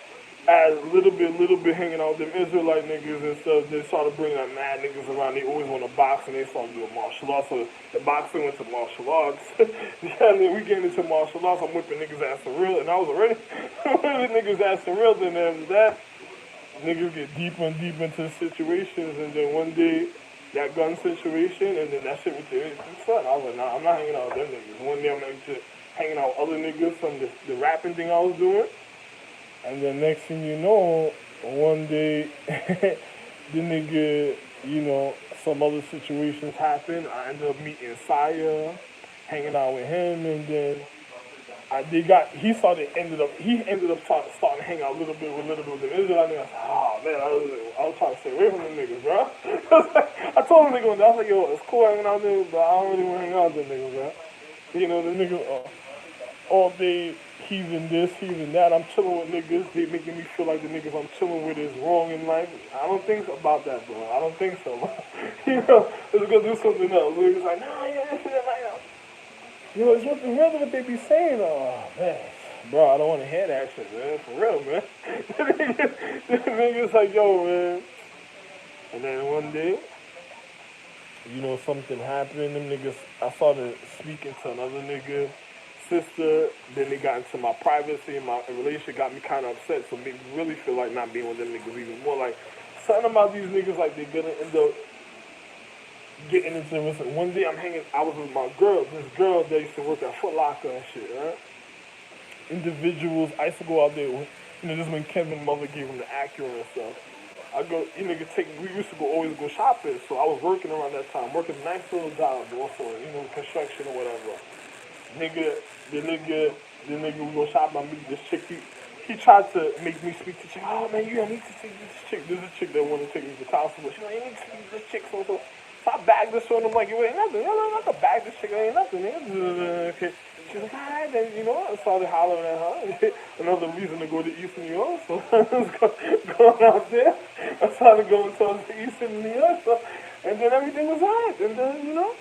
as little bit hanging out with them Israelite niggas and stuff, they started bringing that mad niggas around. They always want to box and they started doing martial arts. So the boxing went to martial arts. Yeah, and then we getting into martial arts. I'm whipping niggas ass for real. And I was already whipping niggas ass for real. Then after that, niggas get deeper and deeper into situations. And then one day, that gun situation, and then that shit with the son. I was like, nah, I'm not hanging out with them niggas. One day I'm just hanging out with other niggas from the rapping thing I was doing. And then next thing you know, one day, the nigga, you know, some other situations happen. I ended up meeting Saya, hanging out with him, and then he ended up starting to hang out a little bit with them Israelite niggas. I was like, oh man, I was trying to stay away from them niggas, bro. I told them niggas, I was like, yo, it's cool hanging out there, but I don't really want to hang out with them niggas, bro. You know, the niggas all day heaving this, heaving that. I'm chilling with niggas. They making me feel like the niggas I'm chilling with is wrong in life. I don't think about that, bro. I don't think so. You know, let's go do something else. Niggas like, nah, yeah, this shit like that. You know, it's what they be saying. Oh, man. Bro, I don't want to hear that shit, man. For real, man. The nigga's like, yo, man. And then one day, something happened. Them niggas, I started speaking to another nigga, sister. Then they got into my privacy. My relationship got me kind of upset. So made me really feel like not being with them niggas even more. Like, something about these niggas, like, they're gonna end up getting into this. One day I was with my girl, this girl that used to work at Foot Locker and shit, right? Individuals, I used to go out there with, this when Kevin's mother gave him the Acura and stuff. We used to always go shopping, so I was working around that time, working nice little jobs also, construction or whatever. Nigga, the nigga we go shopping, I meet this chick, he tried to make me speak to chick. Oh man, you need to speak to this chick. There's a chick that wanted to take me to Costco. She's like, you need to speak to this chick, so. So I bagged this one. I'm like, you ain't nothing. I'm not gonna bag this chick. It ain't nothing. Okay. She's like, alright, then I started hollering at her. Another reason to go to East New York. So I was going out there. I started going towards the East in New York. So, and then everything was alright. And then,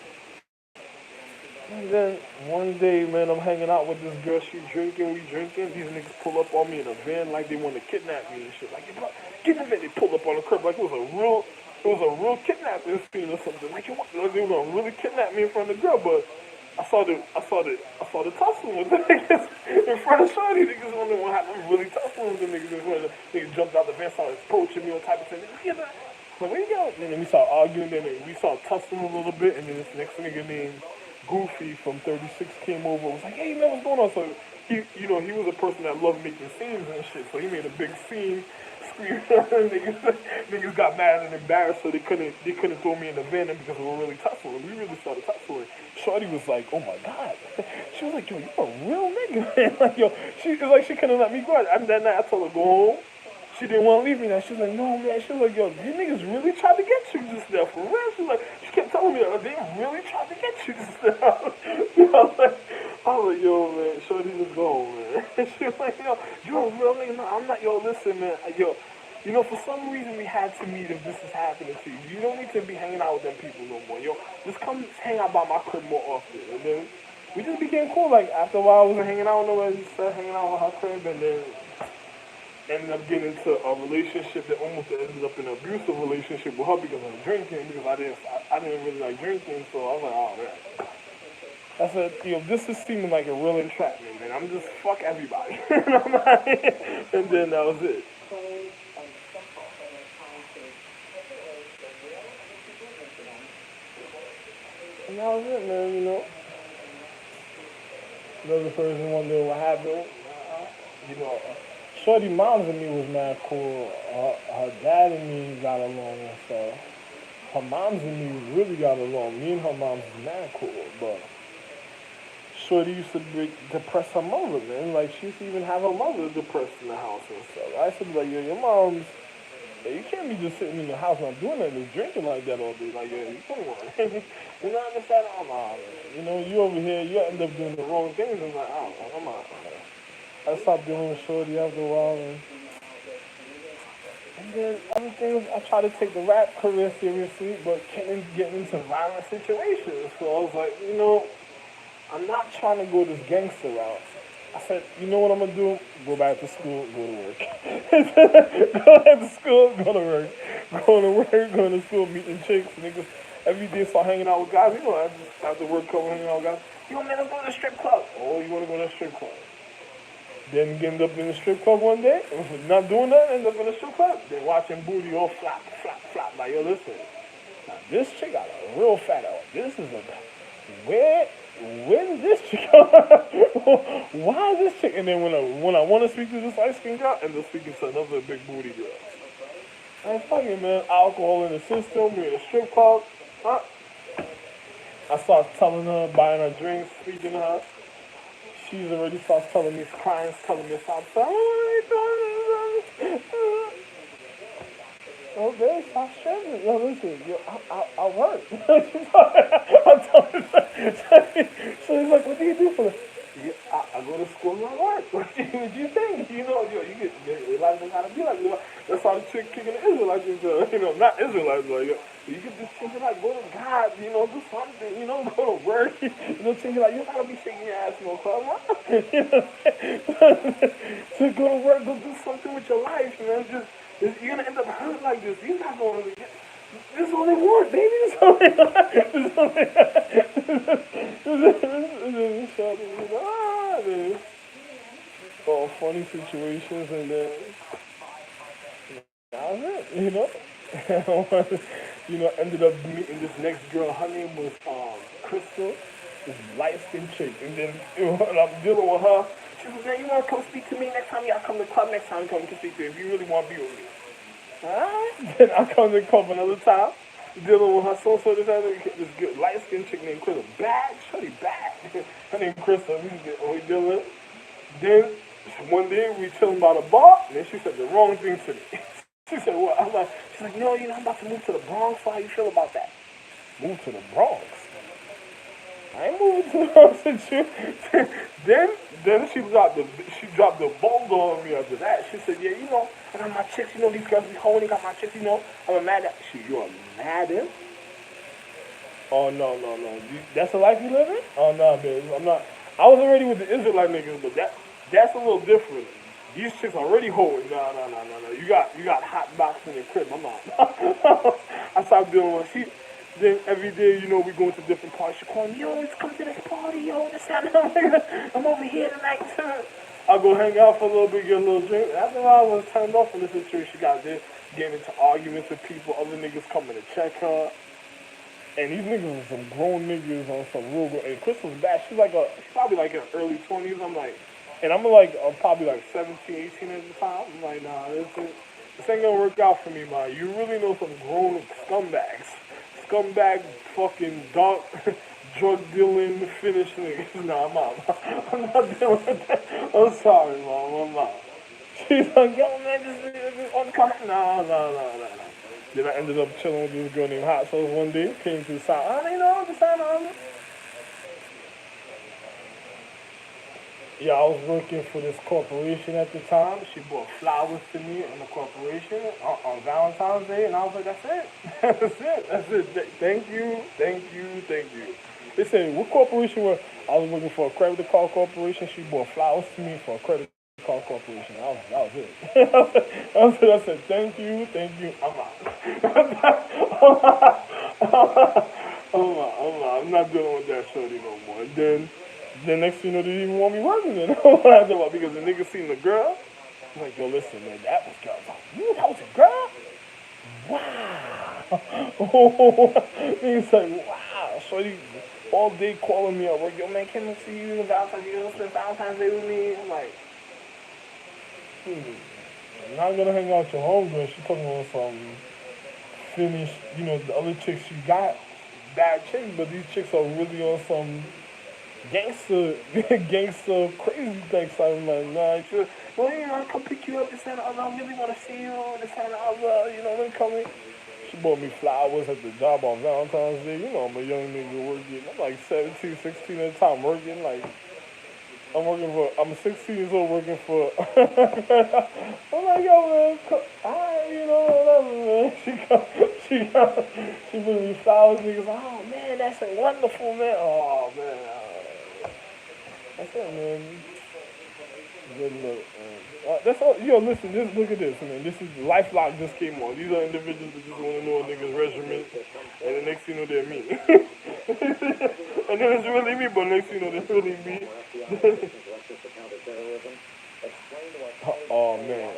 and then one day, man, I'm hanging out with this girl. She drinking, we drinking. These niggas pull up on me in a van like they want to kidnap me and shit. Like, get in the van. They pull up on the curb like it was a real kidnapping scene or something. Like, they were gonna really kidnap me in front of the girl, but I saw the tussling with the niggas in front of Shorty. Niggas wondering what happened. I'm really tussling with the niggas in front of the niggas jumped out the van, started approaching me on type of thing. So where you go? And then we started arguing, then we started tussling a little bit, and then this next nigga named Goofy from 36 came over and was like, hey man, what's going on? So he was a person that loved making scenes and shit, so he made a big scene, screaming. Niggas got mad and embarrassed, so they couldn't throw me in the van because we were really tussling. We really started tussling. Shorty was like, oh my god. She was like, yo, you a real nigga, man. Like, yo, she couldn't let me go. And that night I told her go home. She didn't want to leave me now. She was like, no, man. She was like, yo, these niggas really tried to get you just now, for real. She kept telling me, that they really tried to get you just now. I was like, yo, man, Shorty was gone, man. She was like, yo, you're a real nigga. No, I'm not, yo, listen, man. Yo, for some reason we had to meet if this is happening to you. You don't need to be hanging out with them people no more. Yo, just come hang out by my crib more often. And then we just became cool. Like, after a while, I wasn't hanging out with nobody. I just started hanging out with her crib, and then ended up getting into a relationship that almost ended up in an abusive relationship with her because of drinking, because I didn't really like drinking, so I was like, oh man. I said, this is seeming like a real entrapment, man. I'm just fuck everybody. And then that was it. And that was it, man, Another person wondering what happened, Shorty moms and me was mad cool. Her dad and me got along and stuff. Her moms and me really got along. Me and her moms was mad cool, but Shorty used to depress her mother, man. Like, she used to even have her mother depressed in the house and stuff. I used to be like, yo, your mom's, you can't be just sitting in the house not doing nothing, just drinking like that all day. Like, yeah, come on. You know, I understand all my, you over here, you end up doing the wrong things. I'm like, oh, come on. I stopped dealing with Shorty after a while, and then other things, I tried to take the rap career seriously, but getting into violent situations. So I was like, I'm not trying to go this gangster route. I said, you know what I'm gonna do? Go back to school, go to work. Go back to school, go to work. Going to school, meeting chicks, niggas. Every day start hanging out with guys. I just after work, come hanging out with guys. Yo, man, let's go to the strip club. Oh, you wanna go to the strip club? Then end up in the strip club one day, not doing that, end up in the strip club. Then watching booty all flap. Like, yo, listen, now this chick got a real fat out. This is where did this chick come? Why is this chick? And then when I want to speak to this light skin girl, I end up speaking to another big booty girl. I'm fucking, man, alcohol in the system, we're in a strip club. I start telling her, buying her drinks, speaking to her. She's already starts telling me, crying, telling me, stop. Oh, babe, stop stressing. Yo, listen, I'll work. I'm telling her. So he's like, what do you do for this? I go to school and I work. What do you think? You get your life doesn't gotta be like this. That's how the chick kicking the Israelites into, not Israelites, like, you can just think like, go to God, do something, go to work, think like, you gotta be shaking your ass, club, to go to work, go do something with your life, man. You're gonna end up hurt like this. You're not gonna really get. This is all they want, baby. This is all they want. This is all they want. All funny situations, and then that was it, ended up meeting this next girl. Her name was Crystal, this light skinned chick. And then when I'm dealing with her, she was like, you want to come speak to me next time? Y'all come to the club next time, come to speak to me if you really want to be with me. Alright. Then I come to the club another time, dealing with her this good light skinned chick named Crystal. Bad, shorty bad. Her name Crystal. We dealing with. Then one day we chilling by the bar, and then she said the wrong thing to me. She said, what? I'm like, she's like, no, I'm about to move to the Bronx. How you feel about that? Move to the Bronx? I ain't moving to the Bronx with you. then she dropped the boulder on me after that. She said, yeah, I got my chicks, these girls be holding, got my chicks, I'm mad at you. Are mad at him? Oh, no. That's the life you living? Oh, no, baby. I'm not. I was already with the Israelite niggas, but that's a little different. These chicks already holding. No. You got hot box in your crib. I'm not. I stopped dealing with she. Then every day, we going to different parties. She call me, yo, let's come to this party, yo. I'm over here tonight. I'll go hang out for a little bit, get a little drink. After a while, I was turned off from the situation. She got there, getting into arguments with people. Other niggas coming to check her. And these niggas are some grown niggas on some real good. And Crystal's bad. She's probably like in her early 20s. I'm probably like 17, 18 at the time. I'm like, nah, this ain't gonna work out for me, man. You really know some grown scumbags. Scumbag, fucking dark, drug dealing, finish niggas. Nah, I'm not dealing with that. I'm sorry, mom. I'm not. She's like, yo, man, this on the No. Then I ended up chilling with this girl named Hot Sauce one day. Came to the side. The side. Yeah, I was working for this corporation at the time. She bought flowers to me in the corporation on Valentine's Day, and I was like, that's it. That's it. Thank you. They said, what corporation was I was working for a credit card corporation. She bought flowers to me for a credit card corporation. That was it. I said, thank you. I'm out. I'm not dealing with that shorty no more. And then the next thing you know, they didn't even want me working there. Because the nigga seen the girl. I'm like, yo, listen, man, that was girl. That was a girl? Wow. He's like, wow. So you all day calling me at work. Yo, man, can I see you in Valentine's Day? You spend Valentine's Day with me? I'm like, I'm not gonna hang out with your homegirl. She talking about some finished, the other chicks she got bad chicks, but these chicks are really on some gangster crazy thing. So I'm like, nah, I'll come pick you up, this and the other. I really want to see you, this and the other. Let me come in. She bought me flowers at the job on Valentine's Day. I'm a young nigga working. I'm like 17, 16 at the time working. I'm 16 years old working for. I'm like, yo, man, whatever, man. She brought me flowers, niggas. Oh, man, that's a wonderful, man. Oh, man. That's it, man. Good look, man. That's all. Yo, listen, look at this, man. This is LifeLock just came on. These are individuals that just want to know a nigga's regimen, and the next thing you know, they're me. And then it's really me, but next thing you know, they're really me. Oh, man.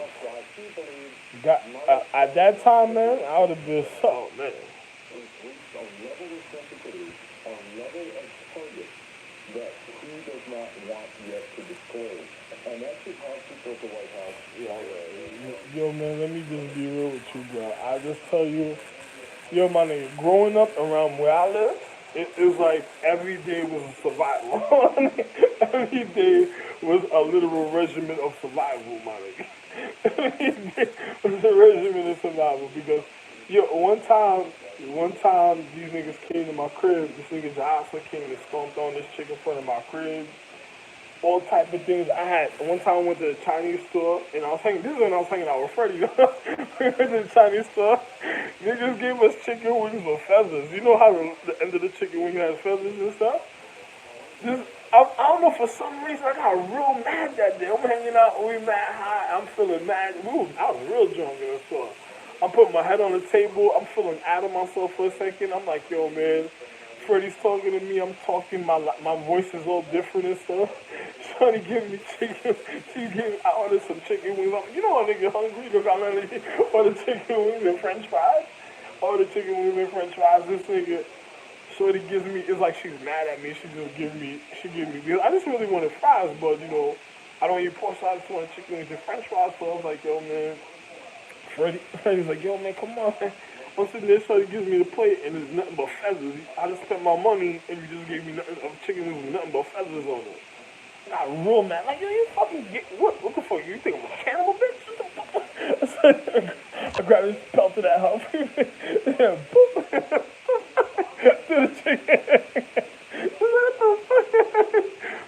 At that time, man, I would have been so, man. That he does not want yet to disclose. And that's because he built the White House. Yo, man, let me just be real with you, bro. I just tell you, yo, my nigga, growing up around where I live, it was like every day was a survival. Every day was a literal regimen of survival, my nigga. Every day was a regimen of survival because, yo, one time, these niggas came to my crib. This nigga Johnson came and stomped on this chick in front of my crib. all type of things. I had one time I went to the Chinese store and I was hanging. This is when I was hanging out with Freddie. We went to the Chinese store. They just gave us chicken wings with feathers. You know how the end of the chicken wing has feathers and stuff. I don't know, for some reason I got real mad that day. I'm hanging out, we mad high, I'm feeling mad. I was real drunk in the store. I'm putting my head on the table, I'm feeling out of myself for a second. I'm like, yo man, Freddie's talking to me, I'm talking, my voice is all different and stuff. Trying to give me chicken, I ordered some chicken wings. You know a nigga hungry, look, I'm gonna order chicken wings and french fries. Order chicken wings and french fries, this nigga. Shorty gives me, it's like she's mad at me. She gave me, because I just really wanted fries, but you know, I don't eat pork, so I just wanted chicken wings and french fries. So I was like, yo man, Freddie's like, yo man, come on, man. I'm sitting there, Shorty gives me the plate, and there's nothing but feathers. I just spent my money, and you just gave me nothing of chicken wings with nothing but feathers on it. I got real mad, like, yo, you fucking get, what the fuck, you think I'm a cannibal, bitch? What the fuck? I grabbed this pelt to that house, yeah, boop. To the chicken.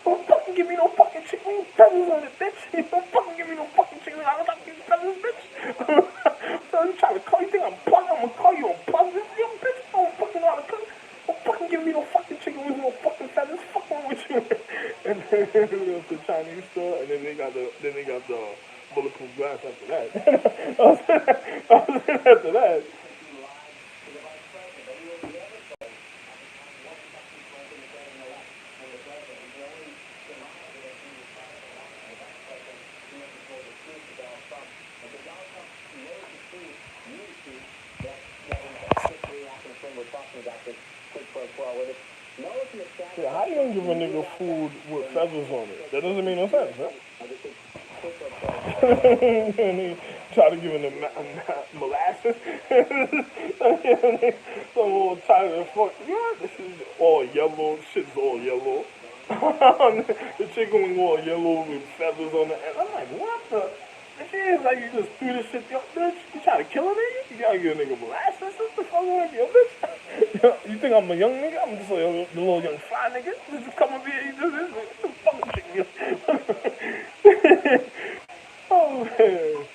Don't fucking give me no fucking chicken wing feathers on it, bitch. Don't fucking give me no fucking chicken wing. I don't like these feathers, bitch. So you trying to call, you think I'm plugging? I'm gonna call you on plug this, yo, bitch. I don't fucking know how to cook. Don't fucking give me no fucking chicken wings, no fucking feathers. Fuck wrong with you. And then we went to the Chinese store, and then they got the bulletproof glass after that. I was in after that. Yeah, how you gonna give a nigga food with feathers on it? That doesn't make no sense, huh? And he try to give him molasses. Some old China fuck. Yeah, this is all yellow. Shit's all yellow. The chicken wing all yellow with feathers on it. And I'm like, what the? This is like you just threw this shit, yo, bitch. You trying to kill a nigga? You gotta give a nigga molasses? What the fuck with you, bitch? You think I'm a young nigga? I'm just a little young fly nigga? Just come up here, you do this? What the fuck chicken? Oh man.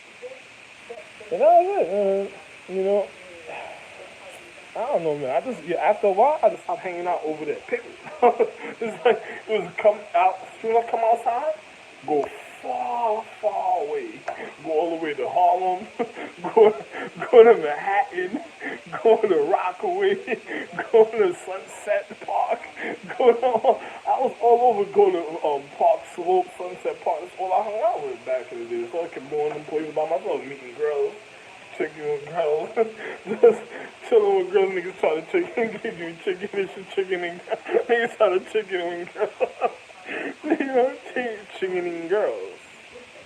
And that was it. You know, I don't know, man. After a while, I just stopped hanging out over there. It's like, it was come out, as soon as I come outside, go far, far away. Go all the way to Harlem, go to Manhattan, go to Rockaway, go to Sunset Park, I was all over, go to Park Slope, Sunset Park. That's all I hung out with back in the day. So I kept going to places by myself, meeting girls, chicking with girls, just chilling with girls. Niggas try to chicken, give you chicken, and shit, chicken and niggas try to chicken and girls. You know, chicken and girls.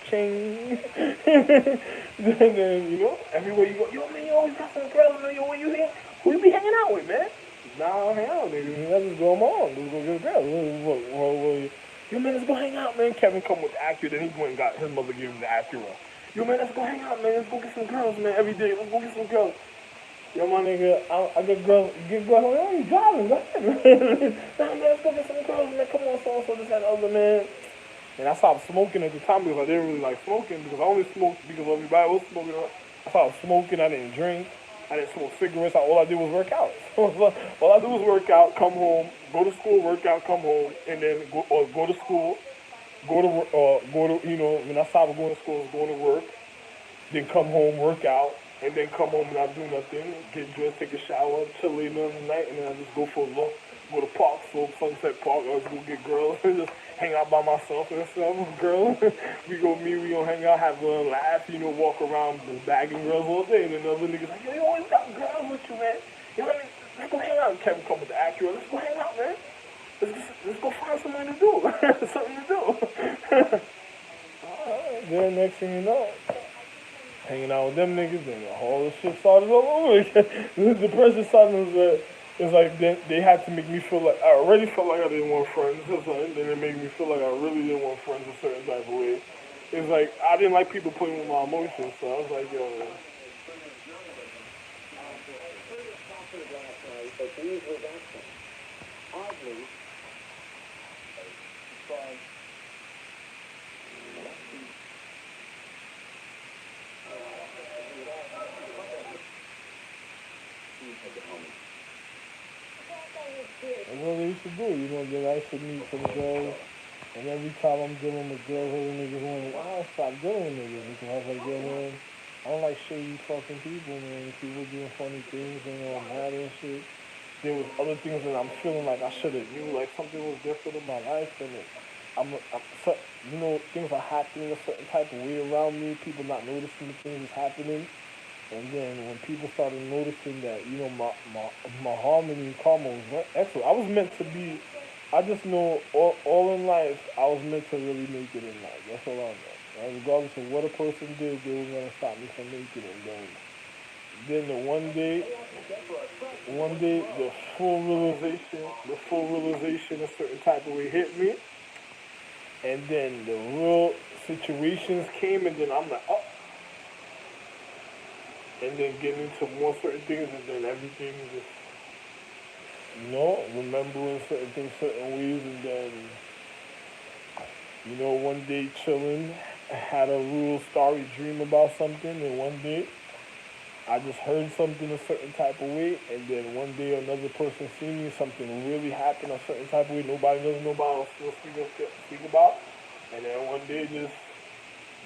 Ching. And then, you know, everywhere you go, yo man, you always got some girls, man. Yo, where you here? Who you be hanging out with, man? Nah, I don't hang out with niggas. Let's just go on. Let's go get a girl. Yo man, let's go hang out, man. Kevin come with the Acura, then he went and got his mother gave him the Acura. Yo man, let's go hang out, man. Let's go get some girls, man. Every day, let's go get some girls. Yo, my nigga, I get girls, oh, you driving, go ahead, man. Nah, man, let's go get some girls, man. Come on, so this, that, other, man. And I stopped smoking at the time because I didn't really like smoking, because I only smoked because everybody was smoking. I stopped smoking, I didn't drink, I didn't smoke cigarettes, all I did was work out. All I do was work out, come home, go to school, work out, come home, and then go to school, go to, you know, when I stopped going to school, I was going to work, then come home, work out, and then come home and not do nothing, get dressed, take a shower, chill later in the night, and then I just go for a walk, go to Park Slope, Sunset Park, I just go get girls, and just hang out by myself and stuff with girls. we gonna hang out, have a little laugh, you know, walk around bagging girls all day, and then the other niggas like, yo, you always got girls with you, man. Yo, let's go hang out. And Kevin come with the Acura, let's go hang out, man. Let's go find something to do. Something to do. Alright, then next thing you know, hanging out with them niggas, and all the shit started all over again. The depression started it's like they had to make me feel like, I already felt like I didn't want friends, or something. Then it made me feel like I really didn't want friends a certain type of way. It's like, I didn't like people playing with my emotions, so I was like, yo, man. That's what they used to do, then I used to meet some girls, and every time I'm dealing with girls, other niggas want I stop dealing with niggas, because I was like, yo, man, I don't like shady fucking people, man. People doing funny things and all mad and shit. There was other things that I'm feeling like I should have knew, like something was different in my life, and I'm so, things are happening a certain type of way around me. People not noticing the things that's happening, and then when people started noticing that, my harmony and karma was excellent. I was meant to be. I just know all in life, I was meant to really make it in life. That's all I know. Right? Regardless of what a person did, they were gonna stop me from making it. Then one day, the full realization, a certain type of way hit me, and then the real situations came, and then I'm like, oh, and then get into more certain things, and then everything just, remembering certain things certain ways, and then, one day chilling, I had a real starry dream about something, and one day I just heard something a certain type of way, and then one day another person seen me, something really happened a certain type of way, nobody knows nobody else still speak about, and then one day just,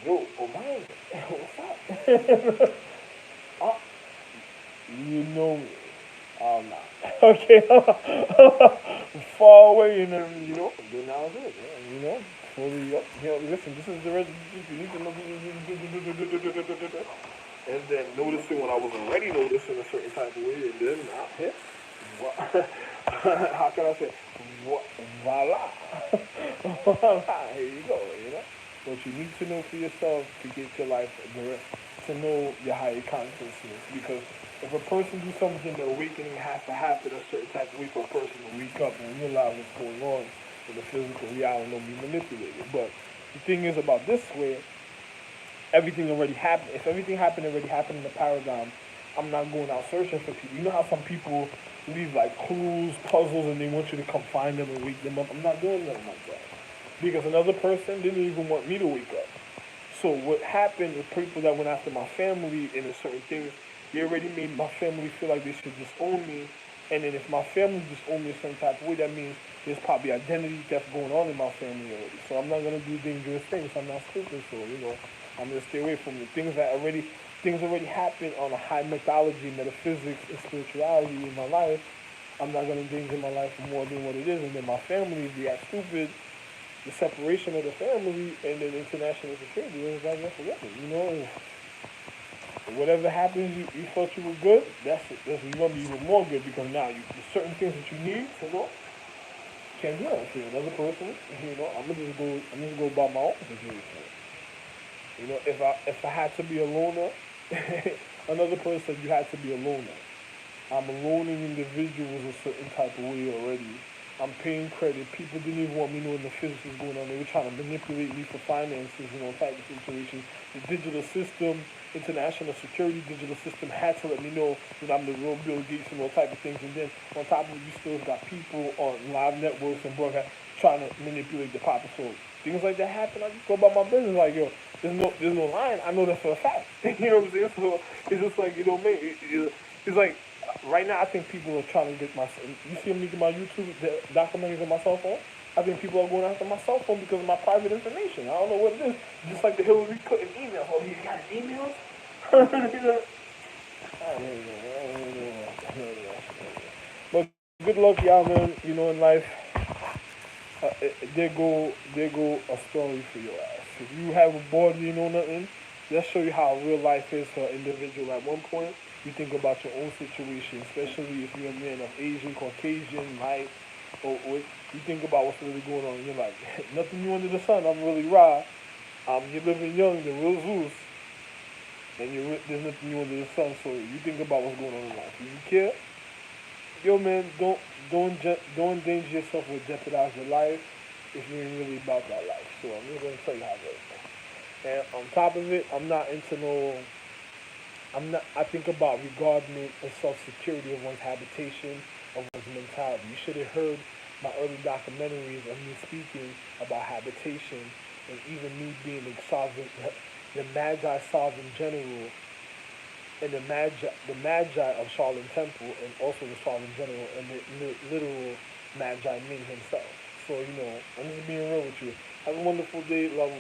yo, oh man, what's up? uh, you know me. I'm not. Okay. Far away, and then, then that was it. Yeah, fully up. Listen, this is the rest. You need to know. And then noticing what I was already noticing a certain type of way, and then I hit. How can I say? Voila. Voila. Here you go. What you need to know for yourself to get your life direct, to know your higher consciousness, because if a person do something, the awakening has to happen a certain type of way for a person to wake up and realize what's going on in the physical reality and don't be manipulated. But the thing is about this way, everything already happened. If everything already happened in the paradigm, I'm not going out searching for people. You know how some people leave like clues, puzzles, and they want you to come find them and wake them up? I'm not doing nothing like that. Because another person didn't even want me to wake up. So what happened with people that went after my family and in certain things, they already made my family feel like they should disown me. And then if my family disown me a certain type of way, that means there's probably identity theft going on in my family already. So I'm not gonna do dangerous things. I'm not stupid. So I'm gonna stay away from the things already happened on a high mythology, metaphysics, and spirituality in my life. I'm not gonna endanger my life for more than what it is. And then my family, if they act stupid, the separation of the family and then international security is like that's forever. Whatever happens, you thought you were good. That's you're gonna be even more good because now there's certain things that you need. Can't do that for another person. I'm just go by my own situation. If I had to be a loner, another person you had to be a loner. I'm loaning individuals a certain type of way already. I'm paying credit. People didn't even want me knowing the physics was going on. They were trying to manipulate me for finances, type of situations. The digital system, international security digital system had to let me know that I'm the real Bill Gates and all type of things. And then on top of it, you still got people on live networks and broadcast trying to manipulate the pop. So things like that happen. I just go about my business like, yo, there's no line. I know that for a fact. You know what I'm saying? So it's just like, man, it's like right now, I think people are trying to get my. You see me get my YouTube documentaries on my cell phone. I think people are going after my cell phone because of my private information. I don't know what it is. Just like the Hillary Clinton emails. Oh, you got emails? I don't know. But good luck, y'all, man. In life, there go a story for your ass. If you have a board, you know nothing. Let's show you how real life is for an individual. At one point, you think about your own situation, especially if you're a man of Asian, Caucasian, white, or you think about what's really going on in your life. Nothing new under the sun. I'm really raw. You're living young, the real Zeus, and there's nothing new under the sun. So you think about what's going on in life. If you care, yo man, don't endanger yourself or jeopardize your life if you ain't really about that life. So I'm just gonna tell you how it is. And on top of it, I'm not into no. I'm not. I think about regarding and self-security of one's habitation, of one's mentality. You should have heard my early documentaries of me speaking about habitation, and even me being the sovereign, the Magi sovereign general and the magi of Shaolin Temple, and also the Shaolin General, and the literal magi mean himself. So I'm just being real with you. Have a wonderful day. Love.